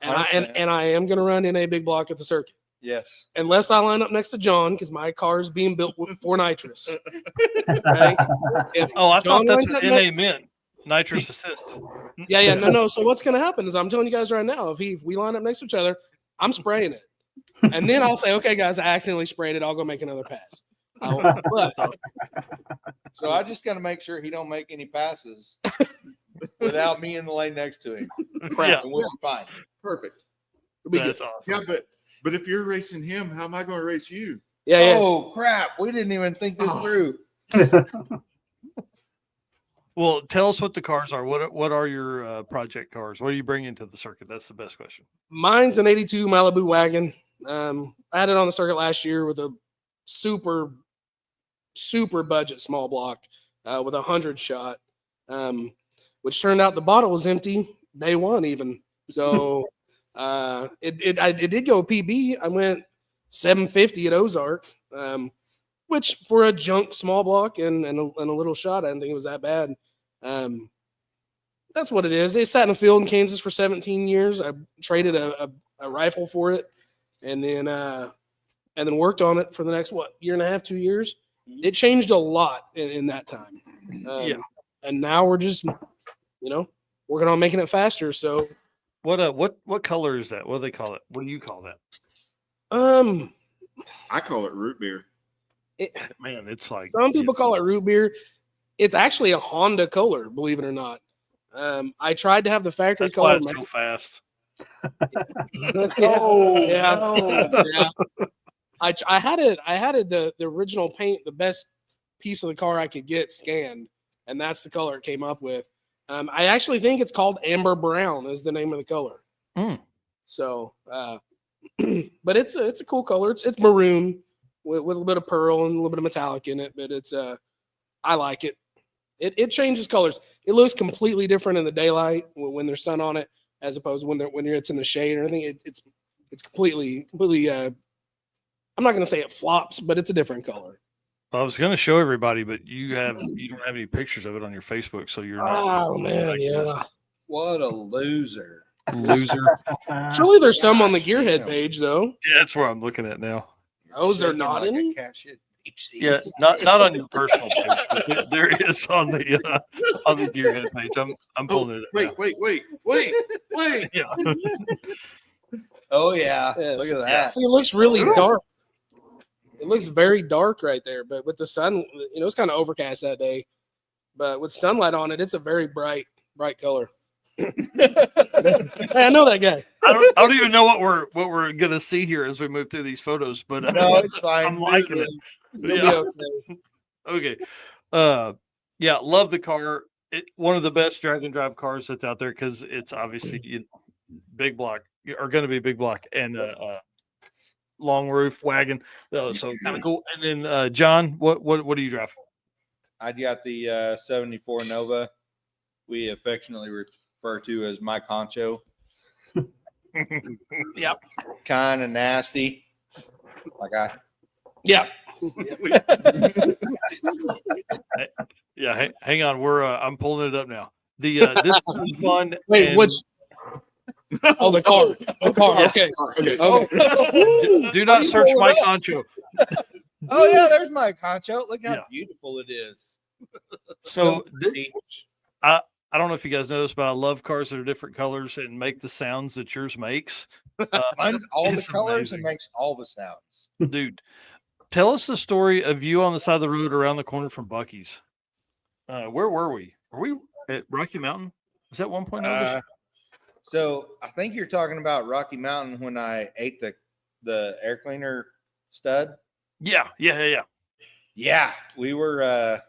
and I am going to run in a big block at the circuit. Yes. Unless I line up next to John, because my car is being built for nitrous. Okay? I thought that's what NA meant. Nitrous assist. Yeah. No. So what's going to happen is I'm telling you guys right now, if we line up next to each other, I'm spraying it. And then I'll say, okay, guys, I accidentally sprayed it. I'll go make another pass. So I just got to make sure he don't make any passes without me in the lane next to him. Crap. And we'll be fine. Perfect. That's awesome. Yeah, but if you're racing him, how am I going to race you? Yeah. Oh crap! We didn't even think this through. Well, tell us what the cars are. What are your project cars? What are you bringing to the circuit? That's the best question. Mine's an 82 Malibu wagon. I had it on the circuit last year with a super budget small block with 100 shot, which turned out the bottle was empty day one even. So it did go PB. I went 750 at Ozark, which for a junk small block and a little shot, I didn't think it was that bad. That's what it is. It sat in a field in Kansas for 17 years. I traded a rifle for it, and then worked on it for the next year and a half, 2 years. It changed a lot in that time. And now we're just working on making it faster. So what color is that? What do they call it? What do you call that? I call it root beer. Man, it's like some people call it root beer. It's actually a Honda color, believe it or not. I tried to have the factory That's color. why it's so fast. Yeah. I had the original paint, the best piece of the car I could get scanned, and that's the color it came up with. I actually think it's called amber brown is the name of the color. So, but it's a cool color. It's maroon with a little bit of pearl and a little bit of metallic in it, but it's I like it. It changes colors. It looks completely different in the daylight when there's sun on it, as opposed to when it's in the shade or anything. It's completely. I'm not going to say it flops, but it's a different color. I was going to show everybody, but you don't have any pictures of it on your Facebook, so you're not. Oh man, yeah. What a loser! Surely there's some on the Gearhead page though. Yeah, that's where I'm looking at now. Those are not any. Yeah, not on your personal page, but there is on the Gearhead page. I'm pulling it up. Wait. Yeah. Oh yeah. Yes. Look at that. See, it looks really dark. It looks very dark right there, but with the sun, it's kind of overcast that day. But with sunlight on it, it's a very bright color. Hey, I know that guy. I don't even know what we're gonna see here as we move through these photos, but no, it's fine. I'm liking it. Yeah. Okay. Yeah, love the car. One of the best drag and drive cars that's out there because it's obviously big block are going to be big block and long roof wagon. So kind of cool. And then John, what do you drive? I got the 74 Nova. We affectionately refer to as my concho. Yep. Kind of nasty. Yeah. Yeah. Hang on. I'm pulling it up now. The this is fun. Wait, which? Oh, the car. The car. Yeah. Okay. Do not search my concho. Oh yeah, there's my concho. Look how beautiful it is. So I don't know if you guys know this, but I love cars that are different colors and make the sounds that yours makes. Mine's all the it's colors amazing. and makes all the sounds. Dude, tell us the story of you on the side of the road around the corner from Buc-ee's. Where were we? Were we at Rocky Mountain? Was that 1.0? So I think you're talking about Rocky Mountain when I ate the air cleaner stud. Yeah. Yeah, we were.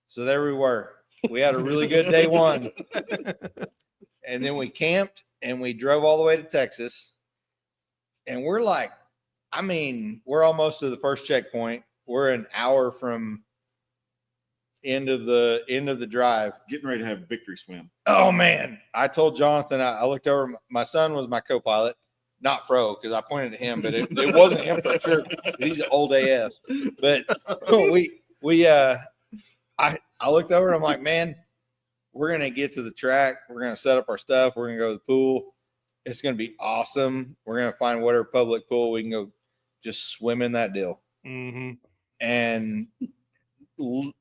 So there we were. We had a really good day one, and then we camped and we drove all the way to Texas. And we're like, we're almost to the first checkpoint. We're an hour from end of the drive, getting ready to have a victory swim. Oh man, I told Jonathan, I looked over, my son was my co-pilot, not Fro, because I pointed at him, but it wasn't him for sure. He's old AF. But I looked over and I'm like, man, we're going to get to the track. We're going to set up our stuff. We're going to go to the pool. It's going to be awesome. We're going to find whatever public pool we can go just swim in that deal. Mm-hmm. And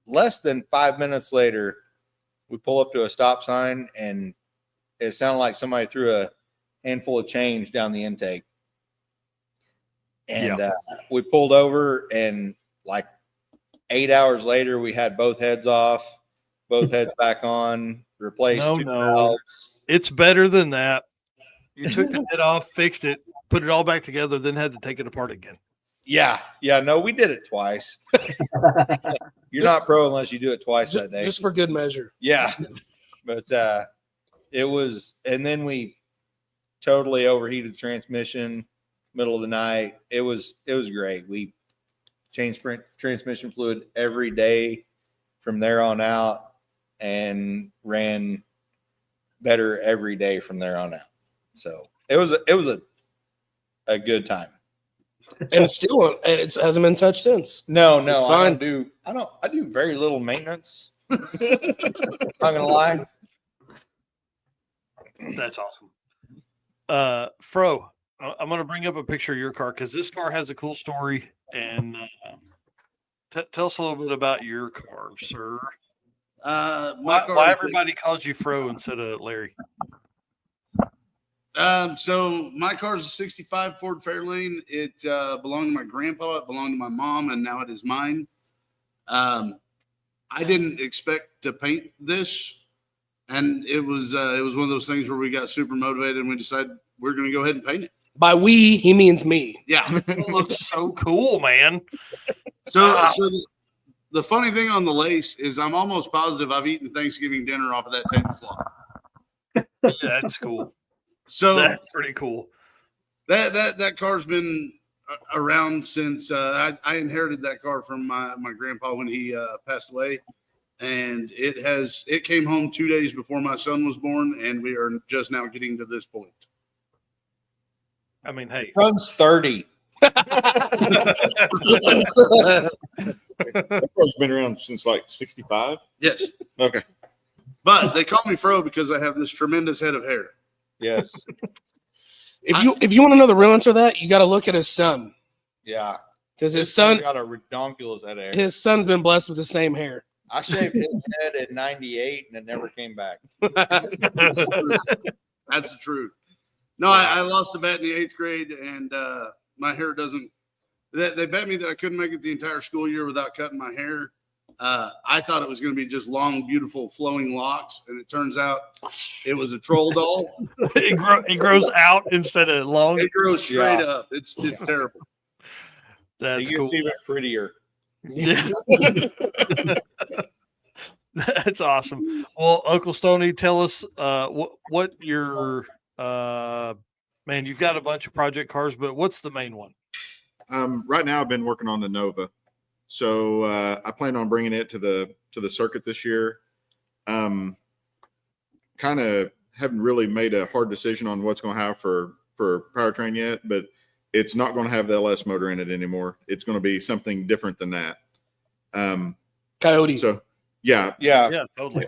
less than 5 minutes later, we pull up to a stop sign, and it sounded like somebody threw a handful of change down the intake. And we pulled over, and like 8 hours later, we had both heads off, both heads back on, replaced two valves. It's better than that. You took the head off, fixed it, put it all back together, then had to take it apart again. Yeah. No, we did it twice. You're not pro unless you do it twice that day. Just for good measure. Yeah. But it was, and then we totally overheated the transmission middle of the night. It was great. We changed transmission fluid every day from there on out and ran better every day from there on out. So it was a good time. And it's still, and it hasn't been touched since. No, It's fine. I do very little maintenance. Not gonna lie. That's awesome. Fro, I'm going to bring up a picture of your car because this car has a cool story. And tell us a little bit about your car, sir. Why everybody calls you Fro instead of Larry? So my car is a 65 Ford Fairlane. It belonged to my grandpa. It belonged to my mom, and now it is mine. I didn't expect to paint this, and it was one of those things where we got super motivated and we decided we're going to go ahead and paint it. By we, he means me. Yeah, it looks so cool, man. So the funny thing on the lace is I'm almost positive I've eaten Thanksgiving dinner off of that tablecloth. Yeah, that's cool. So that's pretty cool. That car's been around since I inherited that car from my grandpa when he passed away, and it came home 2 days before my son was born, and we are just now getting to this point. I mean, hey, son's 30. That car's been around since like 65. Yes. Okay. But they call me Fro because I have this tremendous head of hair. Yes. If you want to know the real answer to that, you got to look at his son. Yeah. Because his son got a redonkulous head of hair. His son's been blessed with the same hair. I shaved his head in 98 and it never came back. That's the truth. No, I lost a bet in the 8th grade, and my hair doesn't. They bet me that I couldn't make it the entire school year without cutting my hair. I thought it was going to be just long, beautiful, flowing locks, and it turns out it was a troll doll. It grows out instead of long. It grows straight up. It's terrible. That's it gets cool. even prettier. Yeah. That's awesome. Well, Uncle Stoney, tell us what your man. You've got a bunch of project cars, but what's the main one? Right now, I've been working on the Nova, so I plan on bringing it to the circuit this year. Kind of haven't really made a hard decision on what's going to have for powertrain yet, but it's not going to have the LS motor in it anymore. It's going to be something different than that. Coyote. So yeah, totally.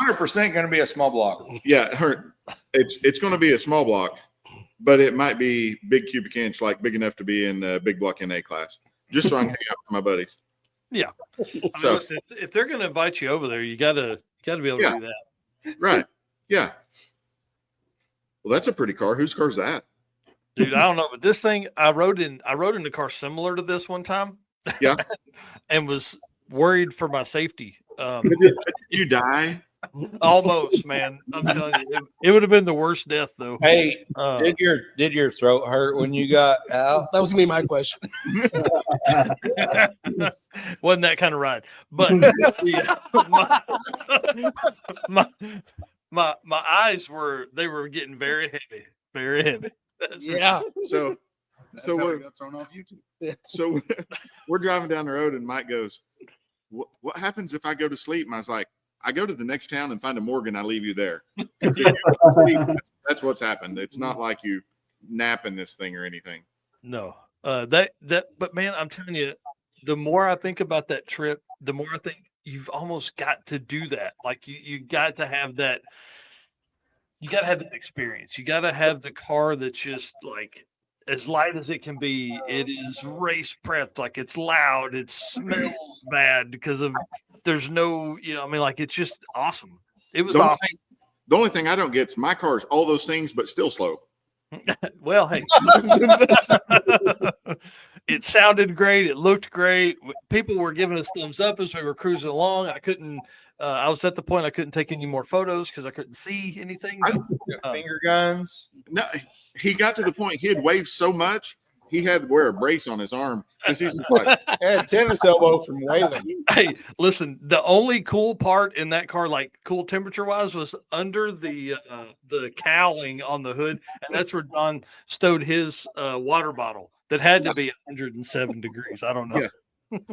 100% going to be a small block. Yeah, it's going to be a small block, but it might be big cubic inch, like big enough to be in big block NA class, just so I can hang out with my buddies. Yeah. So listen, if they're going to invite you over there, you gotta be able to do that. Right. Yeah. Well, that's a pretty car. Whose car's that? Dude, I don't know, but this thing I rode in a car similar to this one time. Yeah. And was worried for my safety. Did you die? Almost, man. I'm telling you, it would have been the worst death, though. Hey, did your throat hurt when you got out? That was gonna be my question. Wasn't that kind of ride, but my eyes were getting very heavy, very heavy. Yeah. So So we're got thrown off YouTube. So we're driving down the road, and Mike goes, "What happens if I go to sleep?" And I was like, "I go to the next town and find a morgue, and I leave you there." That's what's happened. It's not like you nap in this thing or anything. No, but man, I'm telling you, the more I think about that trip, the more I think you've almost got to do that. Like you got to have that. You got to have that experience. You got to have the car that's just like as light as it can be. It is race prepped. Like it's loud. It smells bad because of There's no, I mean, like it's just awesome. It was The only awesome. The only thing I don't get is my car's all those things, but still slow. Well, hey, it sounded great. It looked great. People were giving us thumbs up as we were cruising along. I couldn't. I was at the point I couldn't take any more photos because I couldn't see anything. Finger guns. No, he got to the point he had waved so much he had to wear a brace on his arm because he's just like had tennis elbow from waving. Hey, listen, the only cool part in that car, like cool temperature wise, was under the cowling on the hood, and that's where John stowed his water bottle that had to be 107 degrees. I don't know. Yeah.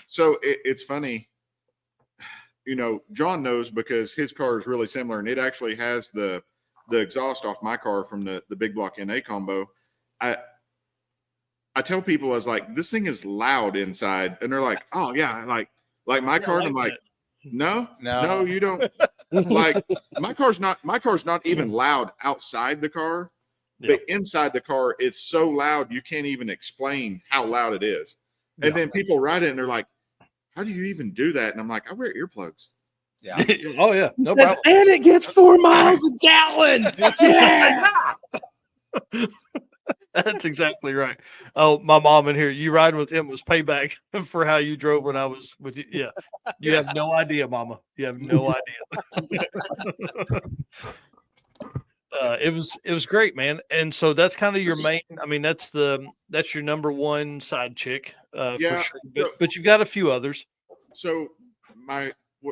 So it's funny, John knows because his car is really similar, and it actually has the exhaust off my car from the big block NA combo. I tell people, I was like, this thing is loud inside. And they're like, oh yeah. Like my car. And I'm like, no, you don't. Like my car's not even loud outside the car, but inside the car, it's so loud. You can't even explain how loud it is. And then people ride it and they're like, how do you even do that? And I'm like, I wear earplugs. Yeah. Oh yeah. No problem. And it gets 4 miles a gallon. Yeah. That's exactly right. Oh, my mom in here, you riding with him was payback for how you drove when I was with you. Yeah. You have no idea, Mama. You have no idea. It was great, man. And so that's kind of your main, I mean, that's your number one side chick, for sure. But you've got a few others. So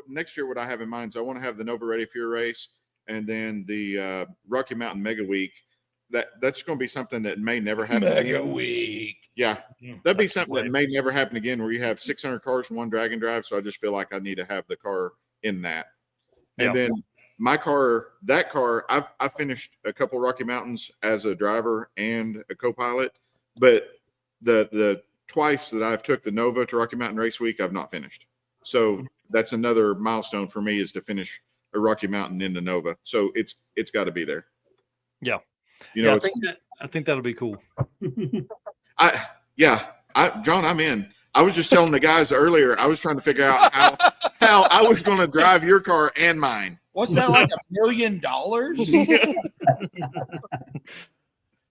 next year, what I have in mind is I want to have the Nova ready for your race, and then the Rocky Mountain Mega Week. That's going to be something that may never happen Mega again. Week. Yeah, that'd be something that may never happen again, where you have 600 cars in one drag and drive. So I just feel like I need to have the car in that. And then my car, I've finished a couple Rocky Mountains as a driver and a co-pilot, but the twice that I've took the Nova to Rocky Mountain Race Week, I've not finished. So that's another milestone for me, is to finish a Rocky Mountain in the Nova. So it's got to be there. Yeah. I think that'll be cool. John, I'm in. I was just telling the guys earlier, I was trying to figure out how I was going to drive your car and mine. What's that, like $1 million?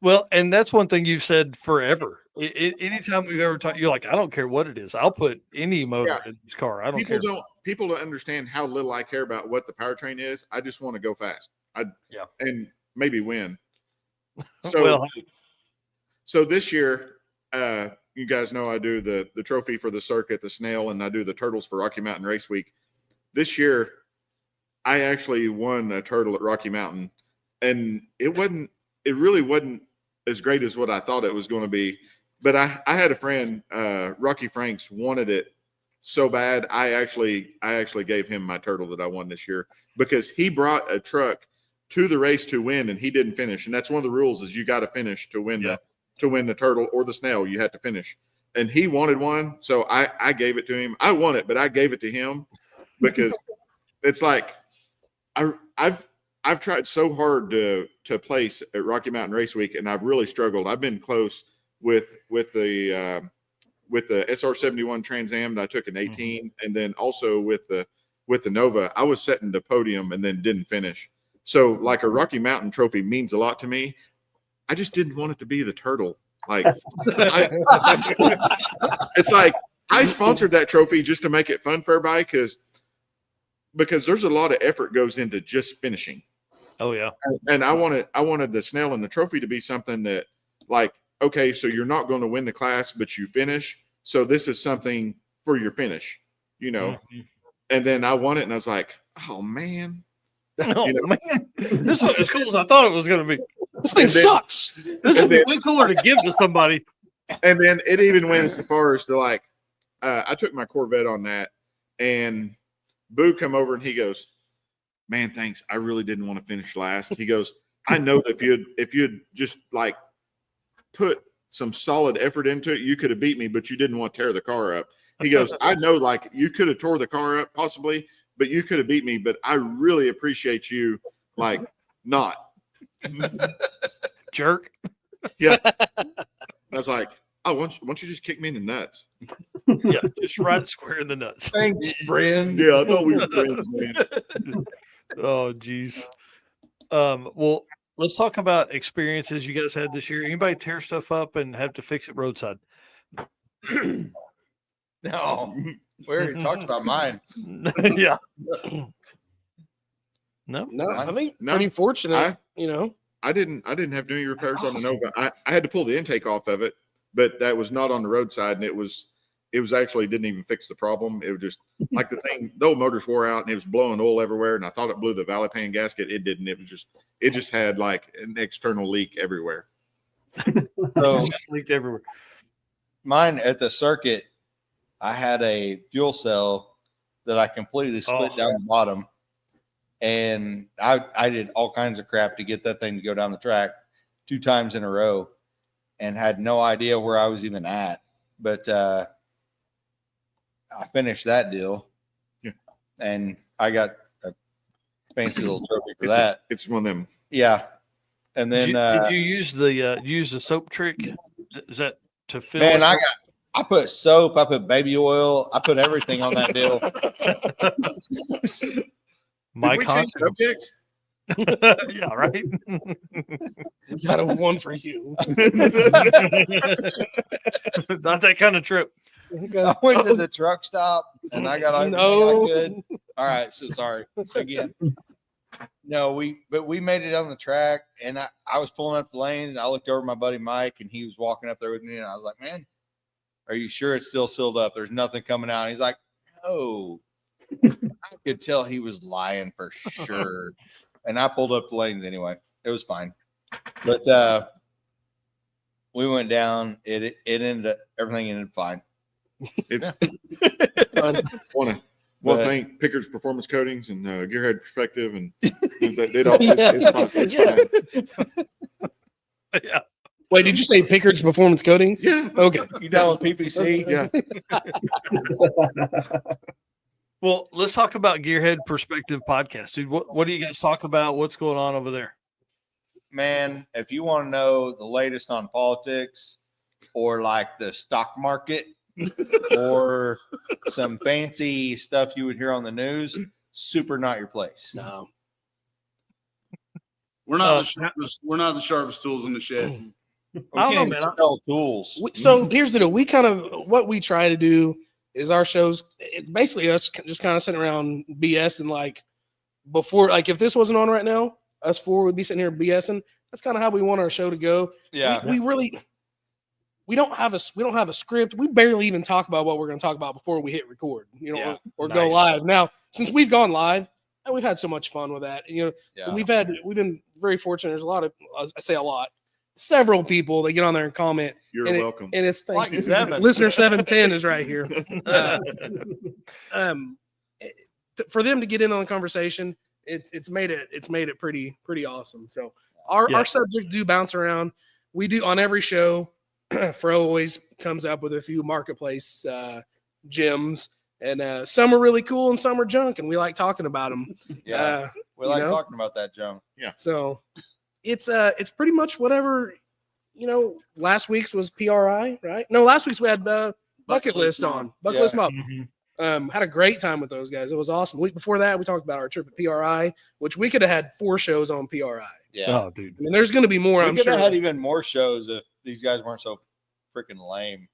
Well, and that's one thing you've said forever. Anytime we've ever talked, you're like, I don't care what it is. I'll put any motor in this car. I don't care. People don't understand how little I care about what the powertrain is. I just want to go fast. And maybe win. So this year, you guys know I do the trophy for the circuit, the snail, and I do the turtles for Rocky Mountain Race Week. This year, I actually won a turtle at Rocky Mountain, and it really wasn't as great as what I thought it was going to be. But I had a friend, Rocky Franks, wanted it so bad. I actually gave him my turtle that I won this year, because he brought a truck to the race to win, and he didn't finish. And that's one of the rules, is you got to finish to win the turtle or the snail. You had to finish. And he wanted one, so I gave it to him. I won it, but I gave it to him because it's like I've tried so hard to place at Rocky Mountain Race Week, and I've really struggled. I've been close with the SR71 Trans Am that I took in 18, and then also with the Nova. I was setting the podium and then didn't finish. So like a Rocky Mountain trophy means a lot to me. I just didn't want it to be the turtle. Like it's like I sponsored that trophy just to make it fun for everybody, because there's a lot of effort goes into just finishing. Oh yeah. And I wanted the snail and the trophy to be something that, like, okay, so you're not going to win the class, but you finish. So this is something for your finish, Mm-hmm. And then I won it, and I was like, oh man. Man, this one as cool as I thought it was going to be. This thing sucks. This would be way cooler to give to somebody. And then it even went as far as to, like, I took my Corvette on that, and Boo come over and he goes, man, thanks. I really didn't want to finish last. He goes, I know that if you'd just like put some solid effort into it, you could have beat me, but you didn't want to tear the car up. He goes, I know, like, you could have tore the car up possibly, but you could have beat me. But I really appreciate you, like, not. Jerk. Yeah. I was like, "Oh, why don't you just kick me in the nuts?" Yeah, just right square in the nuts. Thanks, friend. Yeah, I thought we were friends, man. Oh, geez. Well, let's talk about experiences you guys had this year. Anybody tear stuff up and have to fix it roadside? No, we already talked about mine. Yeah. No, I think No, pretty fortunate. I- you know, I didn't have to do any repairs on the Nova. I had to pull the intake off of it, but that was not on the roadside, and it was actually didn't even fix the problem. It was just like the old motors wore out and it was blowing oil everywhere, and I thought it blew the valley pan gasket. It didn't. It just had like an external leak everywhere. So it just leaked everywhere. mine at the circuit, I had a fuel cell that I completely split down the bottom. And I did all kinds of crap to get that thing to go down the track 2 times in a row and had no idea where I was even at. But I finished that deal. Yeah. And I got a fancy little trophy for that. It's one of them. Yeah. And then did you use the soap trick? Is that to fill? man, it? I put soap, I put baby oil, I put everything on that deal. My Did we change subjects? Yeah, right. we got a one for you. Not that kind of trip. I went to the truck stop and I got everything I could. All right, so sorry again. No, we made it on the track, and I was pulling up the lane, and I looked over at my buddy Mike, and he was walking up there with me, and I was like, "Man, are you sure it's still sealed up? There's nothing coming out." And he's like, "No." I could tell he was lying for sure. And I pulled up the lanes anyway. It was fine. But we went down. It ended up, everything ended fine. It's want to thank Pickard's Performance Coatings and Gearhead Perspective, and they all. It's fine. Yeah. Wait, did you say Pickard's Performance Coatings? Yeah. Okay. You down with PPC? Yeah. Well, let's talk about Gearhead Perspective Podcast, dude. What do you guys talk about? What's going on over there? Man, if you want to know the latest on politics or like the stock market or some fancy stuff you would hear on the news, super not your place. No. We're not the sharpest tools in the shed. We can't even spell tools. So here's the deal. We kind of what we try to do is our shows. It's basically us just kind of sitting around BS and like before, like if this wasn't on right now, us four would be sitting here BSing. That's kind of how we want our show to go. Yeah, we don't have a script. We barely even talk about what we're going to talk about before we hit record, or go live. Now, since we've gone live, and we've had so much fun with that. We've been very fortunate. There's a lot of, I say a lot, several people that get on there and comment. You're and welcome. And it's like 7. Listener 710 is right here. For them to get in on the conversation, it's made it pretty awesome. So our subjects do bounce around. We do on every show. Fro always comes up with a few marketplace gems, and some are really cool and some are junk, and we like talking about them. Yeah, we like talking about that junk. Yeah. So it's pretty much whatever. Last week's was PRI, right? No, last week's we had Bucket List on. Bucket List Mob. Had a great time with those guys. It was awesome. The week before that, we talked about our trip at PRI, which we could have had 4 shows on PRI. Yeah. Oh, dude. I mean, there's going to be more. We I'm could sure. have had even more shows if these guys weren't so freaking lame.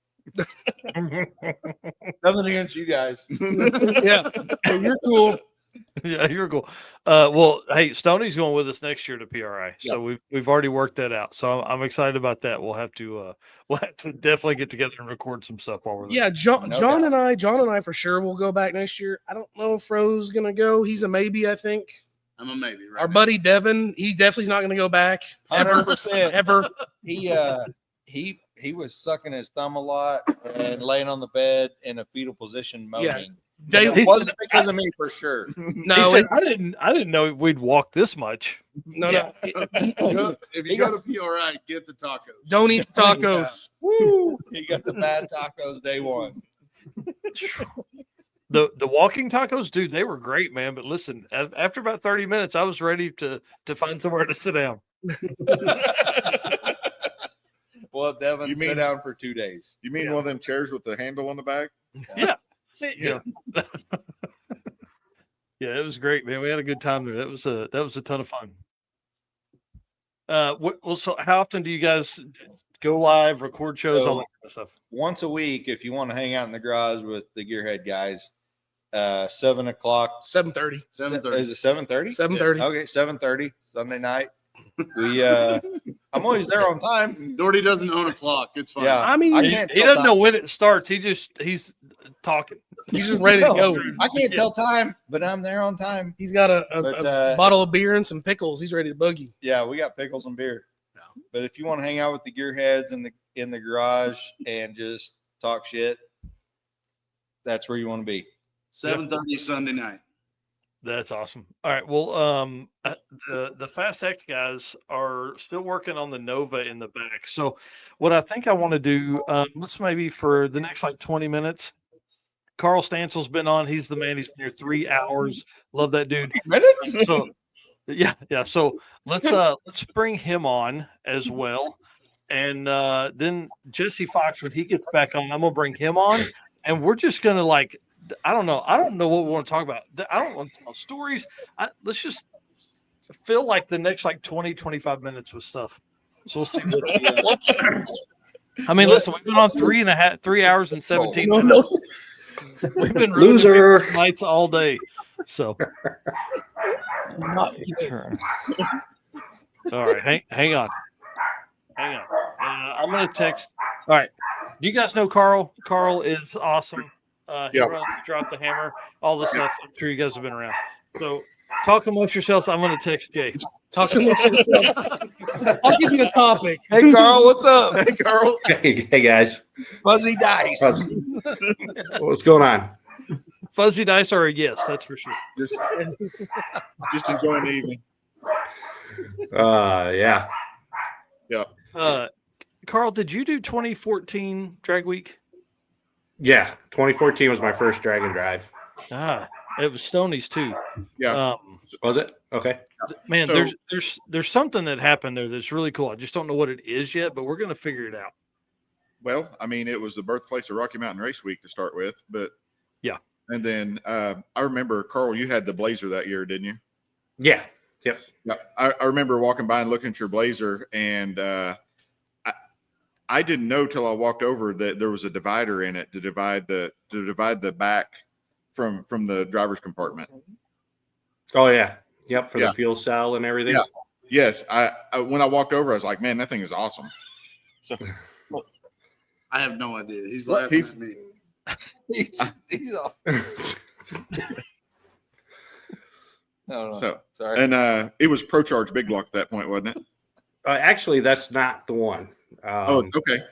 Nothing against you guys. Yeah, you're cool. Yeah, you're cool. Well, hey, Stoney's going with us next year to PRI, so we've already worked that out. So I'm excited about that. We'll have to definitely get together and record some stuff while we're there. Yeah, John and I for sure will go back next year. I don't know if Fro's gonna go. He's a maybe, I think. I'm a maybe. Right Our now. buddy Devin, he definitely not gonna go back ever. 100%. Ever. He was sucking his thumb a lot and laying on the bed in a fetal position moaning. Yeah. And it wasn't because of me for sure. No, he said, I didn't know we'd walk this much. No. If you go to PRI, get the tacos. Don't eat the tacos. Woo! He got the bad tacos day one. The walking tacos, dude, they were great, man. But listen, after about 30 minutes, I was ready to find somewhere to sit down. Well, pull up Devin, You sit mean- down for 2 days. You mean one of them chairs with the handle on the back? Yeah. Yeah. Yeah, it was great, man. We had a good time there. That was a ton of fun. Well, so how often do you guys go live, record shows, all that kind of stuff? Once a week, if you want to hang out in the garage with the Gearhead guys, 7 o'clock. 7:30. 7:30. Is it 7:30? 7:30. Okay, 7:30 Sunday night. We I'm always there on time. Doherty doesn't own a clock. It's fine. Yeah, I mean, I He can't doesn't tell know time. when it starts. He's talking. He's just ready to go. I can't tell time, but I'm there on time. He's got a But, bottle of beer and some pickles. He's ready to boogie. Yeah, we got pickles and beer. But if you want to hang out with the Gearheads in the garage and just talk shit, that's where you want to be. 7:30 Sunday night. That's awesome. All right. Well, the Fast X guys are still working on the Nova in the back. So, what I think I want to do, let's maybe for the next like 20 minutes. Carl Stansel's been on. He's the man. He's been here 3 hours. Love that dude. Minutes? So, yeah. So let's bring him on as well, and then Jesse Fox when he gets back on, I'm gonna bring him on, and we're just gonna like. I don't know what we want to talk about. I don't want to tell stories. Let's just feel like the next like 20, 25 minutes with stuff. So we'll see. I mean, listen, we've been on 3 hours and 17 minutes. We've been Loser nights all day. So, all right, hang on. I'm gonna text. All right, do you guys know Carl? Carl is awesome. He runs Drop the Hammer, all this stuff. I'm sure you guys have been around. So talk amongst yourselves. I'm going to text Jay. Talk amongst yourselves. I'll give you a topic. Hey, Carl, what's up? Hey, Carl. Hey guys. Fuzzy dice. What's going on? Fuzzy dice are a yes, that's for sure. Just enjoying the evening. Yeah. Yeah. Carl, did you do 2014 Drag Week? Yeah. 2014 was my first drag and drive. It was Stoney's too. Yeah. Was it? Okay. Man, So- there's something that happened there that's really cool. I just don't know what it is yet, but we're gonna figure it out. Well, I mean, it was the birthplace of Rocky Mountain Race Week to start with, but yeah. And then I remember, Carl, you had the Blazer that year, didn't you? Yeah. Yep. Yeah. I remember walking by and looking at your Blazer, and I didn't know till I walked over that there was a divider in it to divide the back from the driver's compartment. Oh yeah. Yep. For Yeah. the fuel cell and everything. Yeah. Yes. I when I walked over, I was like, man, that thing is awesome. So I have no idea. He's laughing at me. He's off. No, so sorry. And it was Pro Charge Big Block at that point, wasn't it? Actually, that's not the one. Okay.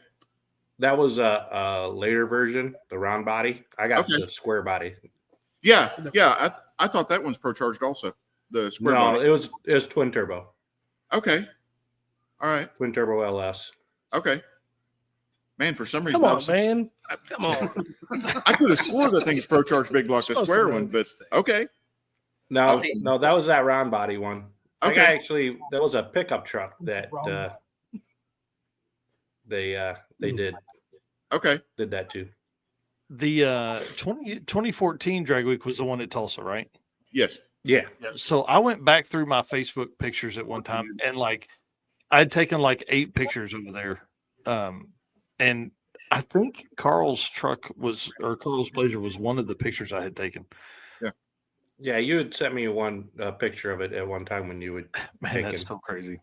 That was a later version, the round body. I got Okay. the square body. Yeah. I thought that one's Pro Charged also. The square No, body. it was twin turbo. Okay. All right. Twin turbo LS. Okay. Man, for some reason, Come on, man. Come on. I could have swore that thing's Pro Charged Big Block, the Supposed to square know one, but these things. okay. No, that was that round body one. Okay. That was a pickup truck that they did Okay. did that too. The 2014 Drag Week was the one at Tulsa, right? Yes. Yeah. So I went back through my Facebook pictures at one time, and like I'd taken like 8 pictures over there. And I think Carl's Carl's Blazer was one of the pictures I had taken. Yeah, you had sent me one picture of it at one time when you would. Man, that's so crazy.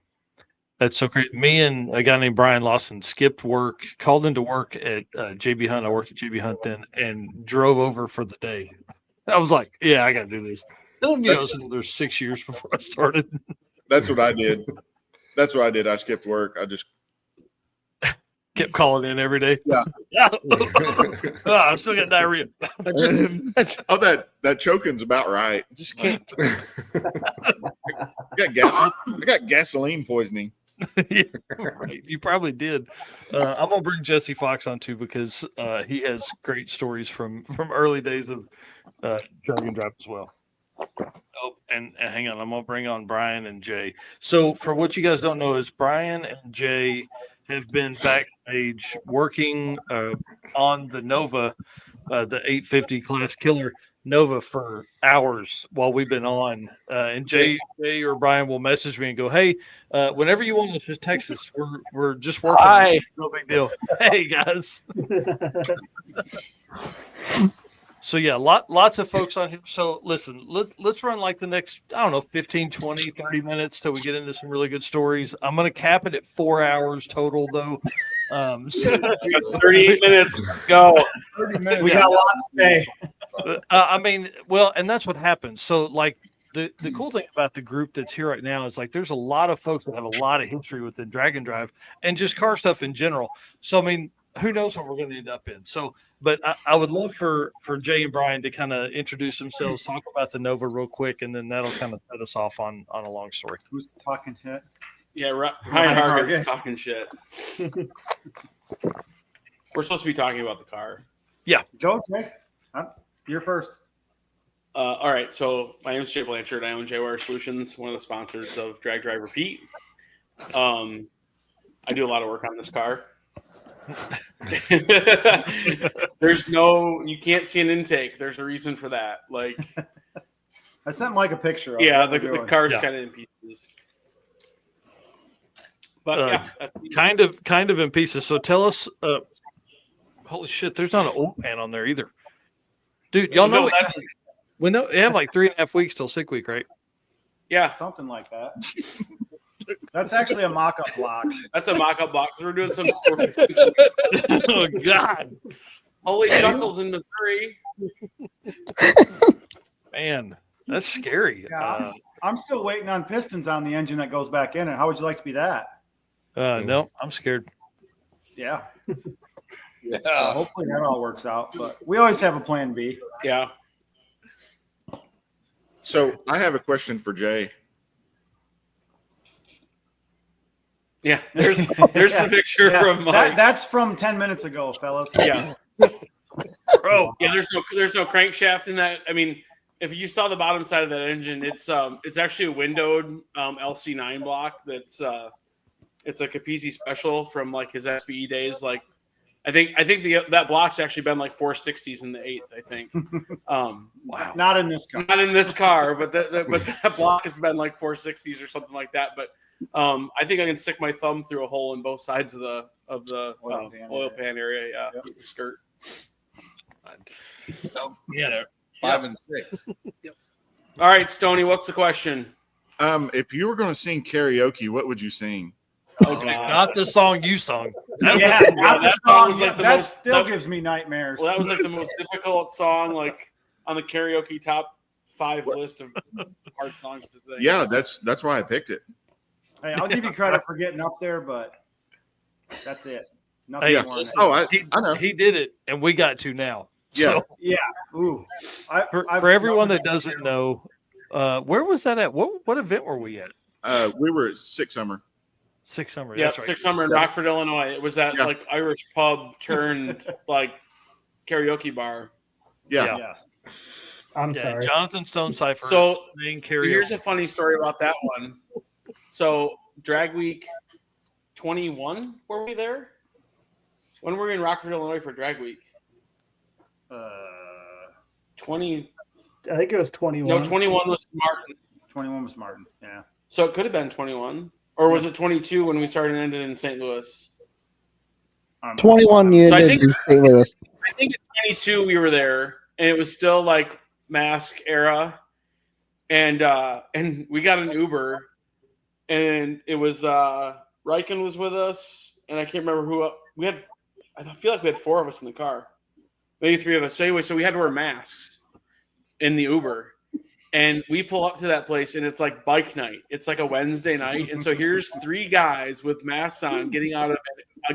That's so crazy. Me and a guy named Brian Lawson skipped work, called into work at JB Hunt. I worked at JB Hunt then, and drove over for the day. I was like, "Yeah, I got to do this." Then, it was another 6 years before I started. That's what I did. I skipped work. I just kept calling in every day. Yeah. I still got diarrhea. That choking's about right. Just can't. I got gasoline poisoning. Yeah, right. You probably did. I'm gonna bring Jesse Fox on too because he has great stories from early days of drag and drive as well. Oh, and hang on, I'm gonna bring on Brian and Jay. So for what you guys don't know is Brian and Jay have been backstage working on the Nova, the 850 class killer Nova, for hours while we've been on. And Jay or Brian will message me and go, "Hey, whenever you want us, just text us. We're just working. Hi. No big deal." Hey guys. So yeah, lots of folks on here. So listen, let's run like the next, I don't know, 15, 20, 30 minutes till we get into some really good stories. I'm going to cap it at 4 hours total though. 38 minutes. Let's go. 30 minutes. We got a lot to say. I mean, well, and that's what happens. So like the cool thing about the group that's here right now is like there's a lot of folks that have a lot of history within Drag and Drive and just car stuff in general. So I mean, who knows what we're going to end up in. So, but I would love for Jay and Brian to kind of introduce themselves, talk about the Nova real quick, and then that'll kind of set us off on a long story. Who's talking shit? Yeah, Ryan Harget's talking shit. We're supposed to be talking about the car. Yeah. Go, Jay. You're first. All right. So my name is Jay Blanchard. I own JWire Solutions, one of the sponsors of Drag Drive Repeat. I do a lot of work on this car. You can't see an intake. There's a reason for that. Like, I sent Mike a picture of the car's kind of in pieces. But that's kind of in pieces. So tell us, holy shit, there's not an oil pan on there either. Dude, y'all know we know you have like 3.5 weeks till sick week, right? Yeah. Something like that. That's actually a mock-up block. That's a mock-up block. We're doing some. Oh God! Holy shuckles in Missouri. Man, that's scary. Yeah, I'm still waiting on pistons on the engine that goes back in it. How would you like to be that? No, I'm scared. Yeah. Yeah. So hopefully that all works out, but we always have a plan B. Yeah. So I have a question for Jay. Yeah, there's the picture from Mike. That's from 10 minutes ago, fellas. Yeah. Bro. Yeah, there's no crankshaft in that. I mean, if you saw the bottom side of that engine, it's actually a windowed LC9 block. It's a Capizzi special from like his SBE days. Like, I think that block's actually been like 460s in the 8th. I think. Wow. Not in this car. Not in this car, but that block has been like 460s or something like that. But I think I can stick my thumb through a hole in both sides of the oil pan area. Yeah, with the skirt. Yeah, 5 and 6. Yep. All right, Stoney, what's the question? If you were going to sing karaoke, what would you sing? Okay, not the song you sung. Yeah, that song was like that still gives me nightmares. Well, that was like the most difficult song, like on the karaoke top 5 list of hard songs to sing. Yeah, that's why I picked it. Hey, I'll give you credit for getting up there, but that's it. Nothing Hey, more. I know. He did it, and we got to now. Yeah. So, Yeah. Ooh. for everyone that doesn't know, where was that at? What event were we at? We were at Six Summer. Six Summer. Yeah, That's right. Six Summer in Rockford, Illinois. It was that like Irish pub turned like karaoke bar. Yeah. Yes. I'm sorry. Jonathan Stone Cipher. So saying karaoke. here's a funny story about that one. So Drag Week 21, were we there? When were we in Rockford, Illinois for Drag Week? 20. I think it was 21. No, 21 was Martin. 21 was Martin. Yeah. So it could have been 21, or was it 22 when we started and ended in St. Louis? 21 years So I in think St. Louis. I think at 22 we were there, and it was still like mask era, and we got an Uber, and it was Riken was with us, and I can't remember who we had. I feel like we had 4 of us in the car, maybe 3 of us. So anyway, so we had to wear masks in the Uber. And we pull up to that place, and it's like bike night. It's like a Wednesday night, and so here's 3 guys with masks on getting out of a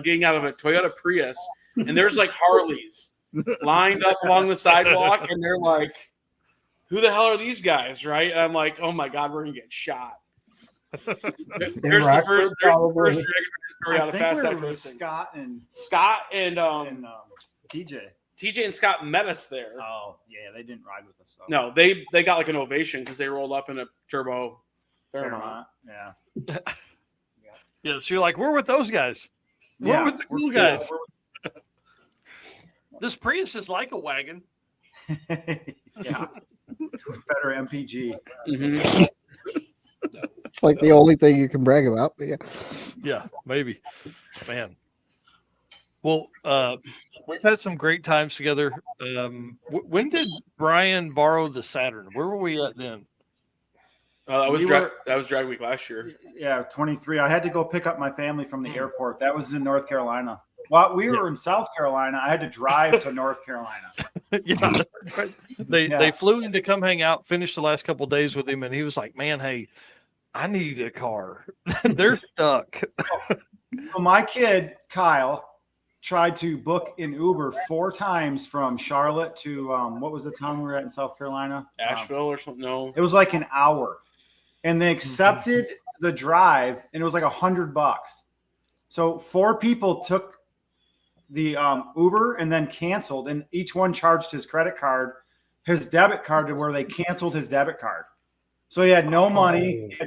Toyota Prius, and there's like Harleys lined up along the sidewalk, and they're like, "Who the hell are these guys?" Right? And I'm like, "Oh my god, we're gonna get shot." There's the first story out of Fast Act Racing. Scott and TJ and Scott met us there. Oh yeah, they didn't ride with us. Though. No, they got like an ovation because they rolled up in a turbo Fairmont. Yeah. Yeah, so you're like, we're with those guys. We're with the cool guys. This Prius is like a wagon. Yeah. Better MPG. Mm-hmm. It's like the only thing you can brag about. But yeah. Yeah, maybe. Man. Well, we've had some great times together. When did Brian borrow the Saturn? Where were we at then? That was drag week last year. Yeah, 23. I had to go pick up my family from the airport. That was in North Carolina. While we were in South Carolina, I had to drive to North Carolina. They flew in to come hang out, finished the last couple of days with him, and he was like, "Man, hey, I need a car. They're stuck." So my kid Kyle tried to book an Uber 4 times from Charlotte to what was the town we were at in South Carolina? Asheville or something. No, it was like an hour, and they accepted the drive, and it was like $100. So 4 people took the Uber and then canceled, and each one charged his credit card, his debit card, to where they canceled his debit card. So he had no money.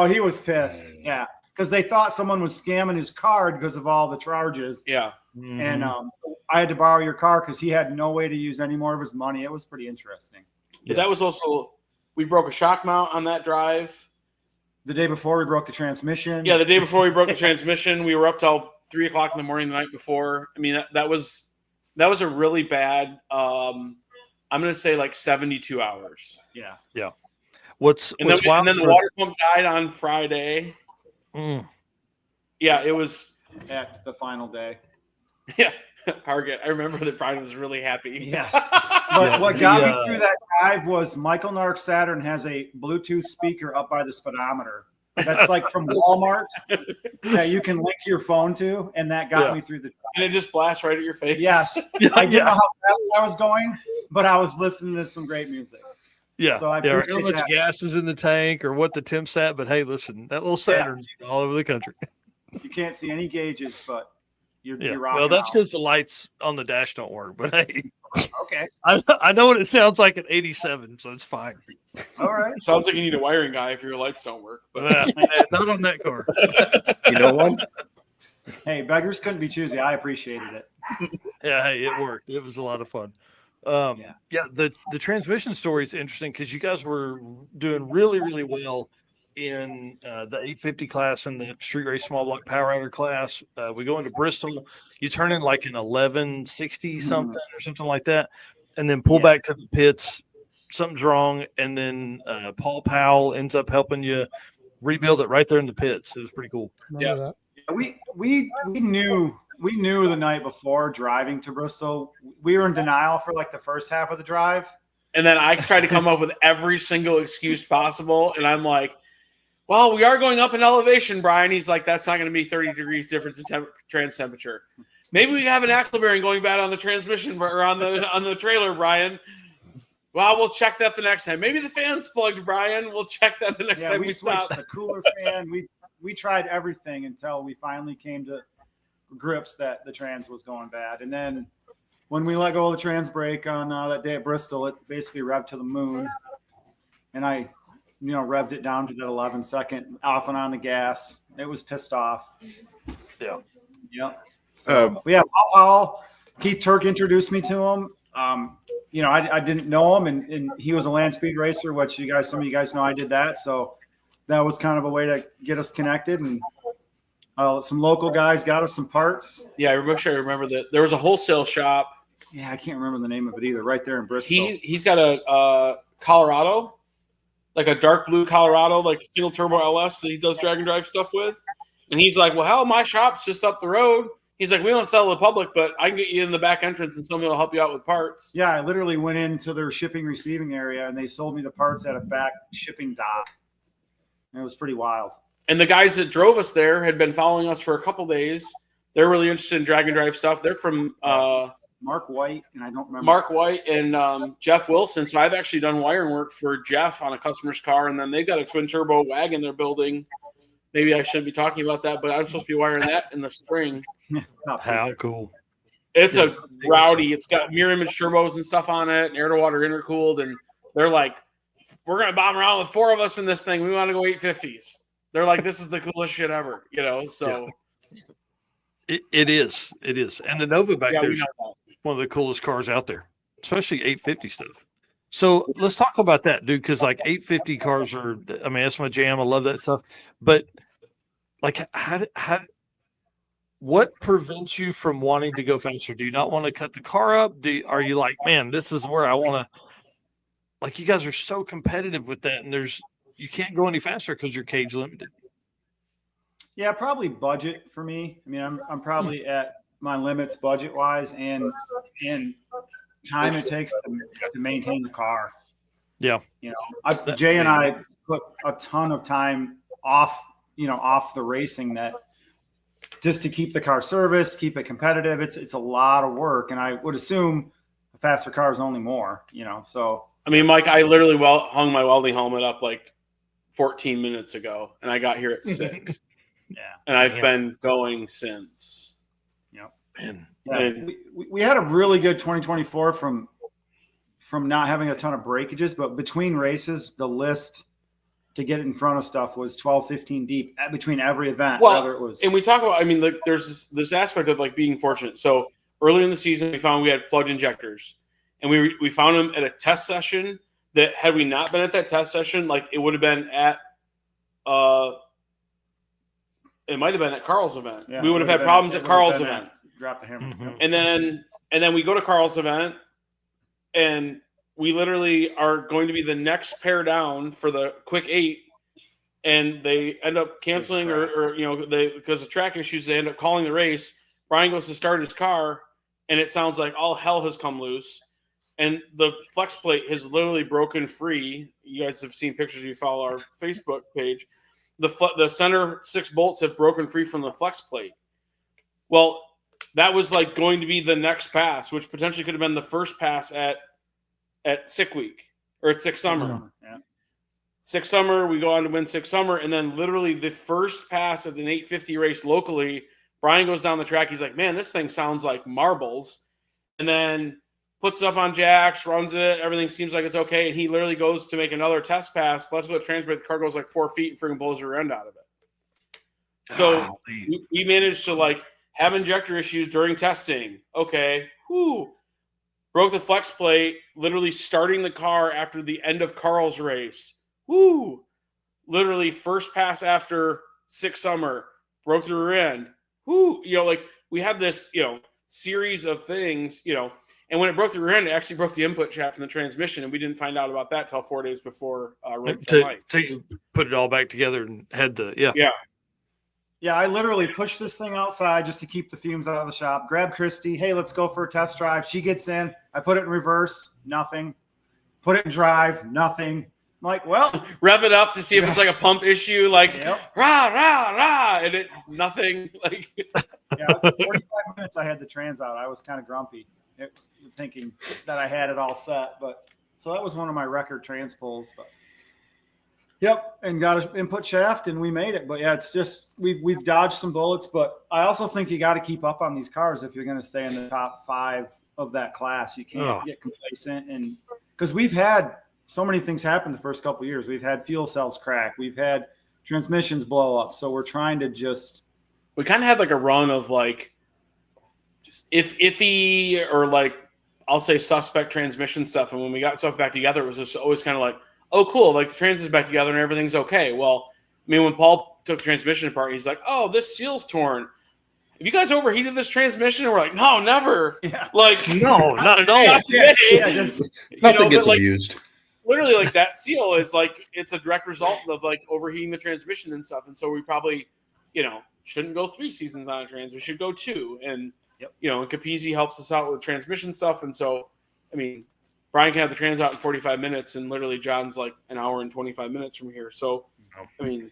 He was pissed. Yeah, because they thought someone was scamming his card because of all the charges. Yeah. And so I had to borrow your car because he had no way to use any more of his money. It was pretty interesting. But that was also, we broke a shock mount on that drive. The day before we broke the transmission. Yeah, the day before we broke the transmission, we were up till 3 o'clock in the morning the night before. I mean, that was a really bad. I'm gonna say like 72 hours. Yeah. Yeah. And then the water pump died on Friday. Yeah, it was at the final day. Yeah, Target. I remember that Brian was really happy. Yes. But what got me through that drive was Michael Nark's Saturn has a Bluetooth speaker up by the speedometer. That's like from Walmart that you can link your phone to, and that got me through the drive. And it just blasts right at your face. Yes. I didn't know how fast I was going, but I was listening to some great music. Yeah. So I how appreciate much that. gas is in the tank or what the temp's at, but hey, listen, that little Saturn's all over the country. You can't see any gauges, but you're Yeah. rocking Well, that's out. because the lights on the dash don't work. But hey, Okay. I know what it sounds like at 87, so it's fine. All right. Sounds like you need a wiring guy if your lights don't work. But Not on that car. You know one? Hey, beggars couldn't be choosy. I appreciated it. Yeah, hey, it worked. It was a lot of fun. The transmission story is interesting because you guys were doing really, really well in the 850 class and the street race small block power outer class. We go into Bristol, you turn in like an 1160 something or something like that, and then pull back to the pits. Something's wrong, and then Paul Powell ends up helping you rebuild it right there in the pits. It was pretty cool. Remember that? We knew the night before driving to Bristol. We were in denial for like the first half of the drive. And then I tried to come up with every single excuse possible. And I'm like, well, we are going up in elevation, Brian. He's like, that's not going to be 30 degrees difference in trans temperature. Maybe we have an axle bearing going bad on the transmission or on the trailer, Brian. Well, we'll check that the next time. Maybe the fan's plugged, Brian. We'll check that the next time we switched stop. the cooler fan. We tried everything until we finally came to grips that the trans was going bad. And then when we let go of the trans brake on that day at Bristol, it basically revved to the moon. And I, revved it down to that 11-second off and on the gas. It was pissed off. Yeah. Yep. So, Paul, Keith Turk introduced me to him. I didn't know him, and he was a land speed racer, which some of you guys know I did that. So that was kind of a way to get us connected, and some local guys got us some parts. Yeah, I remember that there was a wholesale shop. Yeah, I can't remember the name of it either. Right there in Bristol. He's got a Colorado, like a dark blue Colorado, like a single turbo LS that he does drag and drive stuff with. And he's like, well, hell, my shop's just up the road. He's like, we don't sell to the public, but I can get you in the back entrance and somebody will help you out with parts. Yeah, I literally went into their shipping receiving area and they sold me the parts at a back shipping dock. And it was pretty wild. And the guys that drove us there had been following us for a couple days. They're really interested in drag and drive stuff. They're from Mark White, and I don't remember. Mark White and Jeff Wilson. So I've actually done wiring work for Jeff on a customer's car, and then they've got a twin turbo wagon they're building. Maybe I shouldn't be talking about that, but I'm supposed to be wiring that in the spring. How cool. It's a rowdy. It's got mirror image turbos and stuff on it, and air to water intercooled. And they're like, we're going to bomb around with 4 of us in this thing. We want to go 850s. They're like, this is the coolest shit ever, So It is. And the Nova back Yeah, there we is know that. one of the coolest cars out there, especially 850 stuff. So let's talk about that, dude. Because like 850 cars are, I mean, that's my jam. I love that stuff. But like, what prevents you from wanting to go faster? Do you not want to cut the car up? Are you like, man, this is where I want to? Like, you guys are so competitive with that, and you can't go any faster because you're cage limited. Yeah, probably budget for me. I mean, I'm probably at my limits budget wise, and time it takes to maintain the car. Yeah, you know, Jay and I put a ton of time off the racing, that just to keep the car serviced, keep it competitive. It's a lot of work, and I would assume a faster car is only more. So I mean, Mike, I literally hung my welding helmet up like 14 minutes ago, and I got here at 6. Yeah, and I've been going since. Yep. Yeah. And we had a really good 2024 from not having a ton of breakages, but between races, the list to get in front of stuff was 12, 15 deep between every event. Well, whether it was, and we talk about, I mean, like, there's this aspect of like being fortunate. So early in the season, we found we had plugged injectors, and we found them at a test session that, had we not been at that test session, like, it would have been at it might have been at Carl's event. Yeah, we would have had problems at Carl's event. Drop the hammer. Mm-hmm. And then we go to Carl's event, and we literally are going to be the next pair down for the quick 8, and they end up canceling or because of track issues, they end up calling the race. Brian goes to start his car, and it sounds like all hell has come loose, and the flex plate has literally broken free. You guys have seen pictures if you follow our Facebook page. The center 6 bolts have broken free from the flex plate. Well, that was like going to be the next pass, which potentially could have been the first pass at Sick Week or at Six Summer. Yeah. Six Summer, we go on to win Six Summer, and then literally the first pass at an 850 race locally, Brian goes down the track. He's like, man, this thing sounds like marbles. And then puts it up on jacks, runs it. Everything seems like it's okay. And he literally goes to make another test pass. Let's go to transmit. The car goes like 4 feet and freaking blows the rear end out of it. So we managed to like have injector issues during testing. Okay. Whoo. Broke the flex plate, literally starting the car after the end of Carl's race. Woo. Literally first pass after Six Summer. Broke the rear end. Woo. Like we had this, series of things, and when it broke the rear end, it actually broke the input shaft in the transmission, and we didn't find out about that till 4 days before to put it all back together and had the Yeah, I literally pushed this thing outside just to keep the fumes out of the shop. Grab Christy. Hey, let's go for a test drive. She gets in. I put it in reverse. Nothing. Put it in drive. Nothing. I'm like, well, rev it up to see if it's like a pump issue. Like rah rah rah, and it's nothing. Like 45 minutes. I had the trans out. I was kind of grumpy, thinking that I had it all set. But so that was one of my record trans pulls. But yep, and got an input shaft, and we made it. But yeah, it's just we've dodged some bullets. But I also think you got to keep up on these cars if you're going to stay in the top 5 of that class. You can't get complacent, and because we've had so many things happen the first couple of years. We've had fuel cells crack. We've had transmissions blow up. So we're trying to we kind of had like a run of like just iffy or like I'll say suspect transmission stuff. And when we got stuff back together, it was just always kind of like, oh, cool. Like the trans is back together and everything's okay. Well, I mean, when Paul took the transmission apart, he's like, oh, this seal's torn. Have you guys overheated this transmission? And we're like, no, never. Yeah. Like, no, not at all. Not today. Nothing gets abused. Literally, like that seal is like it's a direct result of like overheating the transmission and stuff. And so we probably, shouldn't go 3 seasons on a trans. We should go 2. And and Capizzi helps us out with transmission stuff. And so, I mean, Brian can have the trans out in 45 minutes, and literally John's like an hour and 25 minutes from here. So, I mean,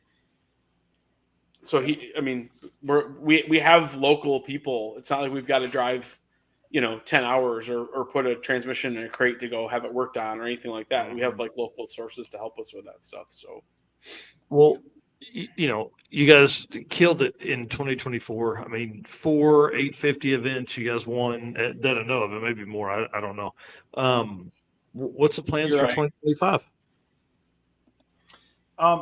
we have local people. It's not like we've got to drive 10 hours or put a transmission in a crate to go have it worked on or anything like that. We have like local sources to help us with that stuff. So, well, you guys killed it in 2024. I mean, 4 850 events you guys won that I know of, and maybe more. I don't know. What's the plans for 2025?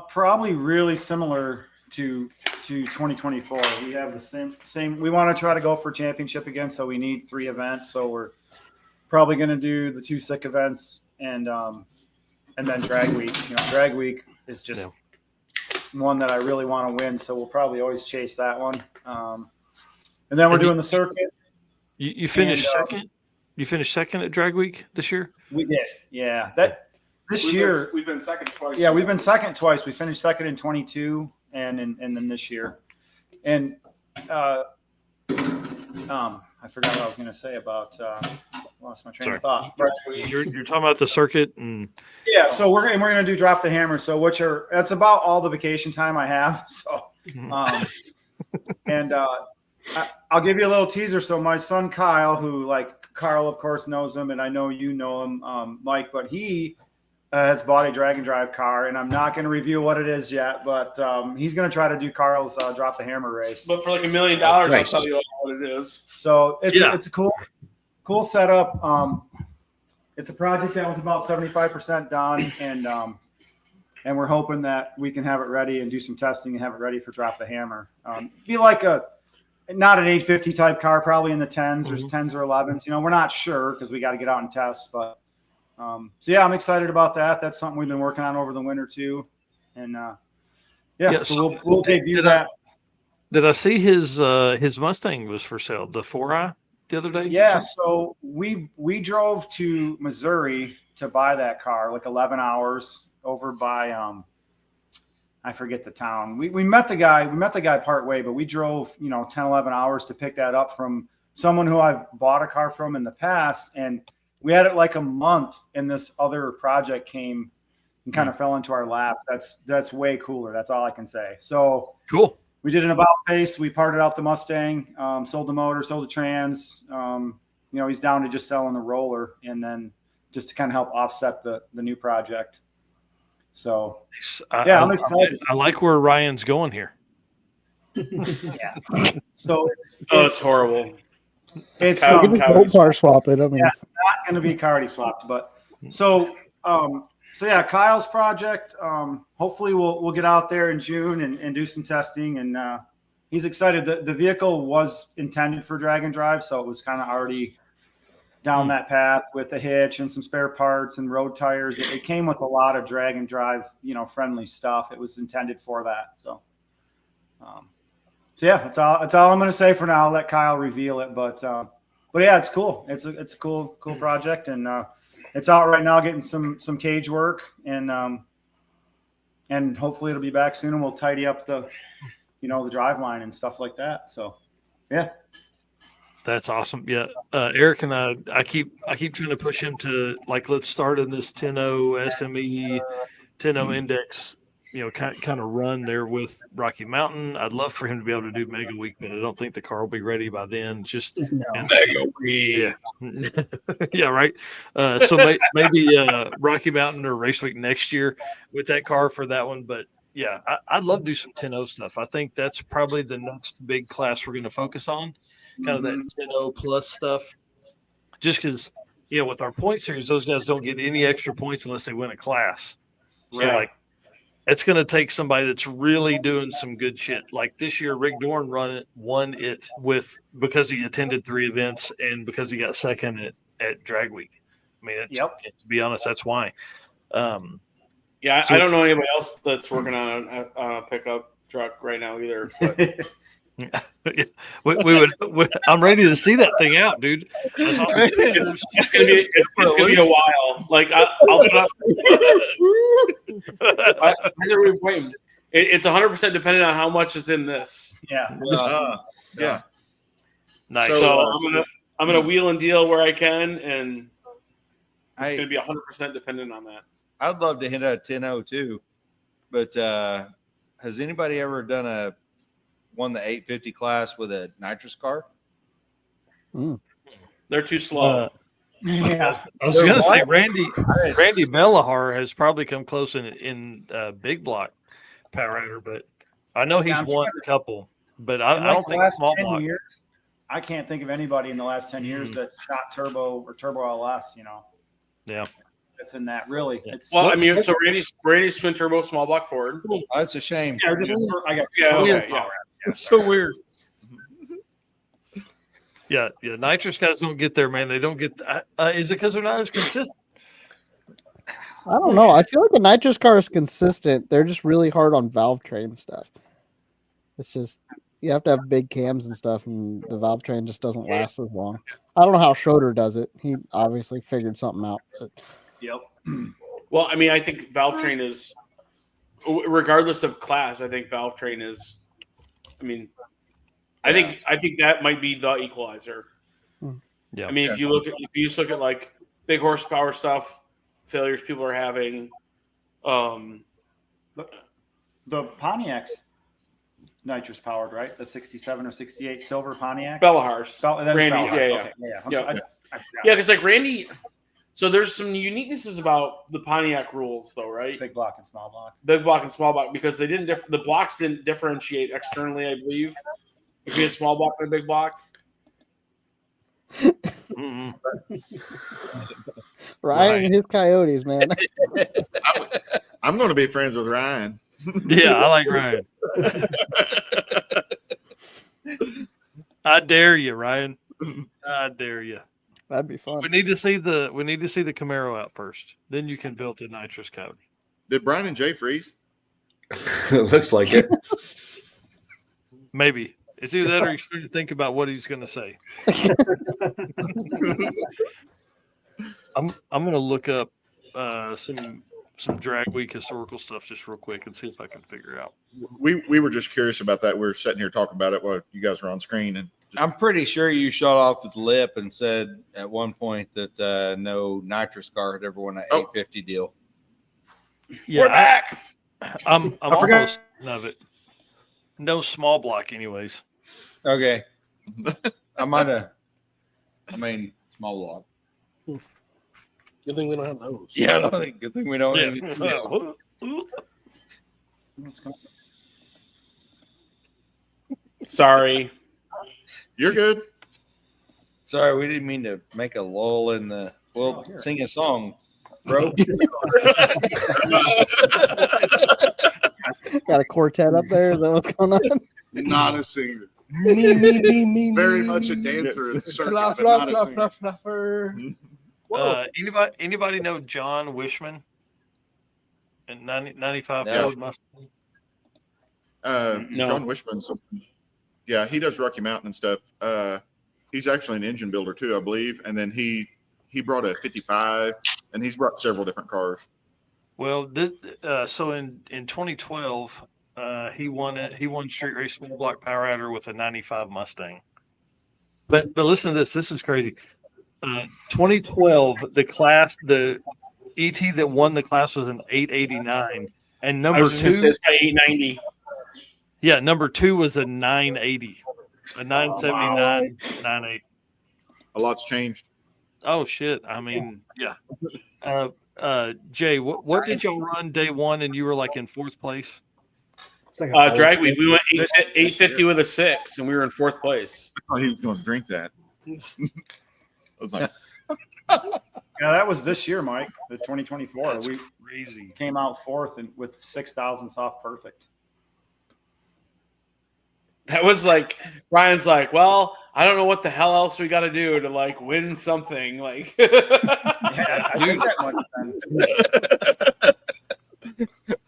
Probably really similar to 2024. We have the same. We want to try to go for championship again, so we need 3 events. So we're probably going to do the 2 sick events and then drag week. Drag week is just one that I really want to win, so we'll probably always chase that one. And then we're doing the circuit. You finished second. You finished second at drag week this year. We did, yeah. We've been second twice. Yeah, we've been second twice. We finished second in 22 and then this year. And I forgot what I was going to say about. Lost my train of thought. You're talking about the circuit and. Yeah, so we're going to do drop the hammer. So that's about all the vacation time I have. So, I'll give you a little teaser. So my son Kyle, who Carl of course knows him, and I know you know him, Mike, but he has bought a drag and drive car, and I'm not going to review what it is yet, but he's going to try to do Carl's drop the hammer race. But for like $1 million, I'll tell you what it is. So it's a cool setup. It's a project that was about 75% done, and we're hoping that we can have it ready and do some testing and have it ready for drop the hammer. Be like not an 850 type car, probably in the 10s or 10s or 11s. We're not sure because we got to get out and test, but so yeah, I'm excited about that. That's something we've been working on over the winter too, and so we'll debut that. Did I see his Mustang was for sale, the 4i, the other day? Yeah, so we drove to Missouri to buy that car, like 11 hours over by I forget the town. We met the guy part way, but we drove 10, 11 hours to pick that up from someone who I've bought a car from in the past, and we had it like a month, and this other project came and kind of fell into our lap. That's way cooler. That's all I can say. So cool. We did an about face. We parted out the Mustang, sold the motor, sold the trans. He's down to just selling the roller, and then just to kind of help offset the new project. So I'm excited. I like where Ryan's going here. Yeah. So it's horrible. It's gold bar swap it. I mean, not going to be Cardi swapped, but so Kyle's project. Hopefully we'll get out there in June and do some testing, and he's excited. The vehicle was intended for drag and drive, so it was kind of already down that path with a hitch and some spare parts and road tires. It came with a lot of drag and drive, friendly stuff. It was intended for that. So, that's all I'm going to say for now. I'll let Kyle reveal it, but yeah, it's cool. It's a cool project, and it's out right now getting some cage work, and hopefully it'll be back soon, and we'll tidy up the drive line and stuff like that. So, yeah. That's awesome. Yeah. Eric and I keep trying to push him to let's start in this 10.0 SME 10.0 index, kind of run there with Rocky Mountain. I'd love for him to be able to do Mega Week, but I don't think the car will be ready by then. Just Mega Week. Yeah. Yeah. Right. So maybe Rocky Mountain or Race Week next year with that car for that one. But yeah, I'd love to do some 10.0 stuff. I think that's probably the next big class we're going to focus on. Kind of that 10.0 plus stuff, just because with our point series, those guys don't get any extra points unless they win a class. So it's going to take somebody that's really doing some good shit. Like this year, Rick Dorn won it because he attended 3 events and because he got second at Drag Week. I mean, to be honest, that's why. I don't know anybody else that's working on a pickup truck right now either. But. I'm ready to see that thing out, dude. That's awesome. It's gonna be a while. Like I'll put up. It's 100% dependent on how much is in this. Yeah. Yeah. Nice. So I'm gonna wheel and deal where I can, and it's gonna be 100% dependent on that. I'd love to hit a 10.0 too, but has anybody ever won the 850 class with a nitrous car? They're too slow. Yeah, I was going to say Randy Bellahar has probably come close in big block power rider, but I know he's won a couple. But I don't think small block. Years, I can't think of anybody in the last 10 years that's not turbo or turbo LS. Yeah, benefits in that. Really, it's Well, I mean, so Randy's twin turbo small block Ford. Oh, that's a shame. I got Yeah. So weird. Yeah. Nitrous guys don't get there, man. They don't get. Is it because they're not as consistent? I don't know. I feel like the nitrous car is consistent. They're just really hard on valve train stuff. It's just you have to have big cams and stuff, and the valve train just doesn't last as long. I don't know how Schroeder does it. He obviously figured something out. But... Yep. Well, I mean, I think valve train is, regardless of class, I think valve train is. I mean, I think that might be the equalizer. Yeah. I mean, if you just look at like big horsepower stuff, failures people are having, The Pontiac's nitrous powered, right? The 67 or 68 silver Pontiac. Bellahars. Randy, Randy, Okay, yeah. I forgot. Yeah, because like Randy, so there's some uniquenesses about the Pontiac rules, though, right? Big block and small block. Big block and small block, because they didn't the blocks didn't differentiate externally, I believe. If you had a small block and a big block. Ryan and his Coyotes, man. I'm going to be friends with Ryan. Yeah, I like Ryan. I dare you, Ryan. I dare you. That'd be fun. We need to see the Camaro out first. Then you can build a nitrous coyote. Did Brian and Jay freeze? It looks like it. Maybe. It's either that or he's trying to think about what he's going to say. I'm going to look up some drag week historical stuff just real quick and see if I can figure it out. We were just curious about that. We were sitting here talking about it while you guys were on screen, and I'm pretty sure you shot off with lip and said at one point that no nitrous car had ever won an 850 deal. Yeah, We're back. I'm I forgot. almost of it. No small block, anyways. Okay. I mean, small block. Good thing we don't have those. Yeah, good thing we don't. Sorry. You're good. Sorry, we didn't mean to make a lull in the. Well, sing a song, bro. Got a quartet up there. Is that what's going on? Not a singer. Me. Very much a dancer in circuit, but not a singer. Anybody know John Wishman? And 95 No. Ford Mustang? No. John Wishman's. Yeah, he does Rocky Mountain and stuff. He's actually an engine builder too, I believe. And then he brought a 55, and he's brought several different cars. Well, this so in 2012, he won street race small block power adder with a 95 Mustang. But listen to this. This is crazy. 2012, the ET that won the class was an 889, and I number was going to say two, it's by 890. yeah, number two was a 980, a 979, 98. A lot's changed. Oh shit! I mean, yeah. Jay, what did y'all run day one, and you were like in fourth place? It's like a Drag week. We went 850 with a 6, and we were in fourth place. I thought he was going to drink that. I was like, Yeah, that was this year, Mike. The 2024. That's We crazy. came out fourth and with 6,000 soft perfect. That was like, Brian's like, well, I don't know what the hell else we got to do to like win something. Like, Yeah, I think that much then.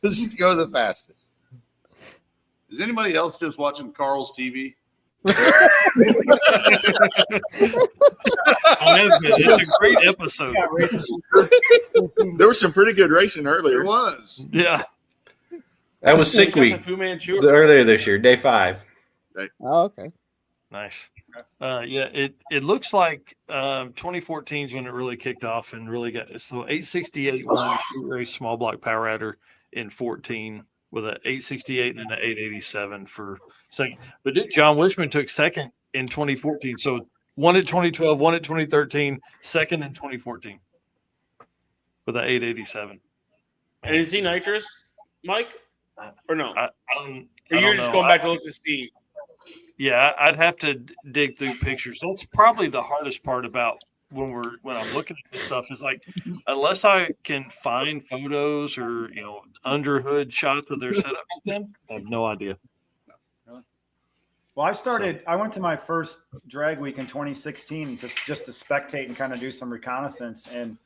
Let's go the fastest. Is anybody else just watching Carl's TV? It's a great episode. there was some pretty good racing earlier. There was. Yeah. That was He's sick got week the Fu Manchu. earlier this year, day 5. Oh, okay. Nice. Yeah, it looks like 2014 is when it really kicked off and really got so 868 won race small block power adder in 14 with an 868 and an 887 for second. But John Wishman took second in 2014, so one at 2012, one at 2013, second in 2014 with an 887. And is he nitrous, Mike? Or no? I Or you're just going back to look to see. Yeah, I'd have to dig through pictures. That's probably the hardest part about when I'm looking at this stuff is like, unless I can find photos or under hood shots of their setup with them, I have no idea. Well, I went to my first drag week in 2016 just to spectate and kind of do some reconnaissance. And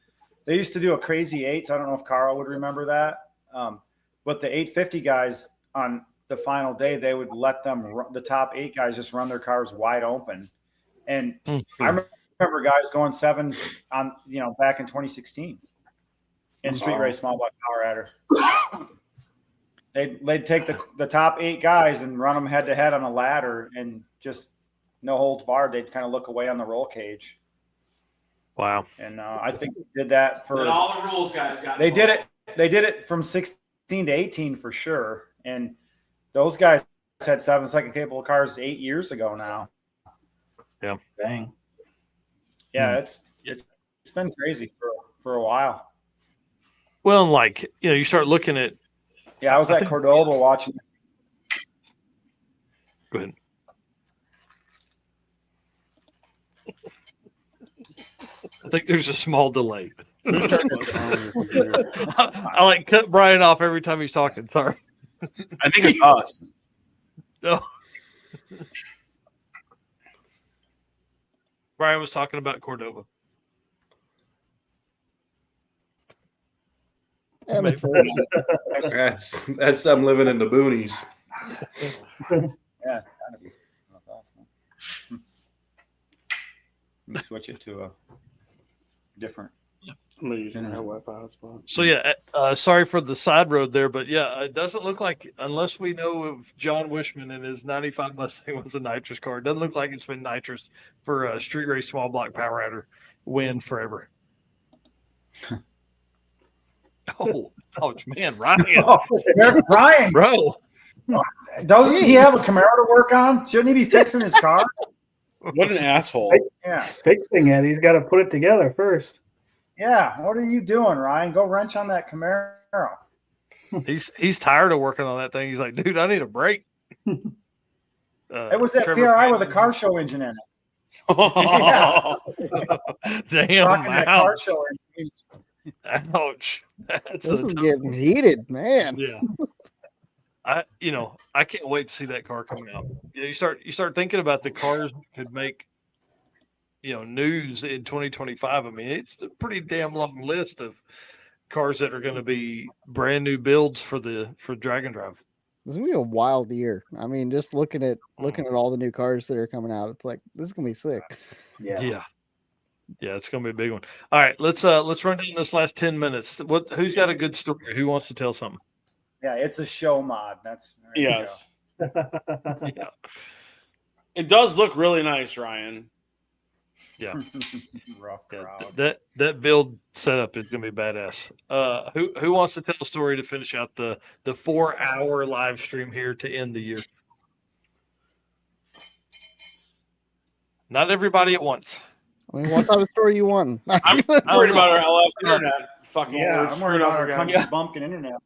they used to do a crazy eights. I don't know if Carl would remember that. But the 850 guys on the final day, they would let the top 8 guys just run their cars wide open. And I remember guys going 7s on, back in 2016 in street race small block power adder. They'd take the top 8 guys and run them head to head on a ladder and just no holds barred. They'd kind of look away on the roll cage. Wow. And I think they did that for And all the rules guys got. They did it from 16 to 18 for sure. And those guys had 7-second capable cars 8 years ago now. Yeah. Dang. Yeah, it's been crazy for a while. Well, and like, you start looking at. Yeah, I was at Cordoba watching. Go ahead. I think there's a small delay. I like cut Brian off every time he's talking. Sorry. I think it's us. No. Brian was talking about Cordoba. That's them living in the boonies. Yeah, it's gotta be. That's awesome. Let me switch it to a different. I'm gonna use my Wi-Fi hotspot. So yeah, sorry for the side road there, but yeah, it doesn't look like, unless we know if John Wishman and his 95 Mustang was a nitrous car, it doesn't look like it's been nitrous for a street race small block power adder win forever. Oh, ouch, man, Ryan. Ryan, bro. Doesn't he have a Camaro to work on? Shouldn't he be fixing his car? What an asshole. Yeah, fixing it. He's got to put it together first. Yeah, what are you doing, Ryan? Go wrench on that Camaro. He's tired of working on that thing. He's like, dude, I need a break. It was that PRI with a car show engine in it. Yeah. Damn. Rocking that car show engine. Ouch. This is getting heated, man. Yeah. I can't wait to see that car come out. You start thinking about the cars that could make news in 2025. I mean, it's a pretty damn long list of cars that are going to be brand new builds for Dragon Drive. This is gonna be a wild year. I mean, just looking at all the new cars that are coming out, it's like this is gonna be sick. Yeah, it's gonna be a big one. All right, let's run down this last 10 minutes. Who's got a good story? Who wants to tell something? Yeah, it's a show mod. That's yes. Yeah. It does look really nice, Ryan. Yeah. Rough crowd. That build setup is gonna be badass. Who wants to tell a story to finish out the 4-hour live stream here to end the year? Not everybody at once. I mean, what type of story you want? I'm worried about our LS internet. Fucking I'm worried about our country bumpkin internet.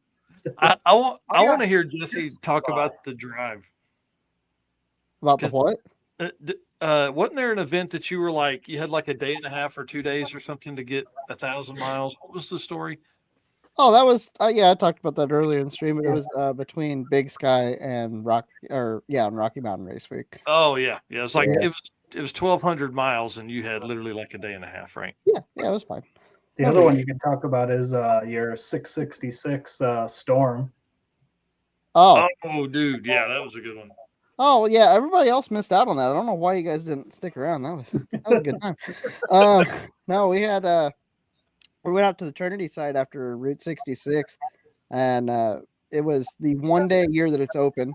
I want to hear Jesse talk about the drive. About the what? Wasn't there an event that you were like, you had like a day and a half or 2 days or something to get 1,000 miles? What was the story? Oh, that was I talked about that earlier in the stream. It was between Big Sky and Rocky Mountain Race Week. Oh yeah. It was like it was 1,200 miles, and you had literally like a day and a half, right? Yeah, it was fine. The other one you can talk about is your 666 Storm. Oh, dude, yeah, that was a good one. Oh yeah, everybody else missed out on that. I don't know why you guys didn't stick around. That was a good time. No, we had we went out to the Trinity site after Route 66, and it was the one day a year that it's open,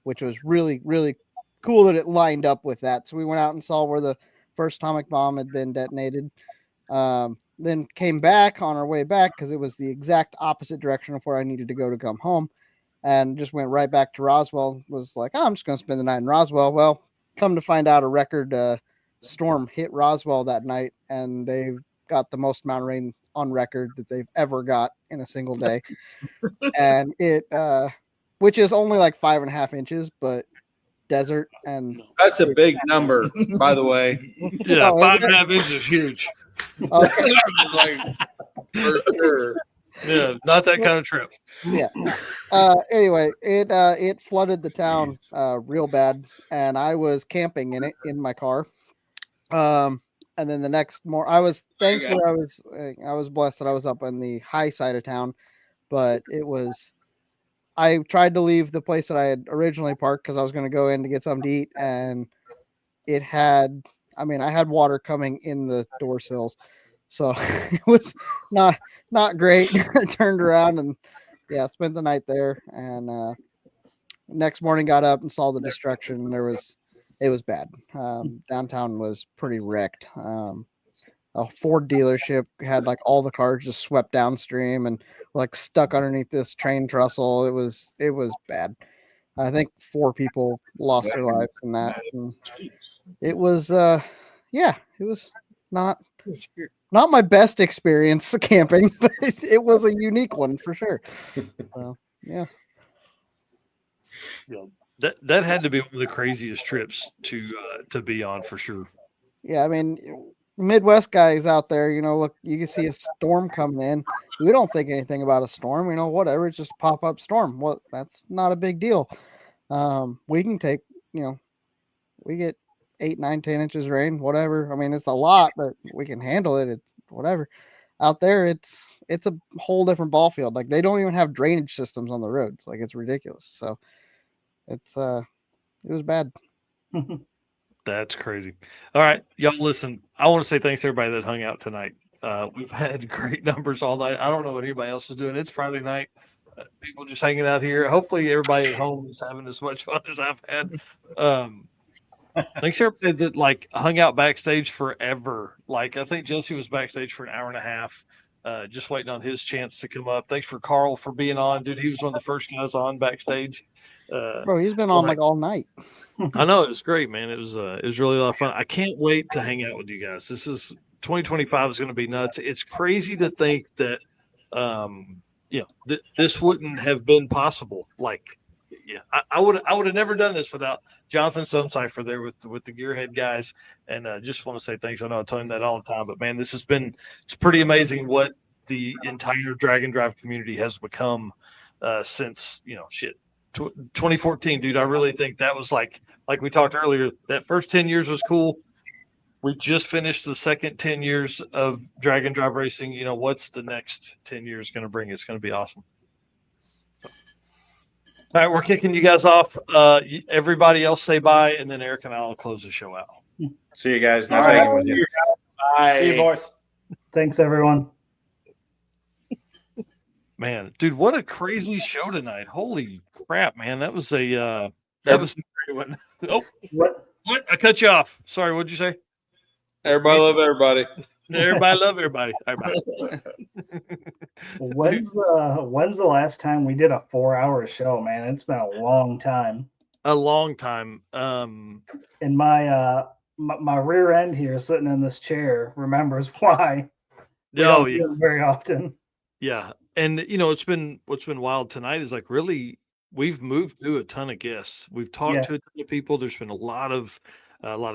which was really, really cool that it lined up with that. So we went out and saw where the first atomic bomb had been detonated. Then came back on our way back because it was the exact opposite direction of where I needed to go to come home, and just went right back to Roswell. Was like, I'm just going to spend the night in Roswell. Well, come to find out, a record storm hit Roswell that night, and they got the most amount of rain on record that they've ever got in a single day. And it, which is only like 5.5 inches, but desert, and That's a big number, by the way. Yeah, Oh, is 5.5 inches is huge. Okay. Like, for sure. Yeah, not that kind of trip. Yeah. Anyway, it flooded the town real bad, and I was camping in it in my car. And then the next I was thankful I was blessed that I was up on the high side of town, but I tried to leave the place that I had originally parked because I was going to go in to get something to eat, and I had water coming in the door sills. So it was not great. I turned around and spent the night there, and next morning got up and saw the destruction. It was bad. Downtown was pretty wrecked. A Ford dealership had like all the cars just swept downstream and were like stuck underneath this train trestle. It was bad. I think 4 people lost their lives in that. And it was it was not my best experience camping, but it was a unique one for sure. So, yeah. That had to be one of the craziest trips to be on for sure. Yeah, I mean, Midwest guys out there, look, you can see a storm coming in. We don't think anything about a storm, whatever. It's just a pop-up storm. Well, that's not a big deal. We can take, we get 8, 9, 10 inches rain, whatever. I mean, it's a lot, but we can handle it. It's whatever. Out there, it's a whole different ball field. Like, they don't even have drainage systems on the roads. Like, it's ridiculous. So it was bad. That's crazy. All right, y'all listen, I want to say thanks to everybody that hung out tonight. We've had great numbers all night. I don't know what anybody else is doing. It's Friday night. People just hanging out here. Hopefully everybody at home is having as much fun as I've had. Thanks to everybody that hung out backstage forever. I think Jesse was backstage for an hour and a half, just waiting on his chance to come up. Thanks for Carl for being on, dude. He was one of the first guys on backstage. Bro, he's been on all night. I know, it was great, man. It was really a lot of fun. I can't wait to hang out with you guys. 2025 is going to be nuts. It's crazy to think that this wouldn't have been possible. I would have never done this without Jonathan Sumcipher there with the Gearhead guys. And just want to say thanks. I know I tell him that all the time, but man, it's pretty amazing what the entire Drag and Drive community has become since 2014, dude. I really think that was like we talked earlier, that first 10 years was cool. We just finished the second 10 years of Drag and Drive racing. What's the next 10 years going to bring? It's going to be awesome. All right, we're kicking you guys off. Everybody else say bye, and then Eric and I will close the show out. See you guys. Nice hanging with you. Bye. See you, boys. Thanks, everyone. Man, dude, what a crazy show tonight. Holy crap, man. That was a great one. Oh, what? I cut you off. Sorry, what'd you say? Everybody love everybody. Everybody love everybody. All right, When's the last time we did a 4-hour show, man? It's been a long time. A long time. And my rear end here, sitting in this chair, remembers why. We don't do it very often. Yeah, and what's been wild tonight is really we've moved through a ton of guests. We've talked to a ton of people. There's been a lot of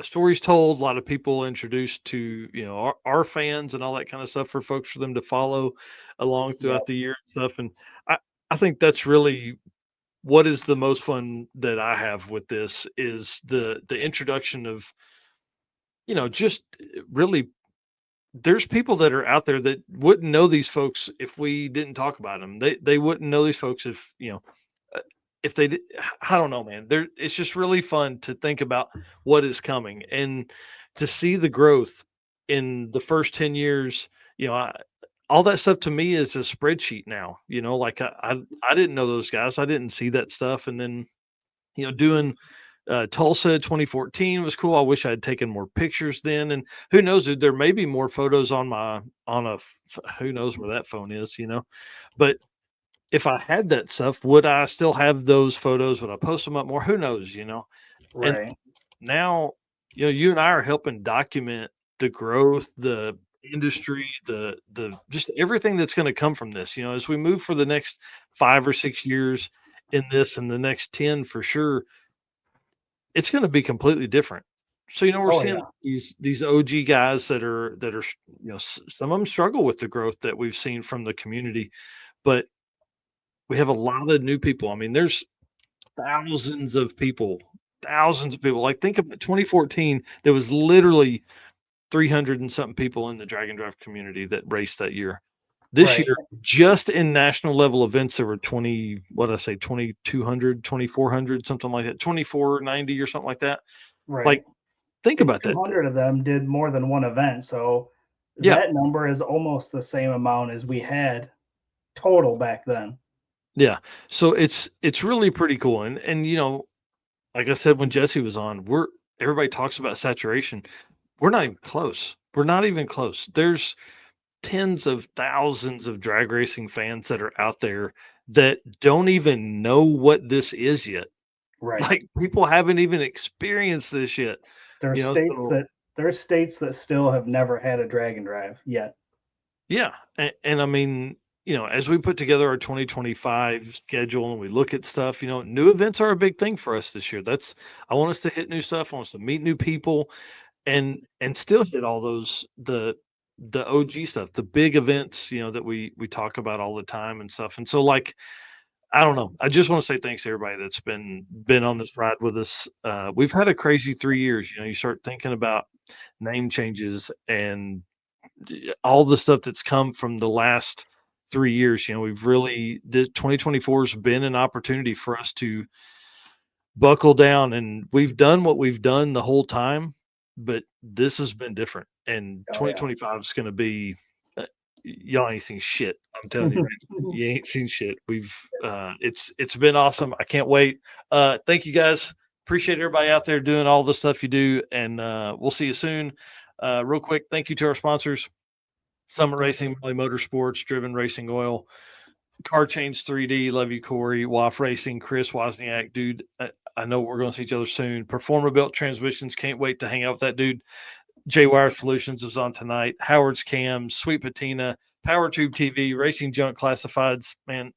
stories told, a lot of people introduced to our fans and all that kind of stuff for them to follow along throughout the year and stuff. And I think that's really what is the most fun that I have with this is the introduction of just really. There's people that are out there that wouldn't know these folks if we didn't talk about them. They wouldn't know these folks if they did. I don't know, man. It's just really fun to think about what is coming and to see the growth in the first 10 years. All that stuff to me is a spreadsheet now. I didn't know those guys. I didn't see that stuff, and then doing Tulsa 2014 was cool. I wish I had taken more pictures then, and who knows, dude, there may be more photos on who knows where that phone is, but if I had that stuff, would I still have those photos? Would I post them up more? Who knows, Right. And now, you and I are helping document the growth, the industry, the just everything that's going to come from this, as we move for the next 5 or 6 years in this and the next 10 for sure. it's going to be completely different. So, we're Oh, seeing yeah. these OG guys that are, some of them struggle with the growth that we've seen from the community, but we have a lot of new people. I mean, there's thousands of people. Like, think of 2014, there was literally 300 and something people in the drag and drive community that raced that year. This Right. year, just in national level events, there were 2,200, 2,400, something like that, 2,490 or something like that. Right. Like, think about that. 200 of them did more than one event. So Yeah. that number is almost the same amount as we had total back then. Yeah. So it's really pretty cool. And like I said when Jesse was on, everybody talks about saturation. We're not even close. We're not even close. There's tens of thousands of drag racing fans that are out there that don't even know what this is yet. Right. Like, people haven't even experienced this yet. There's states that still have never had a drag and drive yet. Yeah. And I mean, as we put together our 2025 schedule and we look at stuff, new events are a big thing for us this year. I want us to hit new stuff. I want us to meet new people and still hit all those, the OG stuff, the big events, that we talk about all the time and stuff. And so, like, I don't know. I just want to say thanks to everybody that's been on this ride with us. We've had a crazy 3 years. You start thinking about name changes and all the stuff that's come from the last 3 years. We've really, the 2024 has been an opportunity for us to buckle down, and we've done what we've done the whole time, but this has been different. And 2025 is going to be, y'all ain't seen shit. I'm telling you, right? You ain't seen shit. It's been awesome. I can't wait. Thank you guys. Appreciate everybody out there doing all the stuff you do, and we'll see you soon. Real quick, thank you to our sponsors: Summit Racing, Valley Motorsports, Driven Racing Oil, Car Change 3D, love you, Corey, WAF Racing, Chris Wozniak, dude. I know we're going to see each other soon. Performer Built Transmissions, can't wait to hang out with that dude. J-Wire Solutions is on tonight. Howard's Cams, Sweet Patina, Power Tube TV, Racing Junk Classifieds. Man,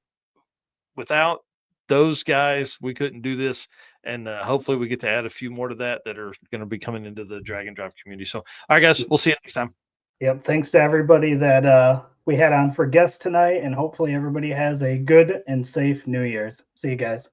without those guys, we couldn't do this. And hopefully we get to add a few more to that are going to be coming into the drag and drive community. So, all right, guys, we'll see you next time. Yep. Thanks to everybody that we had on for guests tonight, and hopefully everybody has a good and safe New Year's. See you guys.